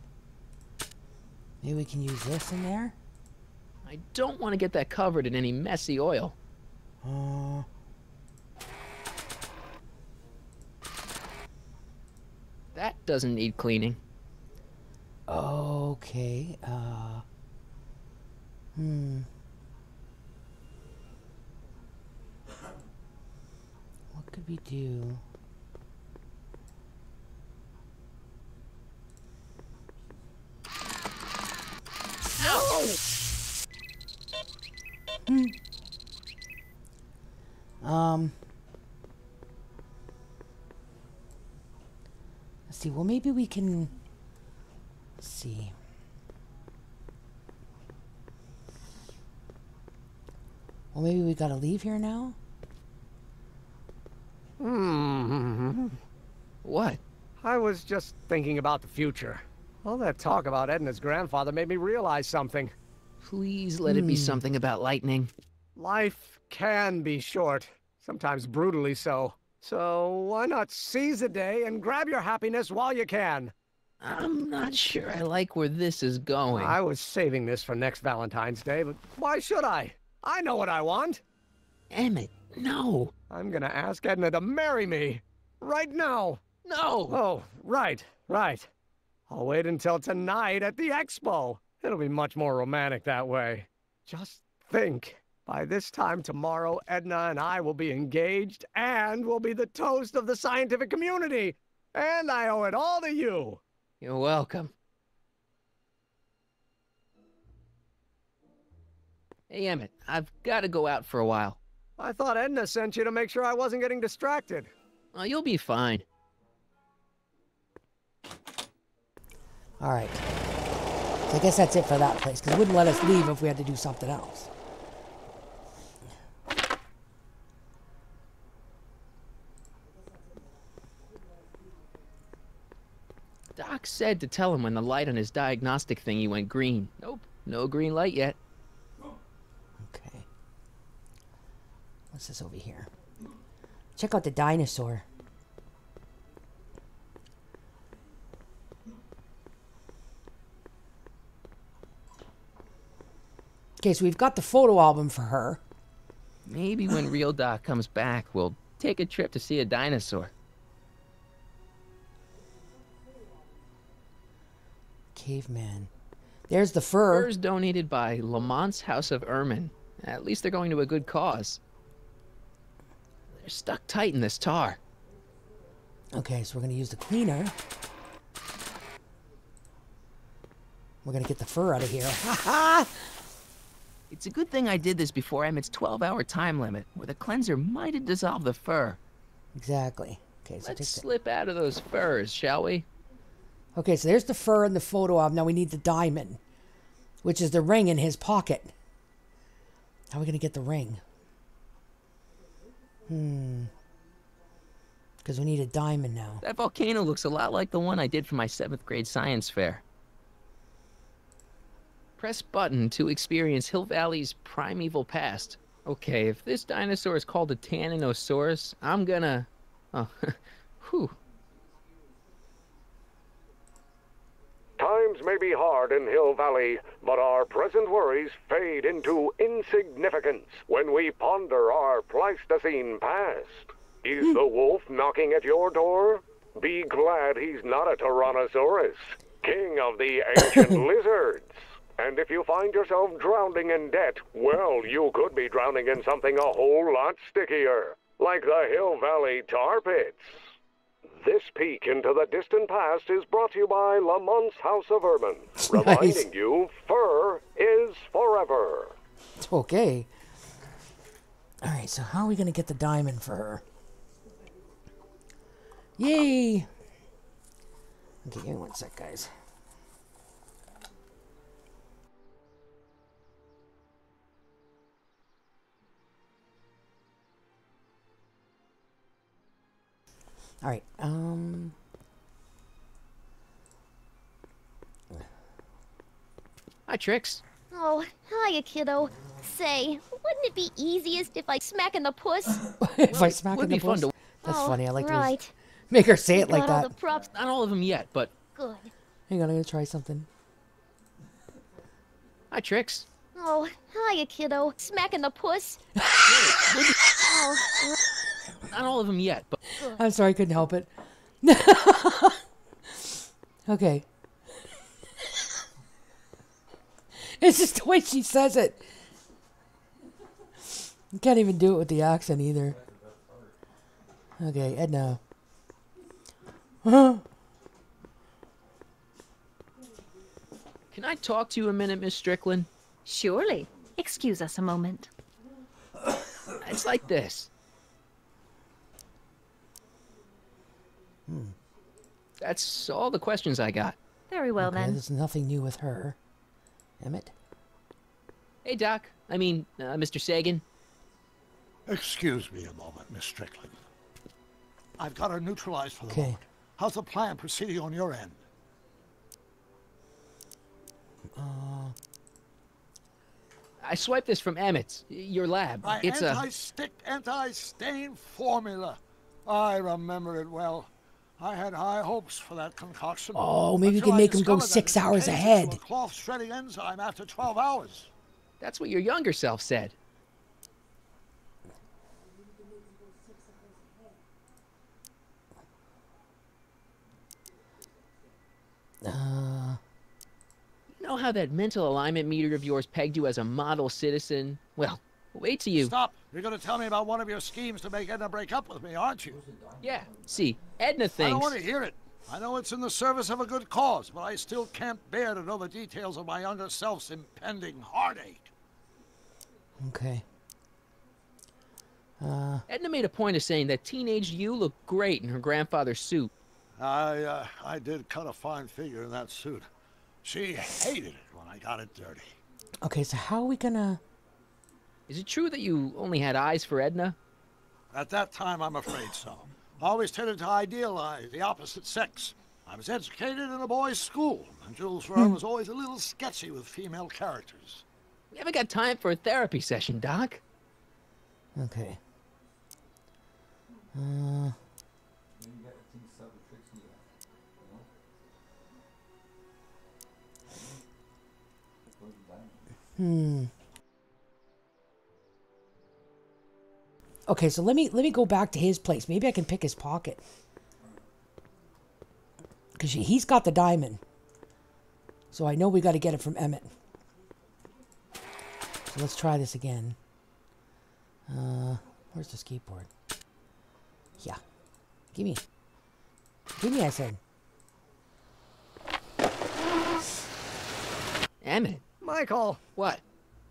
Maybe we can use this in there? I don't want to get that covered in any messy oil. That doesn't need cleaning. Okay, what could we do? No! Let's see. Well, maybe we can. Let's see. Well, maybe we gotta leave here now. What? I was just thinking about the future. All that talk about Edna's grandfather made me realize something. Please let it be something about lightning. Life can be short, sometimes brutally so. So why not seize the day and grab your happiness while you can? I'm not sure I like where this is going. I was saving this for next Valentine's Day, but why should I? I know what I want. Emmett, no. I'm gonna ask Edna to marry me. Right now. No. Oh, right. I'll wait until tonight at the expo. It'll be much more romantic that way. Just think. By this time tomorrow, Edna and I will be engaged and will be the toast of the scientific community. And I owe it all to you. You're welcome. Hey, Emmett, I've got to go out for a while. I thought Edna sent you to make sure I wasn't getting distracted. Oh, you'll be fine. All right. So I guess that's it for that place, because it wouldn't let us leave if we had to do something else. Doc said to tell him when the light on his diagnostic thingy went green. Nope, no green light yet. Okay. What's this over here? Check out the dinosaur. Okay, so we've got the photo album for her. Maybe when real Doc comes back, we'll take a trip to see a dinosaur. Caveman. There's the fur. Furs donated by Lamont's House of Ermine. At least they're going to a good cause. They're stuck tight in this tar. Okay, so we're going to use the cleaner. We're going to get the fur out of here. It's a good thing I did this before Emmett's 12-hour time limit, where the cleanser might have dissolved the fur. Exactly. Okay, so let's slip out of those furs, shall we? Okay, so there's the fur and the photo album. Now we need the diamond, which is the ring in his pocket. How are we going to get the ring? Because we need a diamond now. That volcano looks a lot like the one I did for my 7th grade science fair. Press button to experience Hill Valley's primeval past. Okay, if this dinosaur is called a Tanninosaurus, I'm gonna... Oh, whew. Times may be hard in Hill Valley, but our present worries fade into insignificance when we ponder our Pleistocene past. Is the wolf knocking at your door? Be glad he's not a Tyrannosaurus, king of the ancient lizards. And if you find yourself drowning in debt, well, you could be drowning in something a whole lot stickier, like the Hill Valley tar pits. This peek into the distant past is brought to you by Lamont's House of Ermine, reminding you fur is forever. Okay. All right, so how are we going to get the diamond for her? Yay! Okay, give me one sec, guys. All right, Hi, Trix. Oh, hiya, kiddo. Say, wouldn't it be easiest if I smack in the puss? If I smack in the puss? That's funny. I like to make her say it like that. All the props. Not all of them yet, but... Good. Hang on, I'm going to try something. Hi, Trix. Oh, hiya, kiddo. Smack in the puss. Oh, not all of them yet, but... I'm sorry, I couldn't help it. Okay. It's just the way she says it. You can't even do it with the accent either. Okay, Edna. Can I talk to you a minute, Miss Strickland? Surely. Excuse us a moment. It's like this. That's all the questions I got. Very well, then. There's nothing new with her. Emmett? Hey, Doc. I mean, Mr. Sagan. Excuse me a moment, Miss Strickland. I've got her neutralized for the moment. How's the plan proceeding on your end? I swiped this from Emmett's, your lab. My It's anti-stick, anti-stain formula. I remember it well. I had high hopes for that concoction. Oh, maybe we can make him go 6 hours ahead. A cloth shredding enzyme after 12 hours. That's what your younger self said. You know how that mental alignment meter of yours pegged you as a model citizen? Well, wait till you... Stop! You're going to tell me about one of your schemes to make Edna break up with me, aren't you? Yeah, see, Edna thinks... I don't want to hear it. I know it's in the service of a good cause, but I still can't bear to know the details of my younger self's impending heartache. Okay. Edna made a point of saying that teenage you looked great in her grandfather's suit. I did cut a fine figure in that suit. She hated it when I got it dirty. Okay, so how are we gonna... Is it true that you only had eyes for Edna? At that time, I'm afraid so. I always tended to idealize the opposite sex. I was educated in a boys' school, and Jules Verne was always a little sketchy with female characters. We haven't got time for a therapy session, Doc. Okay. Okay, so let me go back to his place. Maybe I can pick his pocket. Because he's got the diamond. So I know we got to get it from Emmett. So let's try this again. Where's the skateboard? Yeah. Gimme, I said. Emmett. Michael. What?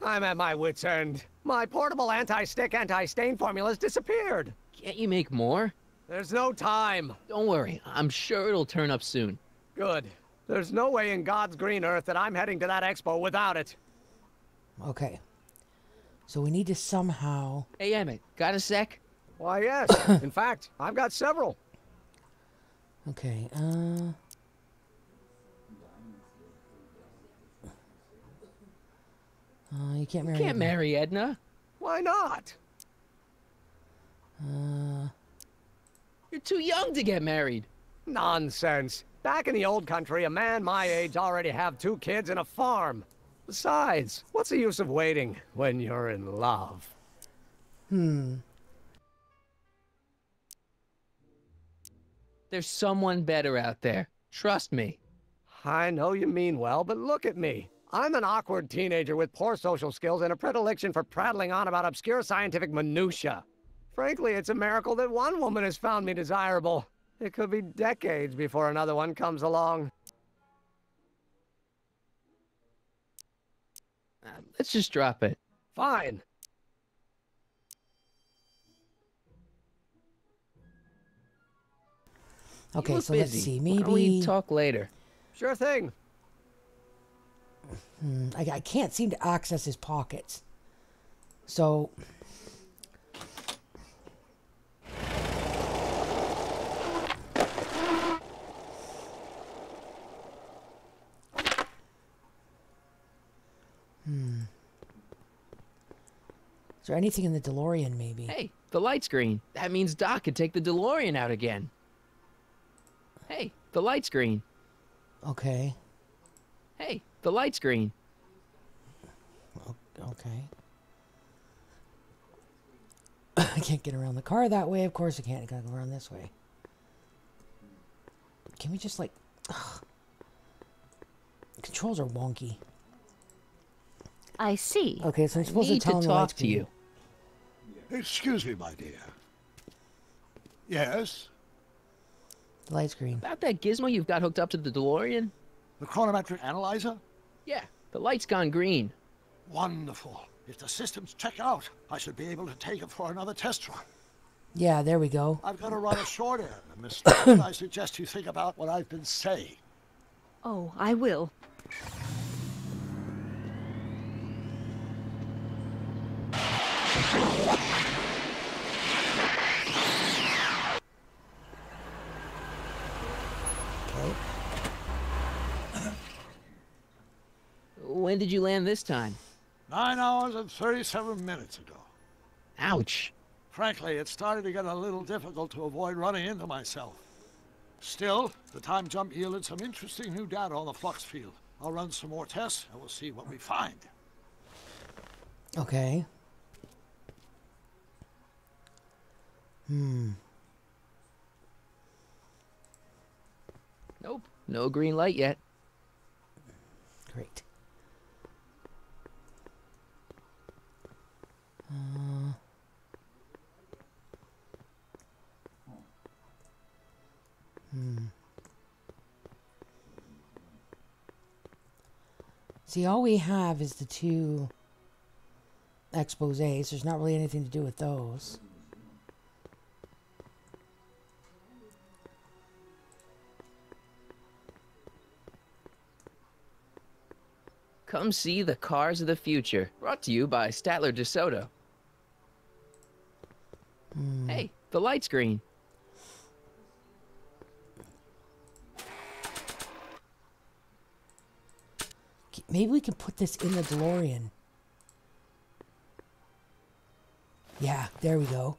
I'm at my wit's end. My portable anti-stick, anti-stain formula's disappeared. Can't you make more? There's no time. Don't worry. I'm sure it'll turn up soon. Good. There's no way in God's green earth that I'm heading to that expo without it. Okay. So we need to somehow... Hey, Emmett, got a sec? Why, yes. In fact, I've got several. Okay, you can't marry Edna. Marry Edna. Why not? You're too young to get married. Nonsense. Back in the old country, a man my age already have 2 kids and a farm. Besides, what's the use of waiting when you're in love? There's someone better out there. Trust me. I know you mean well, but look at me. I'm an awkward teenager with poor social skills and a predilection for prattling on about obscure scientific minutiae. Frankly, it's a miracle that one woman has found me desirable. It could be decades before another one comes along. Let's just drop it. Fine. Okay, so let's see. Maybe... Why don't we talk later? Sure thing. I can't seem to access his pockets. So... Is there anything in the DeLorean, maybe? Hey, the light's green. That means Doc could take the DeLorean out again. Hey, the light's green. Okay. Hey, the light's green. Okay. I can't get around the car that way. Of course I can't. I gotta go around this way. Can we just, like... Ugh. The controls are wonky. I see. Okay, so I'm supposed to tell him talk to you. Excuse me, my dear. Yes? Light screen. About that gizmo you've got hooked up to the DeLorean? The chronometric analyzer? Yeah, the light's gone green. Wonderful. If the systems check out, I should be able to take it for another test run. Yeah, there we go. I've got to run a short errand, Miss Stone. I suggest you think about what I've been saying. Oh, I will. When did you land this time? 9 hours and 37 minutes ago. Ouch. Frankly, it started to get a little difficult to avoid running into myself. Still, the time jump yielded some interesting new data on the flux field. I'll run some more tests and we'll see what we find. Okay. Nope. No green light yet. Great. See, all we have is the 2 exposés. There's not really anything to do with those. Come see the cars of the future. Brought to you by Statler DeSoto. Hey, the light's green. Maybe we can put this in the DeLorean. Yeah, there we go.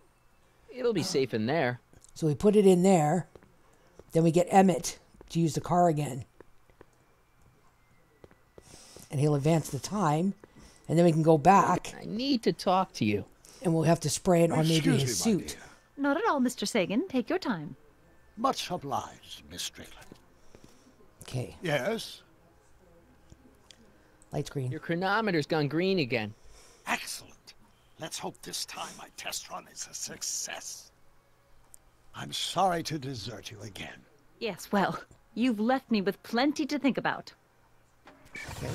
It'll be safe in there. So we put it in there. Then we get Emmett to use the car again. And he'll advance the time. And then we can go back. I need to talk to you. And we'll have to spray it on maybe Excuse his me, my suit. dear. Not at all, Mr. Sagan. Take your time. Much obliged, Miss Strickland. Okay. Yes? Light's green. Your chronometer's gone green again. Excellent. Let's hope this time my test run is a success. I'm sorry to desert you again. Yes, well, you've left me with plenty to think about. Okay.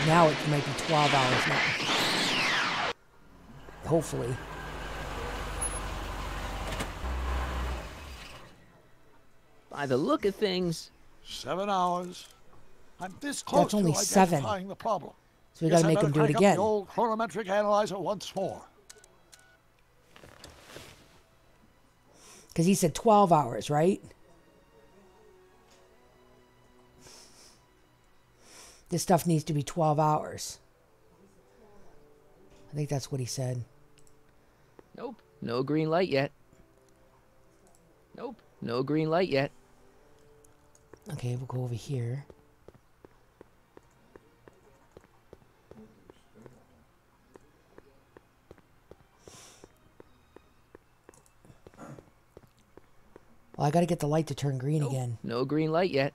Now it might be 12 hours now. Hopefully. By the look of things... 7 hours. I'm this close That's only to 7. identifying the problem. So we gotta make him do it again. The old chronometric analyzer once more. Because he said 12 hours, right? This stuff needs to be 12 hours. I think that's what he said. Nope. No green light yet. Nope. No green light yet. Okay, we'll go over here. Well, I gotta get the light to turn green again. No green light yet.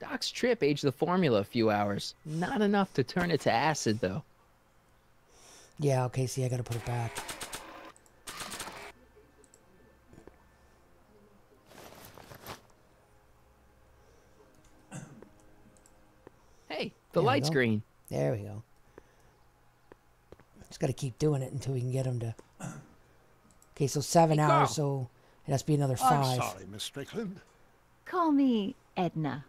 Doc's trip aged the formula a few hours. Not enough to turn it to acid, though. Yeah, okay, see, I gotta put it back. Hey, the light's green. There we go. Just gotta keep doing it until we can get him to... Okay, so 7 hours, Carl. so it has to be another 5. I'm sorry, Miss Strickland. Call me Edna.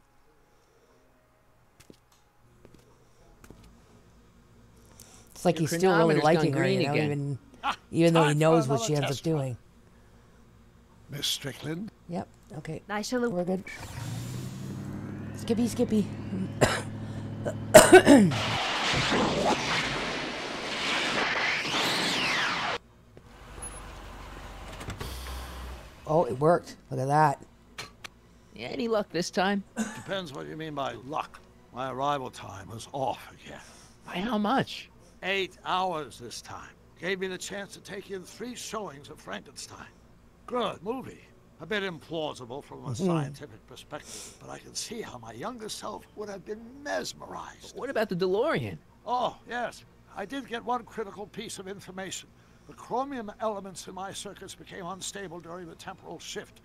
It's like Your he's still really chronometer's liking gone her, green you know, again. even though he time for knows what another she ends up test run. doing. Miss Strickland. Yep, okay. I shall... We're good. Skippy, Skippy. Oh, it worked. Look at that. Yeah, any luck this time? Depends what you mean by luck. My arrival time was off again. By how much? 8 hours this time. Gave me the chance to take in 3 showings of Frankenstein. Good movie. A bit implausible from a scientific perspective, but I can see how my younger self would have been mesmerized. What about the DeLorean? Oh, yes. I did get one critical piece of information. The chromium elements in my circuits became unstable during the temporal shift.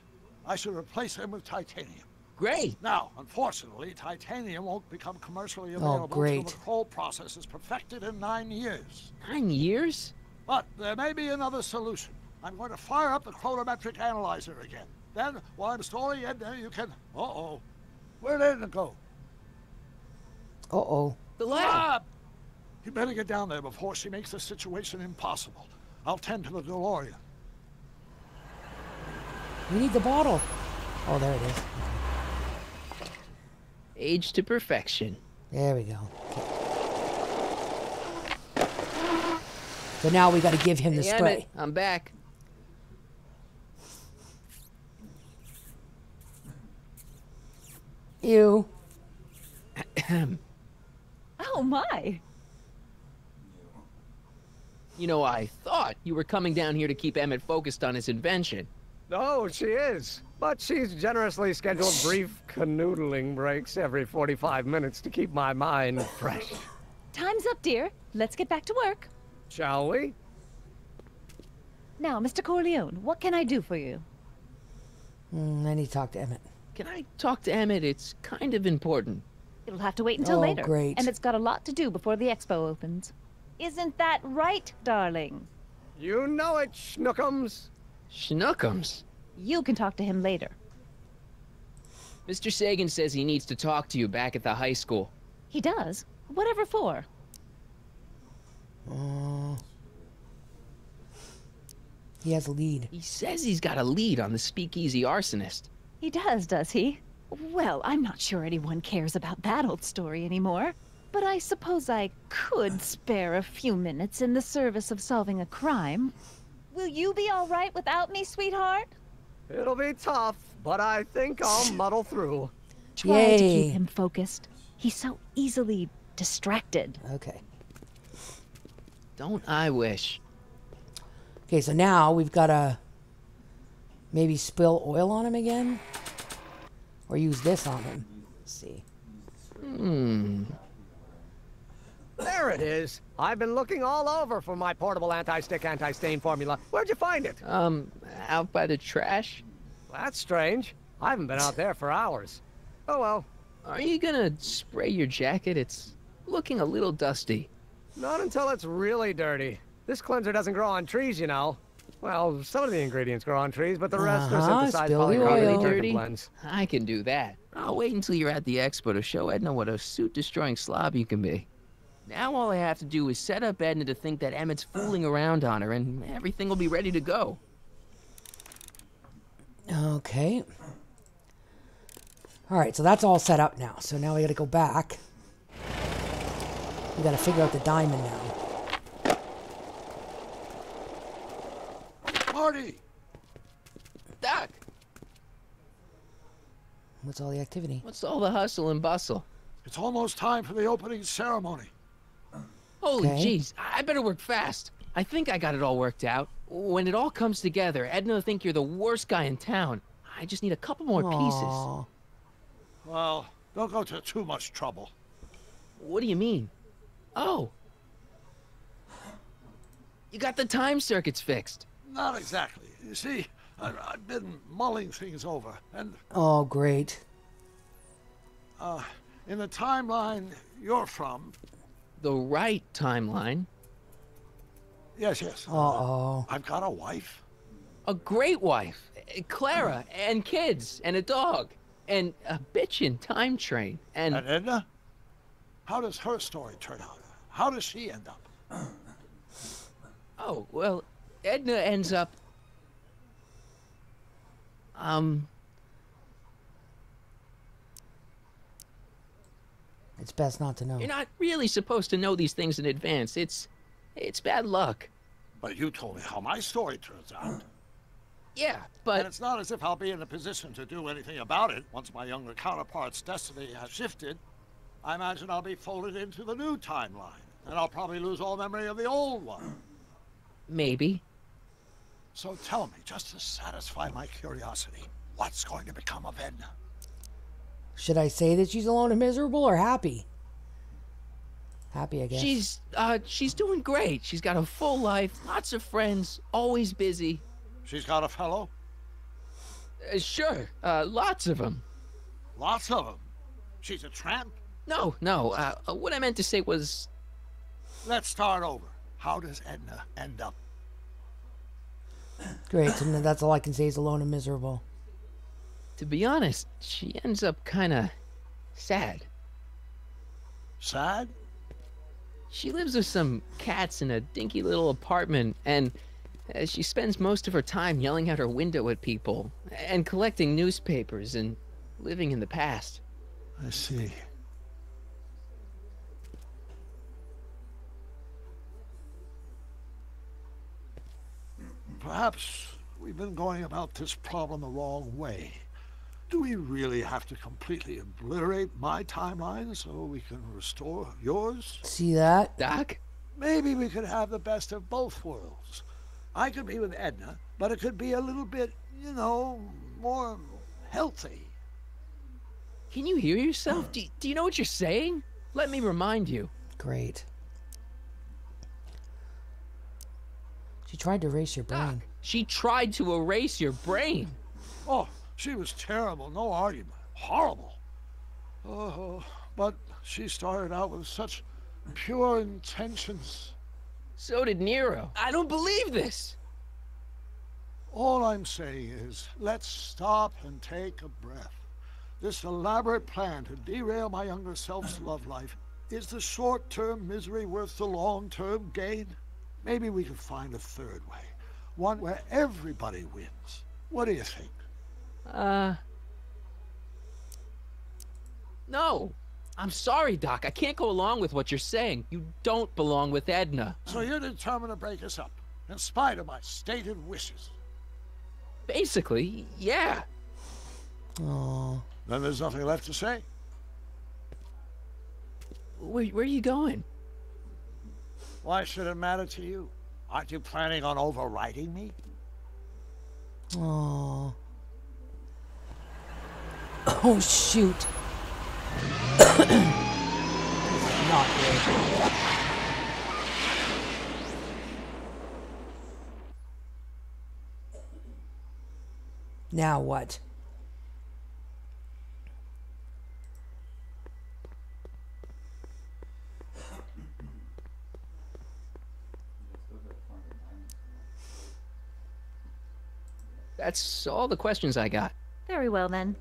I should replace them with titanium. Great. Now, unfortunately, titanium won't become commercially available great. until the Kroll process is perfected in 9 years. 9 years? But there may be another solution. I'm going to fire up the chronometric analyzer again. Then, while I'm stalling in there, you can... Uh-oh. Where did it go? Uh-oh. The lab! You better get down there before she makes the situation impossible. I'll tend to the DeLorean. We need the bottle. Oh, there it is. Aged to perfection. There we go. Okay. So now we got to give him the Hey, spray. Emmett, I'm back. Ew. Oh, my. You know, I thought you were coming down here to keep Emmett focused on his invention. Oh, she is. But she's generously scheduled brief canoodling breaks every 45 minutes to keep my mind fresh. Time's up, dear. Let's get back to work. Shall we? Now, Mr. Corleone, what can I do for you? I need to talk to Emmett. Can I talk to Emmett? It's kind of important. It'll have to wait until Oh, later. great. Emmett's got a lot to do before the expo opens. Isn't that right, darling? You know it, Schnookums. Schnookums? You can talk to him later. Mr. Sagan says he needs to talk to you back at the high school. He does? Whatever for? He has a lead. He says he's got a lead on the speakeasy arsonist. He does he? Well, I'm not sure anyone cares about that old story anymore. But I suppose I could spare a few minutes in the service of solving a crime. Will you be all right without me, sweetheart? It'll be tough, but I think I'll muddle through. Try to keep him focused. He's so easily distracted. Okay. Don't I wish? Okay, so now we've got to maybe spill oil on him again? Or use this on him. Let's see. There it is. I've been looking all over for my portable anti-stick, anti-stain formula. Where'd you find it? Out by the trash. That's strange. I haven't been out there for hours. Oh well. Are you gonna spray your jacket? It's looking a little dusty. Not until it's really dirty. This cleanser doesn't grow on trees, you know. Well, some of the ingredients grow on trees, but the rest are synthesized polycarbonate detergent blends. I can do that. I'll wait until you're at the expo to show Edna what a suit-destroying slob you can be. Now all I have to do is set up Edna to think that Emmett's fooling around on her, and everything will be ready to go. Okay. Alright, so that's all set up now. So now we gotta go back. We gotta figure out the diamond now. Marty! Doc! What's all the activity? What's all the hustle and bustle? It's almost time for the opening ceremony. Holy jeez, I better work fast. I think I got it all worked out. When it all comes together, Edna will think you're the worst guy in town. I just need a couple more pieces. Well, don't go to too much trouble. What do you mean? Oh. You got the time circuits fixed. Not exactly. You see, I've been mulling things over, and... Oh, great. In the timeline you're from... The right timeline? Yes, yes. Uh-oh. I've got a wife. A great wife. Clara, and kids, and a dog. And a bitchin' time train, and... And Edna? How does her story turn out? How does she end up? Oh, well, Edna ends up... It's best not to know. You're not really supposed to know these things in advance. It's bad luck. But you told me how my story turns out. Yeah, but... And it's not as if I'll be in a position to do anything about it once my younger counterpart's destiny has shifted. I imagine I'll be folded into the new timeline, and I'll probably lose all memory of the old one. Maybe. So tell me, just to satisfy my curiosity, what's going to become of Edna? Should I say that she's alone and miserable or happy? Happy, I guess. She's doing great. She's got a full life, lots of friends, always busy. She's got a fellow? Sure, lots of them. Lots of them? She's a tramp? No, what I meant to say was... Let's start over. How does Edna end up? Great, and that's all I can say is alone and miserable. To be honest, she ends up kinda... sad. Sad? She lives with some cats in a dinky little apartment, and she spends most of her time yelling out her window at people, and collecting newspapers, and living in the past. I see. Perhaps we've been going about this problem the wrong way. Do we really have to completely obliterate my timeline so we can restore yours? See that? Doc? Maybe we could have the best of both worlds. I could be with Edna, but it could be a little bit, you know, more healthy. Can you hear yourself? Do you know what you're saying? Let me remind you. Great. She tried to erase your brain. Doc, she tried to erase your brain. Oh, she was terrible, no argument. Horrible. Oh, but she started out with such pure intentions. So did Nero. I don't believe this. All I'm saying is, let's stop and take a breath. This elaborate plan to derail my younger self's love life, is the short-term misery worth the long-term gain? Maybe we could find a third way. One where everybody wins. What do you think? No. I'm sorry, Doc. I can't go along with what you're saying. You don't belong with Edna. So you're determined to break us up, in spite of my stated wishes? Basically, yeah. Oh. Then there's nothing left to say. Where are you going? Why should it matter to you? Aren't you planning on overriding me? Oh. Oh, shoot. Not good. Now what? That's all the questions I got. Very well, then.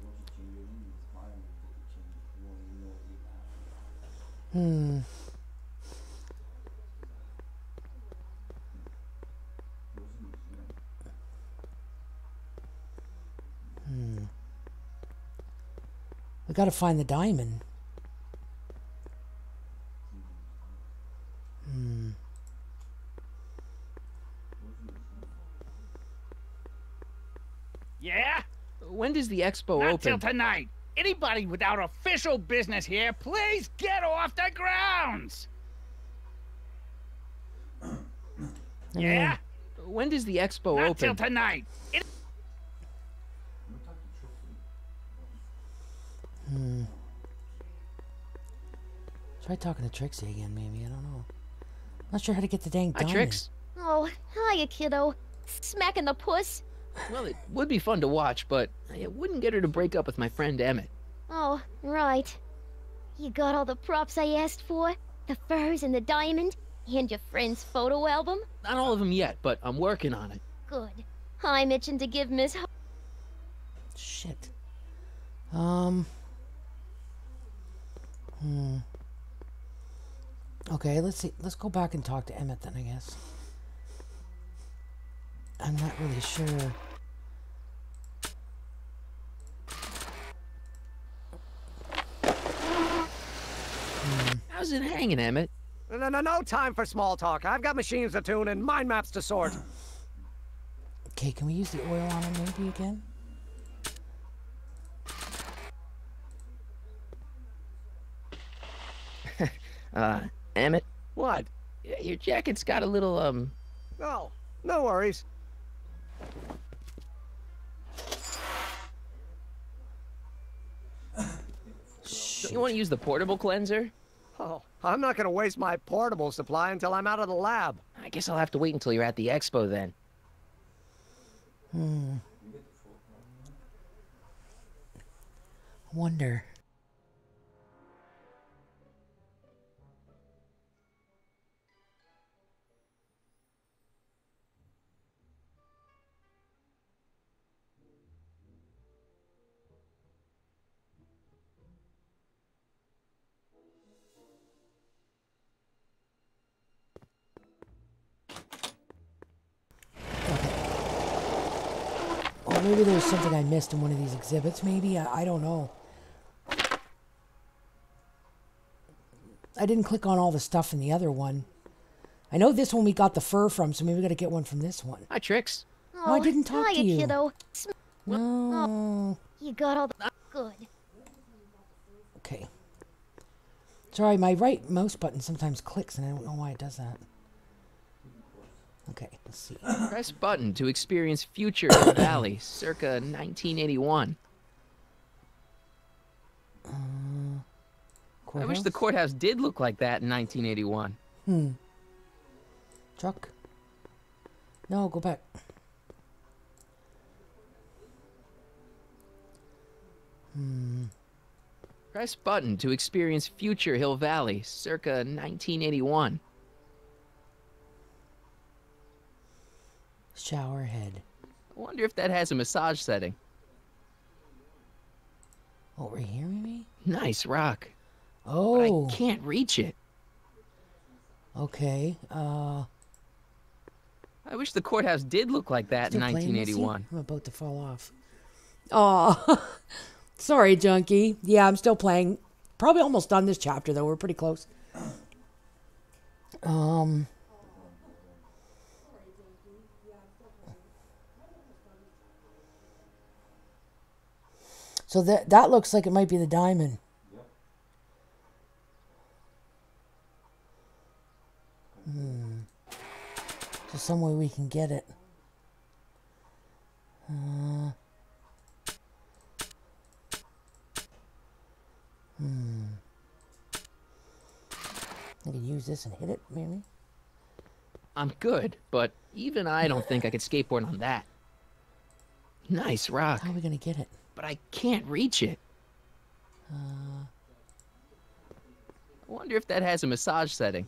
We gotta find the diamond. Yeah? When does the expo Not open? till tonight. Anybody without official business here, please get off the grounds! Yeah? When does the expo Not open? till tonight. Try talking to Trixie again, maybe. I don't know. Not sure how to get the dang Hi, diamond. Trix. Oh, hiya, kiddo. Smacking the puss. Well, it would be fun to watch, but it wouldn't get her to break up with my friend Emmett. Oh, right. You got all the props I asked for? The furs and the diamond? And your friend's photo album? Not all of them yet, but I'm working on it. Good. I'm itching to give Miss Shit. Okay, let's see. Let's go back and talk to Emmett then, I guess. I'm not really sure. How's it hanging, Emmett? No time for small talk. I've got machines to tune and mind maps to sort. Okay, can we use the oil on him maybe again? Emmett? What? Your jacket's got a little, Oh, no worries. You want to use the portable cleanser? Oh, I'm not gonna waste my portable supply until I'm out of the lab. I guess I'll have to wait until you're at the expo then. Wonder. Or maybe there's something I missed in one of these exhibits. Maybe. I don't know. I didn't click on all the stuff in the other one. I know this one we got the fur from, so maybe we got to get one from this one. Hi, Trix. Oh, I didn't talk to hiya, you. Kiddo. No. You got all the good. Okay. Sorry, my right mouse button sometimes clicks, and I don't know why it does that. Okay, let's see. Press button to experience future Hill Valley, circa 1981. I wish the courthouse did look like that in 1981. Truck? No, go back. Press button to experience future Hill Valley, circa 1981. Shower head. I wonder if that has a massage setting. Over here, maybe? Nice rock. Oh. But I can't reach it. Okay. I wish the courthouse did look like that in Still playing, 1981. Missy? I'm about to fall off. Aw. Sorry, Junkie. Yeah, I'm still playing. Probably almost done this chapter, though. We're pretty close. So that looks like it might be the diamond. So some way we can get it. I can use this and hit it, maybe? I'm good, but even I don't think I could skateboard on that. Nice rock. How are we gonna get it? But I can't reach it. I wonder if that has a massage setting.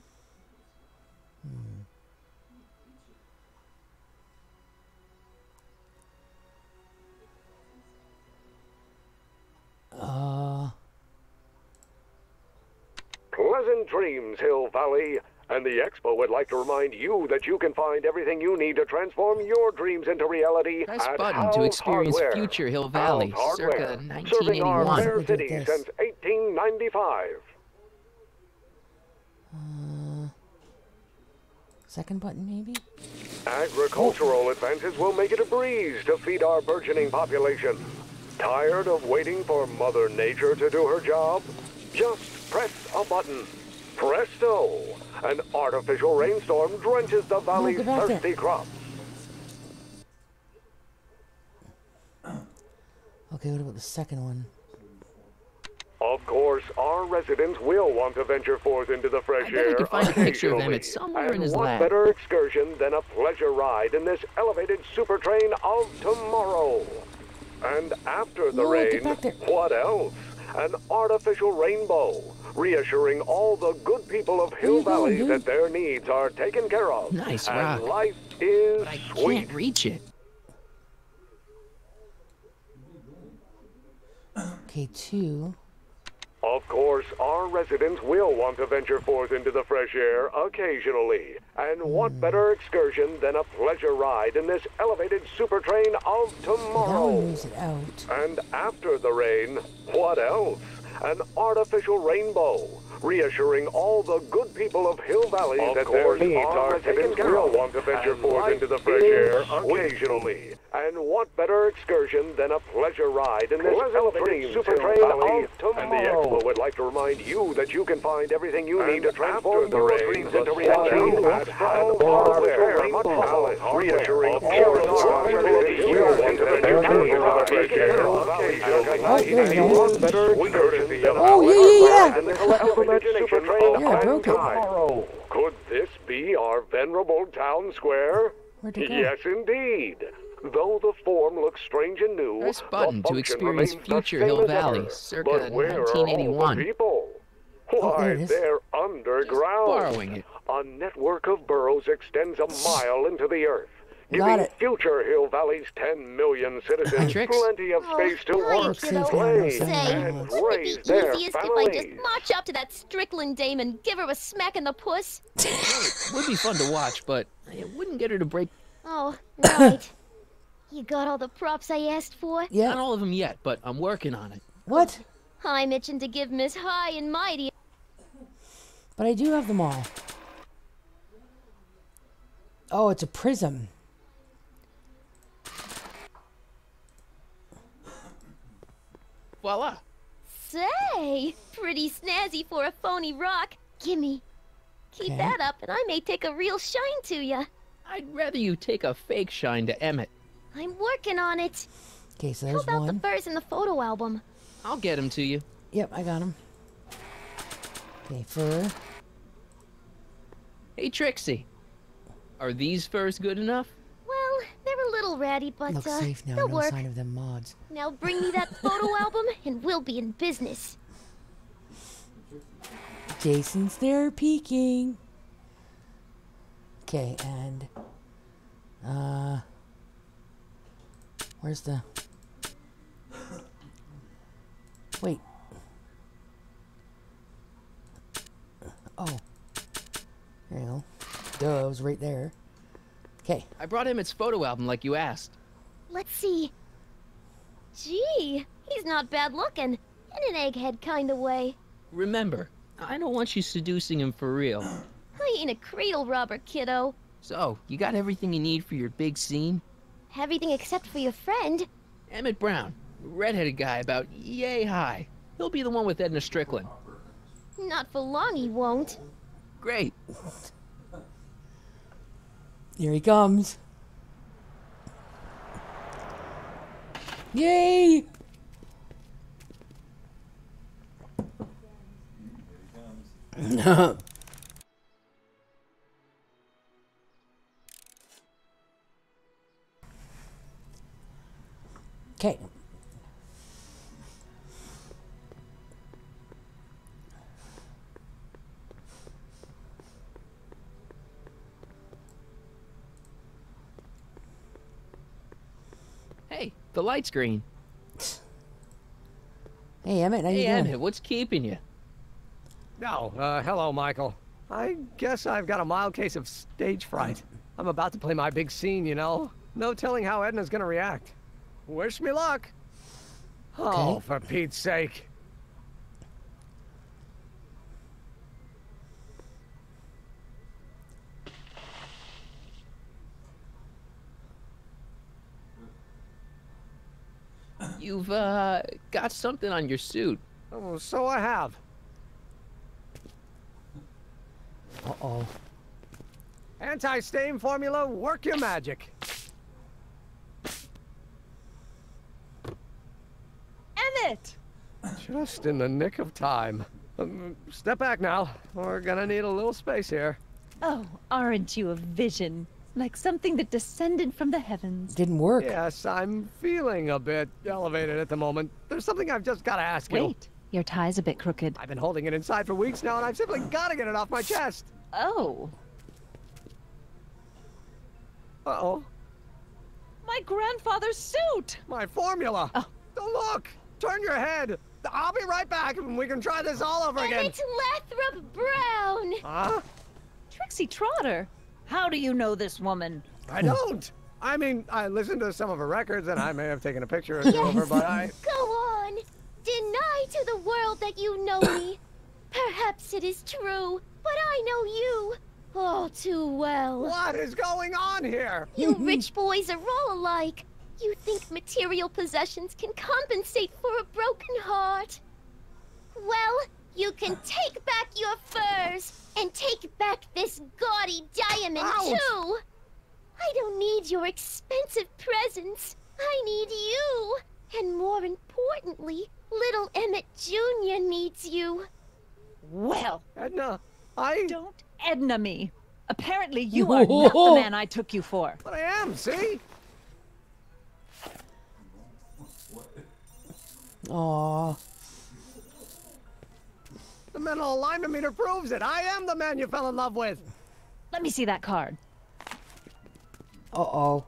Pleasant dreams, Hill Valley. And the Expo would like to remind you that you can find everything you need to transform your dreams into reality Press at button House to experience Hardware. future Hill Valley, House circa Hardware, serving our 1981. fair city since 1895. Second button, maybe? Agricultural advances will make it a breeze to feed our burgeoning population. Tired of waiting for Mother Nature to do her job? Just press a button. Presto! An artificial rainstorm drenches the valley's thirsty crops. Okay, what about the second one? Of course, our residents will want to venture forth into the fresh air I can find a picture of occasionally. Emmett somewhere in And his what lab. better excursion than a pleasure ride in this elevated super train of tomorrow? And after the rain, what else? An artificial rainbow, reassuring all the good people of Hill Valley that their needs are taken care of. Nice and rock. life is I sweet. can't reach it. Okay, 2. Of course, our residents will want to venture forth into the fresh air occasionally. And what better excursion than a pleasure ride in this elevated super train of tomorrow? Moves it out. And after the rain, what else? An artificial rainbow, reassuring all the good people of Hill Valley that their needs are taken care of. Will want to venture forth into the fresh air occasionally. And what better excursion than a pleasure ride in this elevated super train of tomorrow? And the Expo would like to remind you that you can find everything you need to transform your dreams into reality at House Hardware. Reassuring all the will want to venture forth into the fresh air occasionally. And what better excursion than a pleasure ride in this elevated super train of tomorrow? Could this be our venerable town square? Yes, indeed. Though the form looks strange and new, Press button the to function experience remains future the same Hill as Valley, ever. circa But where are all the 1981. people? there Why, it is. they're underground. borrowing it. A network of burrows extends a mile into the earth, Got giving it. future Hill Valley's 10 million citizens Tricks. plenty of space to hi, work, kiddo. play, Say, and wouldn't it raise be their easiest if I just families. march up to that Strickland dame and give her a smack in the puss? It would be fun to watch, but it wouldn't get her to break. Oh, right. You got all the props I asked for? Not all of them yet, but I'm working on it. What? I'm itching to give Miss High and Mighty. But I do have them all. Oh, it's a prism. Voila. Say, pretty snazzy for a phony rock. Gimme. Keep Okay. that up and I may take a real shine to ya. I'd rather you take a fake shine to Emmett. I'm working on it. Okay, so How there's about one. the furs in the photo album? I'll get him to you. Yep, I got them. Okay, fur. Hey, Trixie. Are these furs good enough? Well, they're a little ratty, but Looks safe now. they'll No work. sign of them mods. Now bring me that photo album and we'll be in business. Jason's there peeking. Okay, and where's the wait. Oh. There you go. Duh, it was right there. Okay. I brought Emmett's photo album like you asked. Let's see. Gee, he's not bad looking. In an egghead kind of way. Remember, I don't want you seducing him for real. I ain't a cradle robber, kiddo. So, you got everything you need for your big scene? Everything except for your friend. Emmett Brown. redheaded guy about yay high. He'll be the one with Edna Strickland. Not for long, he won't. Great. Here he comes. Yay! Okay. Hey, the light's green. Hey, Emmett, how you doing? Emmett, what's keeping you? No, hello, Michael. I guess I've got a mild case of stage fright. I'm about to play my big scene, you know. No telling how Edna's gonna react. Wish me luck. Oh, for Pete's sake. You've, got something on your suit. Oh, so I have. Uh-oh. Anti-stain formula, work your magic. Emmett! Just in the nick of time. Step back now. We're gonna need a little space here. Oh, aren't you a vision? Like something that descended from the heavens. Didn't work. Yes, I'm feeling a bit elevated at the moment. There's something I've just gotta ask you. Wait, your tie's a bit crooked. I've been holding it inside for weeks now, and I've simply gotta get it off my chest. Oh. Uh-oh. My grandfather's suit! My formula! Oh. Don't look! Turn your head! I'll be right back, and we can try this all over again. It's Lathrop Brown! Huh? Trixie Trotter! How do you know this woman? I don't! I mean, I listened to some of her records, and I may have taken a picture or two of her, but I... Go on! Deny to the world that you know me. Perhaps it is true, but I know you all too well. What is going on here? You rich boys are all alike. You think material possessions can compensate for a broken heart. Well, you can take back your furs and take back this gaudy diamond, too. I don't need your expensive presents. I need you. And more importantly, little Emmett Jr. needs you. Well, Edna, Don't Edna me. Apparently you are not the man I took you for. But I am, see? Aww. The mental alignment meter proves it. I am the man you fell in love with. Let me see that card. Uh-oh.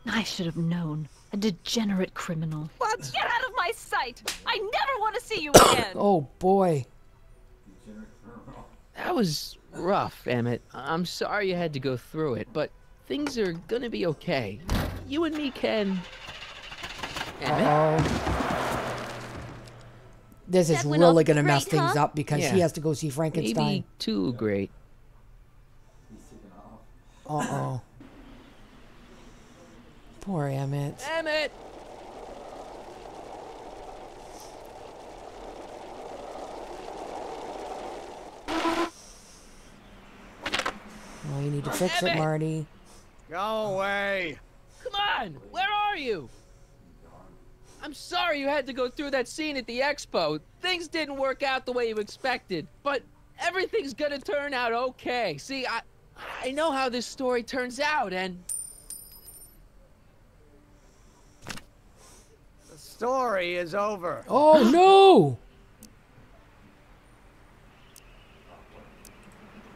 I should have known. A degenerate criminal. What? Get out of my sight! I never want to see you again! Oh, boy. That was rough, Emmett. I'm sorry you had to go through it, but things are gonna be okay. You and me can... Emmett? Uh-oh. This is That went really off gonna mess great, things huh? up because he has to go see Frankenstein. Maybe too great. Uh-oh. Poor Emmett. Emmett! Well, you need to fix it, Emmett! Marty. Go away. Come on! Where are you? I'm sorry you had to go through that scene at the expo. Things didn't work out the way you expected, but everything's gonna turn out okay. See, I know how this story turns out, and... The story is over. Oh, no!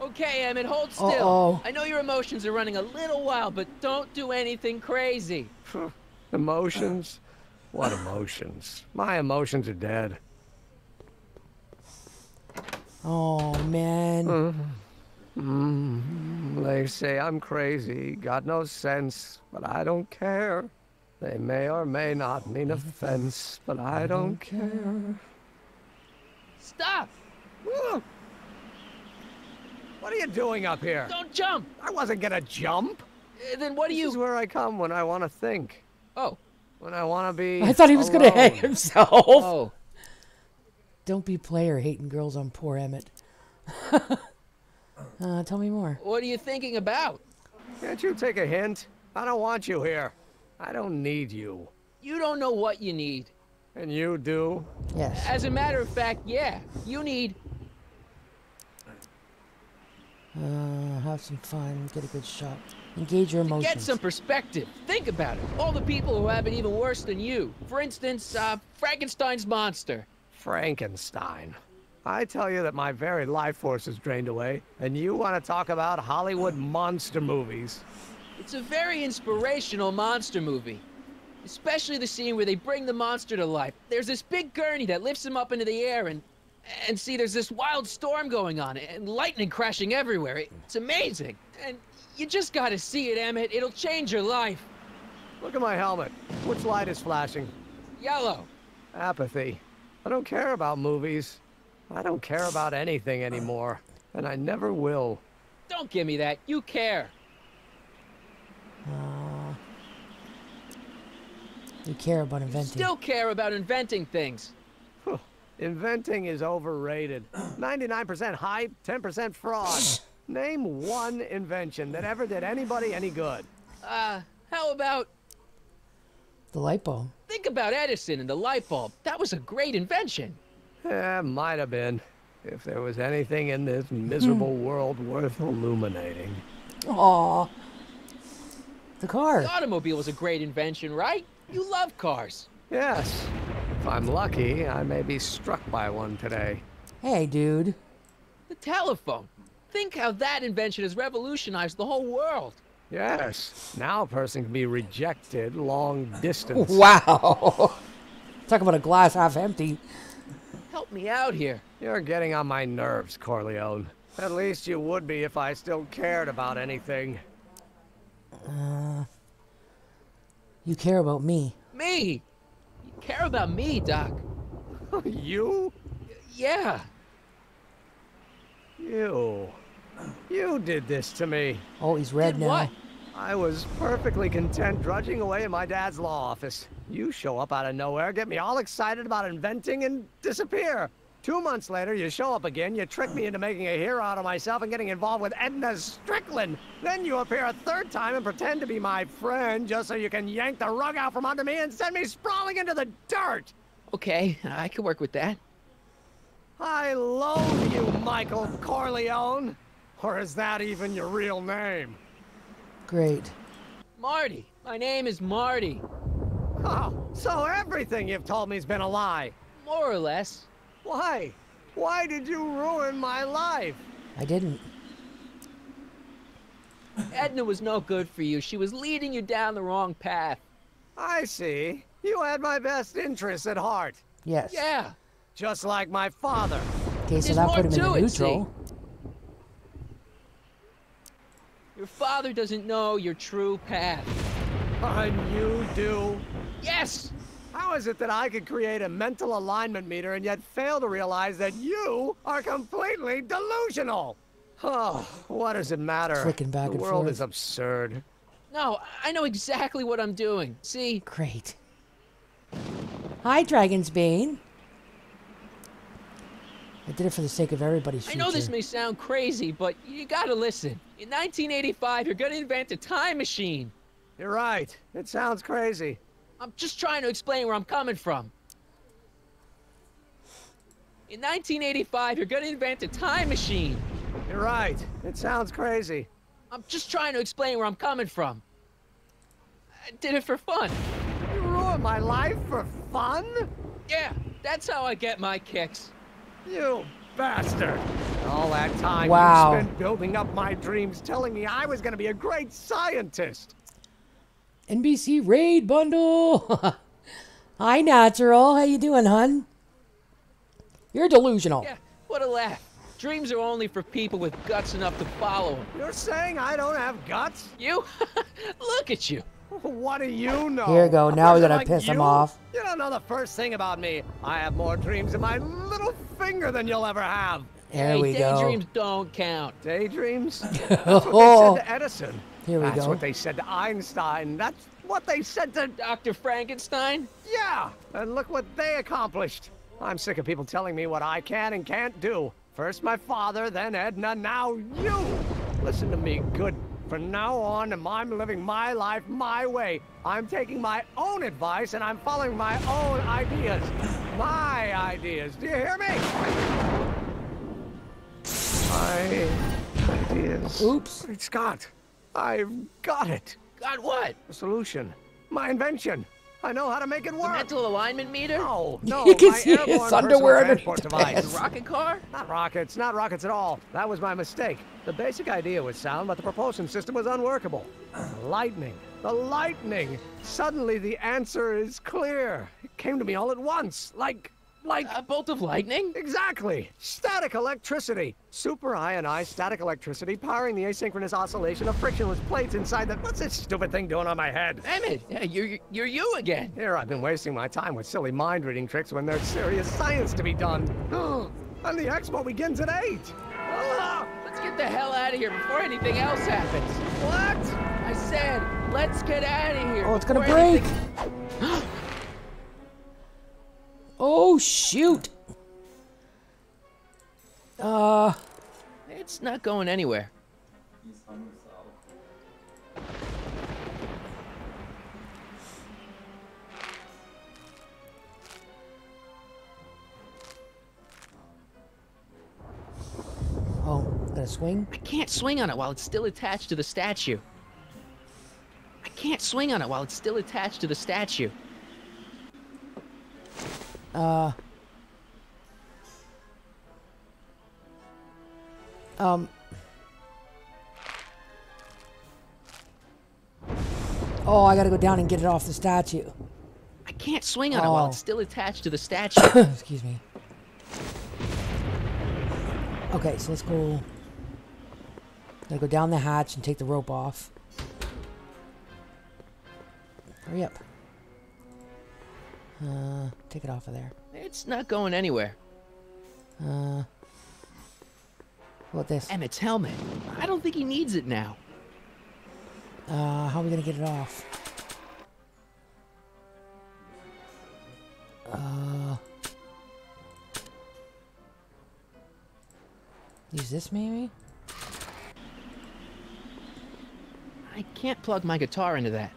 Okay, Emmett, hold still. Uh-oh. I know your emotions are running a little wild, but don't do anything crazy. Emotions? What emotions? My emotions are dead. Oh, man. They say I'm crazy, got no sense, but I don't care. They may or may not mean offense, but I don't care. Stop! What are you doing up here? Don't jump! I wasn't gonna jump. Then what do you... This is where I come when I want to think. Oh. When I want to be I thought he was going to hang himself. Oh. Don't be player hating girls on poor Emmett. Tell me more. What are you thinking about? Can't you take a hint? I don't want you here. I don't need you. You don't know what you need. And you do? Yes. As a matter of fact, yeah. You need... Have some fun. Get a good shot. Engage your emotions. Get some perspective. Think about it. All the people who have it even worse than you. For instance, Frankenstein's monster. Frankenstein. I tell you that my very life force is drained away, and you want to talk about Hollywood monster movies. It's a very inspirational monster movie. Especially the scene where they bring the monster to life. There's this big gurney that lifts him up into the air, and see, there's this wild storm going on, and lightning crashing everywhere. It's amazing. And you just gotta see it, Emmett. It'll change your life. Look at my helmet. Which light is flashing? Yellow. Apathy. I don't care about movies. I don't care about anything anymore. And I never will. Don't give me that. You care. You care about inventing. Still care about inventing things. Inventing is overrated. 99% hype, 10% fraud. Name one invention that ever did anybody any good. How about... The light bulb. Think about Edison and the light bulb. That was a great invention. Yeah, might have been. If there was anything in this miserable world worth illuminating. Aww. The car. The automobile was a great invention, right? You love cars. Yes. If I'm lucky, I may be struck by one today. Hey, dude. The telephone. Think how that invention has revolutionized the whole world. Yes. Now a person can be rejected long distance. Wow. Talk about a glass half empty. Help me out here. You're getting on my nerves, Corleone. At least you would be if I still cared about anything. You care about me. Me? You care about me, Doc. You? Yeah. You did this to me. Oh, he's red now. What? I was perfectly content drudging away in my dad's law office. You show up out of nowhere, get me all excited about inventing, and disappear. 2 months later, you show up again, you trick me into making a hero out of myself and getting involved with Edna Strickland. Then you appear a third time and pretend to be my friend just so you can yank the rug out from under me and send me sprawling into the dirt. Okay, I can work with that. I loathe you, Michael Corleone. Or is that even your real name? Great. Marty. My name is Marty. Oh, so everything you've told me's been a lie. More or less. Why? Why did you ruin my life? I didn't. Edna was no good for you. She was leading you down the wrong path. I see. You had my best interests at heart. Yes. Yeah. Just like my father. Okay, so that put him in the neutral. Your father doesn't know your true path. And you do? Yes! How is it that I could create a mental alignment meter and yet fail to realize that you are completely delusional? Oh, what does it matter? Flicking back and the world forth. is absurd. No, I know exactly what I'm doing. See? Great. Hi, Dragon's Bane. I did it for the sake of everybody's future. I know this may sound crazy, but you gotta listen. In 1985, you're gonna invent a time machine. You're right. It sounds crazy. I'm just trying to explain where I'm coming from. In 1985, you're gonna invent a time machine. You're right. It sounds crazy. I'm just trying to explain where I'm coming from. I did it for fun. You ruined my life for fun? Yeah, that's how I get my kicks. You bastard. All that time Wow. you spent building up my dreams, telling me I was going to be a great scientist. NBC Raid Bundle. Hi, Natural. How you doing, hun? You're delusional. Yeah, what a laugh. Dreams are only for people with guts enough to follow them. You're saying I don't have guts? You? Look at you. What do you know? Here we go. A Now we person gotta like piss him you? off. You don't know the first thing about me. I have more dreams in my little finger than you'll ever have. There we go. Daydreams don't count. Daydreams? That's what they said to Edison. Here we That's go. what they said to Einstein. That's what they said to Dr. Frankenstein? Yeah, and look what they accomplished. I'm sick of people telling me what I can and can't do. First my father, then Edna, now you. Listen to me, good. From now on, I'm living my life my way. I'm taking my own advice and I'm following my own ideas. My ideas. Do you hear me? My ideas. Oops. Great Scott. I've got it. Got what? A solution. My invention. I know how to make it work. The mental alignment meter? No, no. You can my see airborne his underwear personal underneath transport the device. pants. The rocket car? Not rockets at all. That was my mistake. The basic idea was sound, but the propulsion system was unworkable. Lightning. The lightning. Suddenly the answer is clear. It came to me all at once. Like a bolt of lightning? Exactly. Static electricity. Super ionized static electricity powering the asynchronous oscillation of frictionless plates inside the... What's this stupid thing doing on my head? Emmett, yeah, you're you again. Here I've been wasting my time with silly mind-reading tricks when there's serious science to be done. And the expo begins at 8. Let's get the hell out of here before anything else happens. What? I said, let's get out of here. Oh, it's gonna before break. anything- Oh, shoot. It's not going anywhere. Oh, gotta swing? I can't swing on it while it's still attached to the statue. I can't swing on it while it's still attached to the statue. Oh, I gotta go down and get it off the statue. I can't swing on it while it's still attached to the statue. Excuse me. Okay, so let's go... Gotta go down the hatch and take the rope off. Hurry up. Take it off of there. It's not going anywhere. What about this? Emmett's helmet. I don't think he needs it now. How are we gonna get it off? Use this maybe? I can't plug my guitar into that.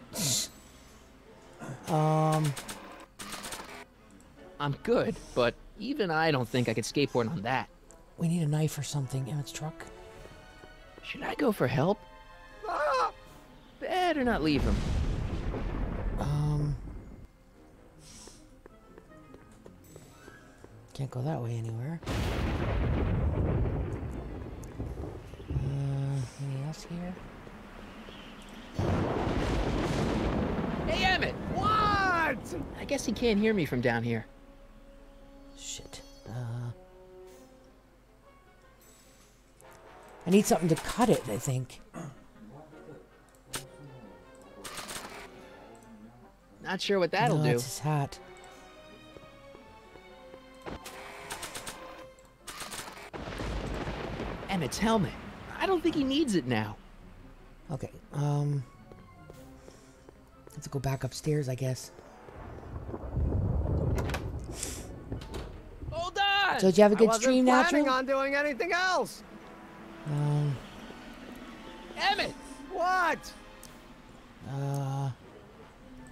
I'm good, but even I don't think I could skateboard on that. We need a knife or something. Emmett's truck. Should I go for help? Better not leave him. Can't go that way anywhere. Anything else here? Hey, Emmett! What? I guess he can't hear me from down here. Shit. I need something to cut it, I think. Not sure what that'll do. It's his hat. Emmett's helmet. I don't think he needs it now. Okay, let's go back upstairs, I guess. Hold on! So did you have a good stream, I wasn't Natural? planning on doing anything else. Emmett! What?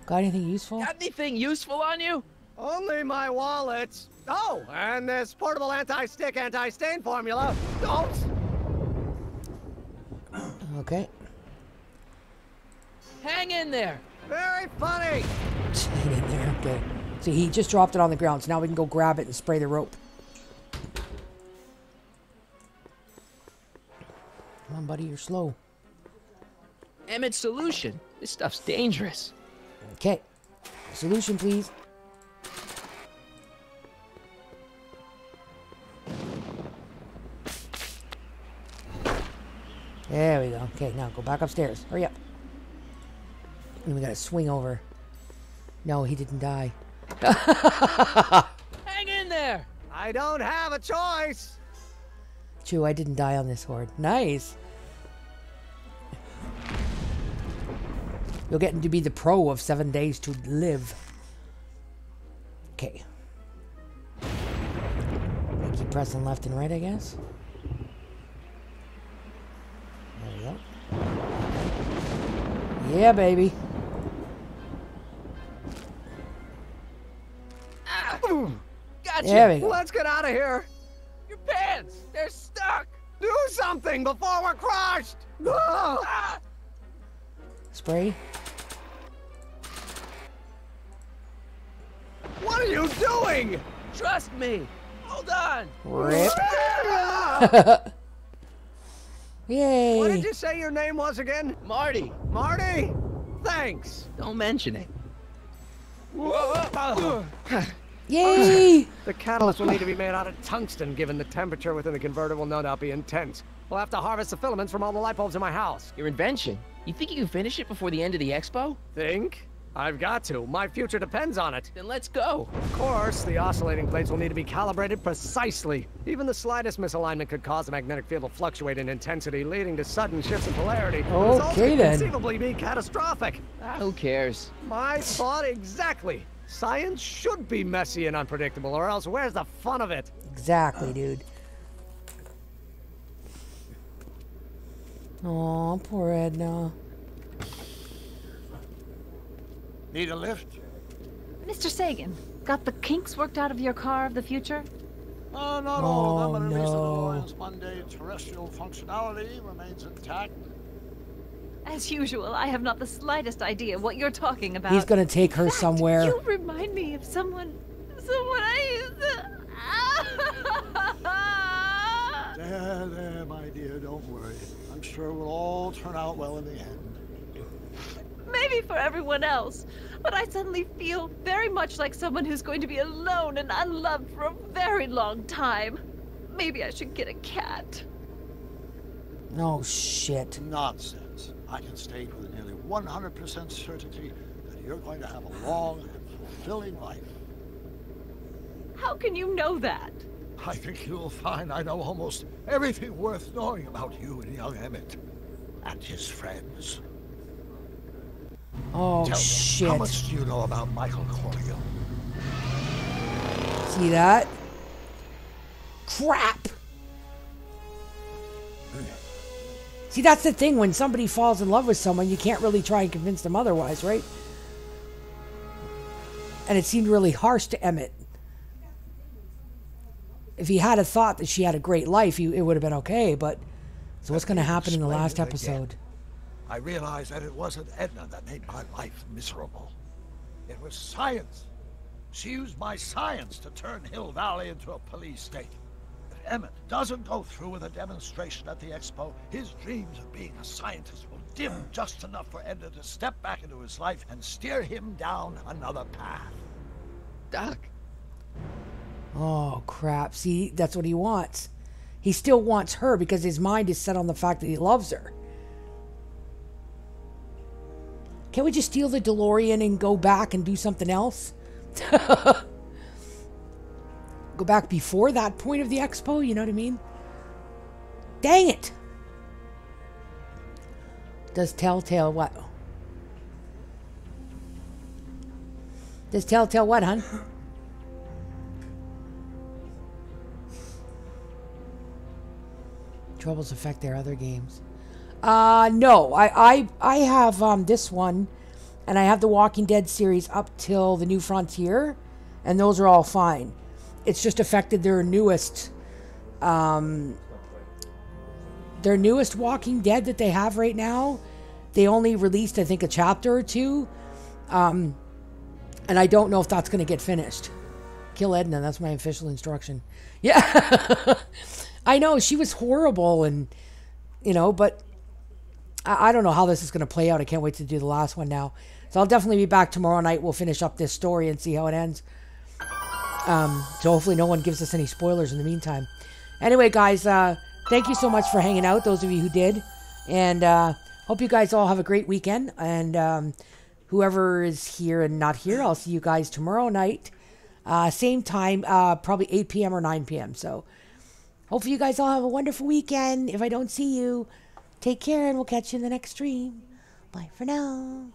Got anything useful? Got anything useful on you? Only my wallet. Oh, and this portable anti-stick, anti-stain formula. Don't. Okay. Hang in there. Very funny. Hang in there. Okay. So he just dropped it on the ground, so now we can go grab it and spray the rope. Come on, buddy, you're slow. Emmett's solution. This stuff's dangerous. Okay. Solution, please. There we go. Okay, now go back upstairs. Hurry up. And we gotta swing over. No, he didn't die. Hang in there. I don't have a choice. True, I didn't die on this horde. Nice. You're getting to be the pro of 7 days to live. Okay. I keep pressing left and right, I guess. There we go. Yeah, baby. Gotcha. There we go. Let's get out of here. Your pants! They're stuck! Do something before we're crushed! Ah! Spray. What are you doing? Trust me! Hold on! Rip. Yay! What did you say your name was again? Marty! Marty? Thanks. Don't mention it. Yay! The catalyst will need to be made out of tungsten, given the temperature within the converter will no doubt be intense. We'll have to harvest the filaments from all the light bulbs in my house. Your invention? You think you can finish it before the end of the expo? Think? I've got to. My future depends on it. Then let's go. Of course, the oscillating plates will need to be calibrated precisely. Even the slightest misalignment could cause the magnetic field to fluctuate in intensity, leading to sudden shifts in polarity. The results could conceivably be catastrophic. Who cares? My thought exactly. Science should be messy and unpredictable, or else where's the fun of it? Exactly, dude. Oh, poor Edna. Need a lift? Mr. Sagan, got the kinks worked out of your car of the future? Not all of them, but at least the DeLorean's mundane terrestrial functionality remains intact. As usual, I have not the slightest idea what you're talking about. He's gonna take her somewhere. You remind me of someone I used to... There, my dear, don't worry. I'm sure we'll all turn out well in the end. Maybe for everyone else, but I suddenly feel very much like someone who's going to be alone and unloved for a very long time. Maybe I should get a cat. Oh, shit. Nonsense. I can state with nearly 100% certainty that you're going to have a long and fulfilling life. How can you know that? I think you'll find I know almost everything worth knowing about you and young Emmett and his friends. Oh, Tell shit. Me, how much do you know about Michael Corleone? See that? Crap! See, that's the thing. When somebody falls in love with someone, you can't really try and convince them otherwise, right? And it seemed really harsh to Emmett. If he had a thought that she had a great life, it would have been okay, but... So what's going to happen in the last episode? I realized that it wasn't Edna that made my life miserable. It was science. She used my science to turn Hill Valley into a police state. If Emmett doesn't go through with a demonstration at the expo, his dreams of being a scientist will dim just enough for Edna to step back into his life and steer him down another path. Doc. Oh, crap. See, that's what he wants. He still wants her because his mind is set on the fact that he loves her. Can't we just steal the DeLorean and go back and do something else? Go back before that point of the expo, you know what I mean? Dang it! Does Telltale what? Does Telltale what, hon? Troubles affect their other games. No. I have this one, and I have the Walking Dead series up till the New Frontier, and those are all fine. It's just affected their newest Walking Dead that they have right now. They only released, I think, a chapter or two, and I don't know if that's going to get finished. Kill Edna, that's my official instruction. Yeah. I know, she was horrible, and, you know, but I don't know how this is going to play out. I can't wait to do the last one now. So I'll definitely be back tomorrow night. We'll finish up this story and see how it ends. So hopefully no one gives us any spoilers in the meantime. Anyway, guys, thank you so much for hanging out, those of you who did. And hope you guys all have a great weekend. And whoever is here and not here, I'll see you guys tomorrow night. Same time, probably 8 p.m. or 9 p.m. So Hopefully you guys all have a wonderful weekend. If I don't see you, take care and we'll catch you in the next stream. Bye for now.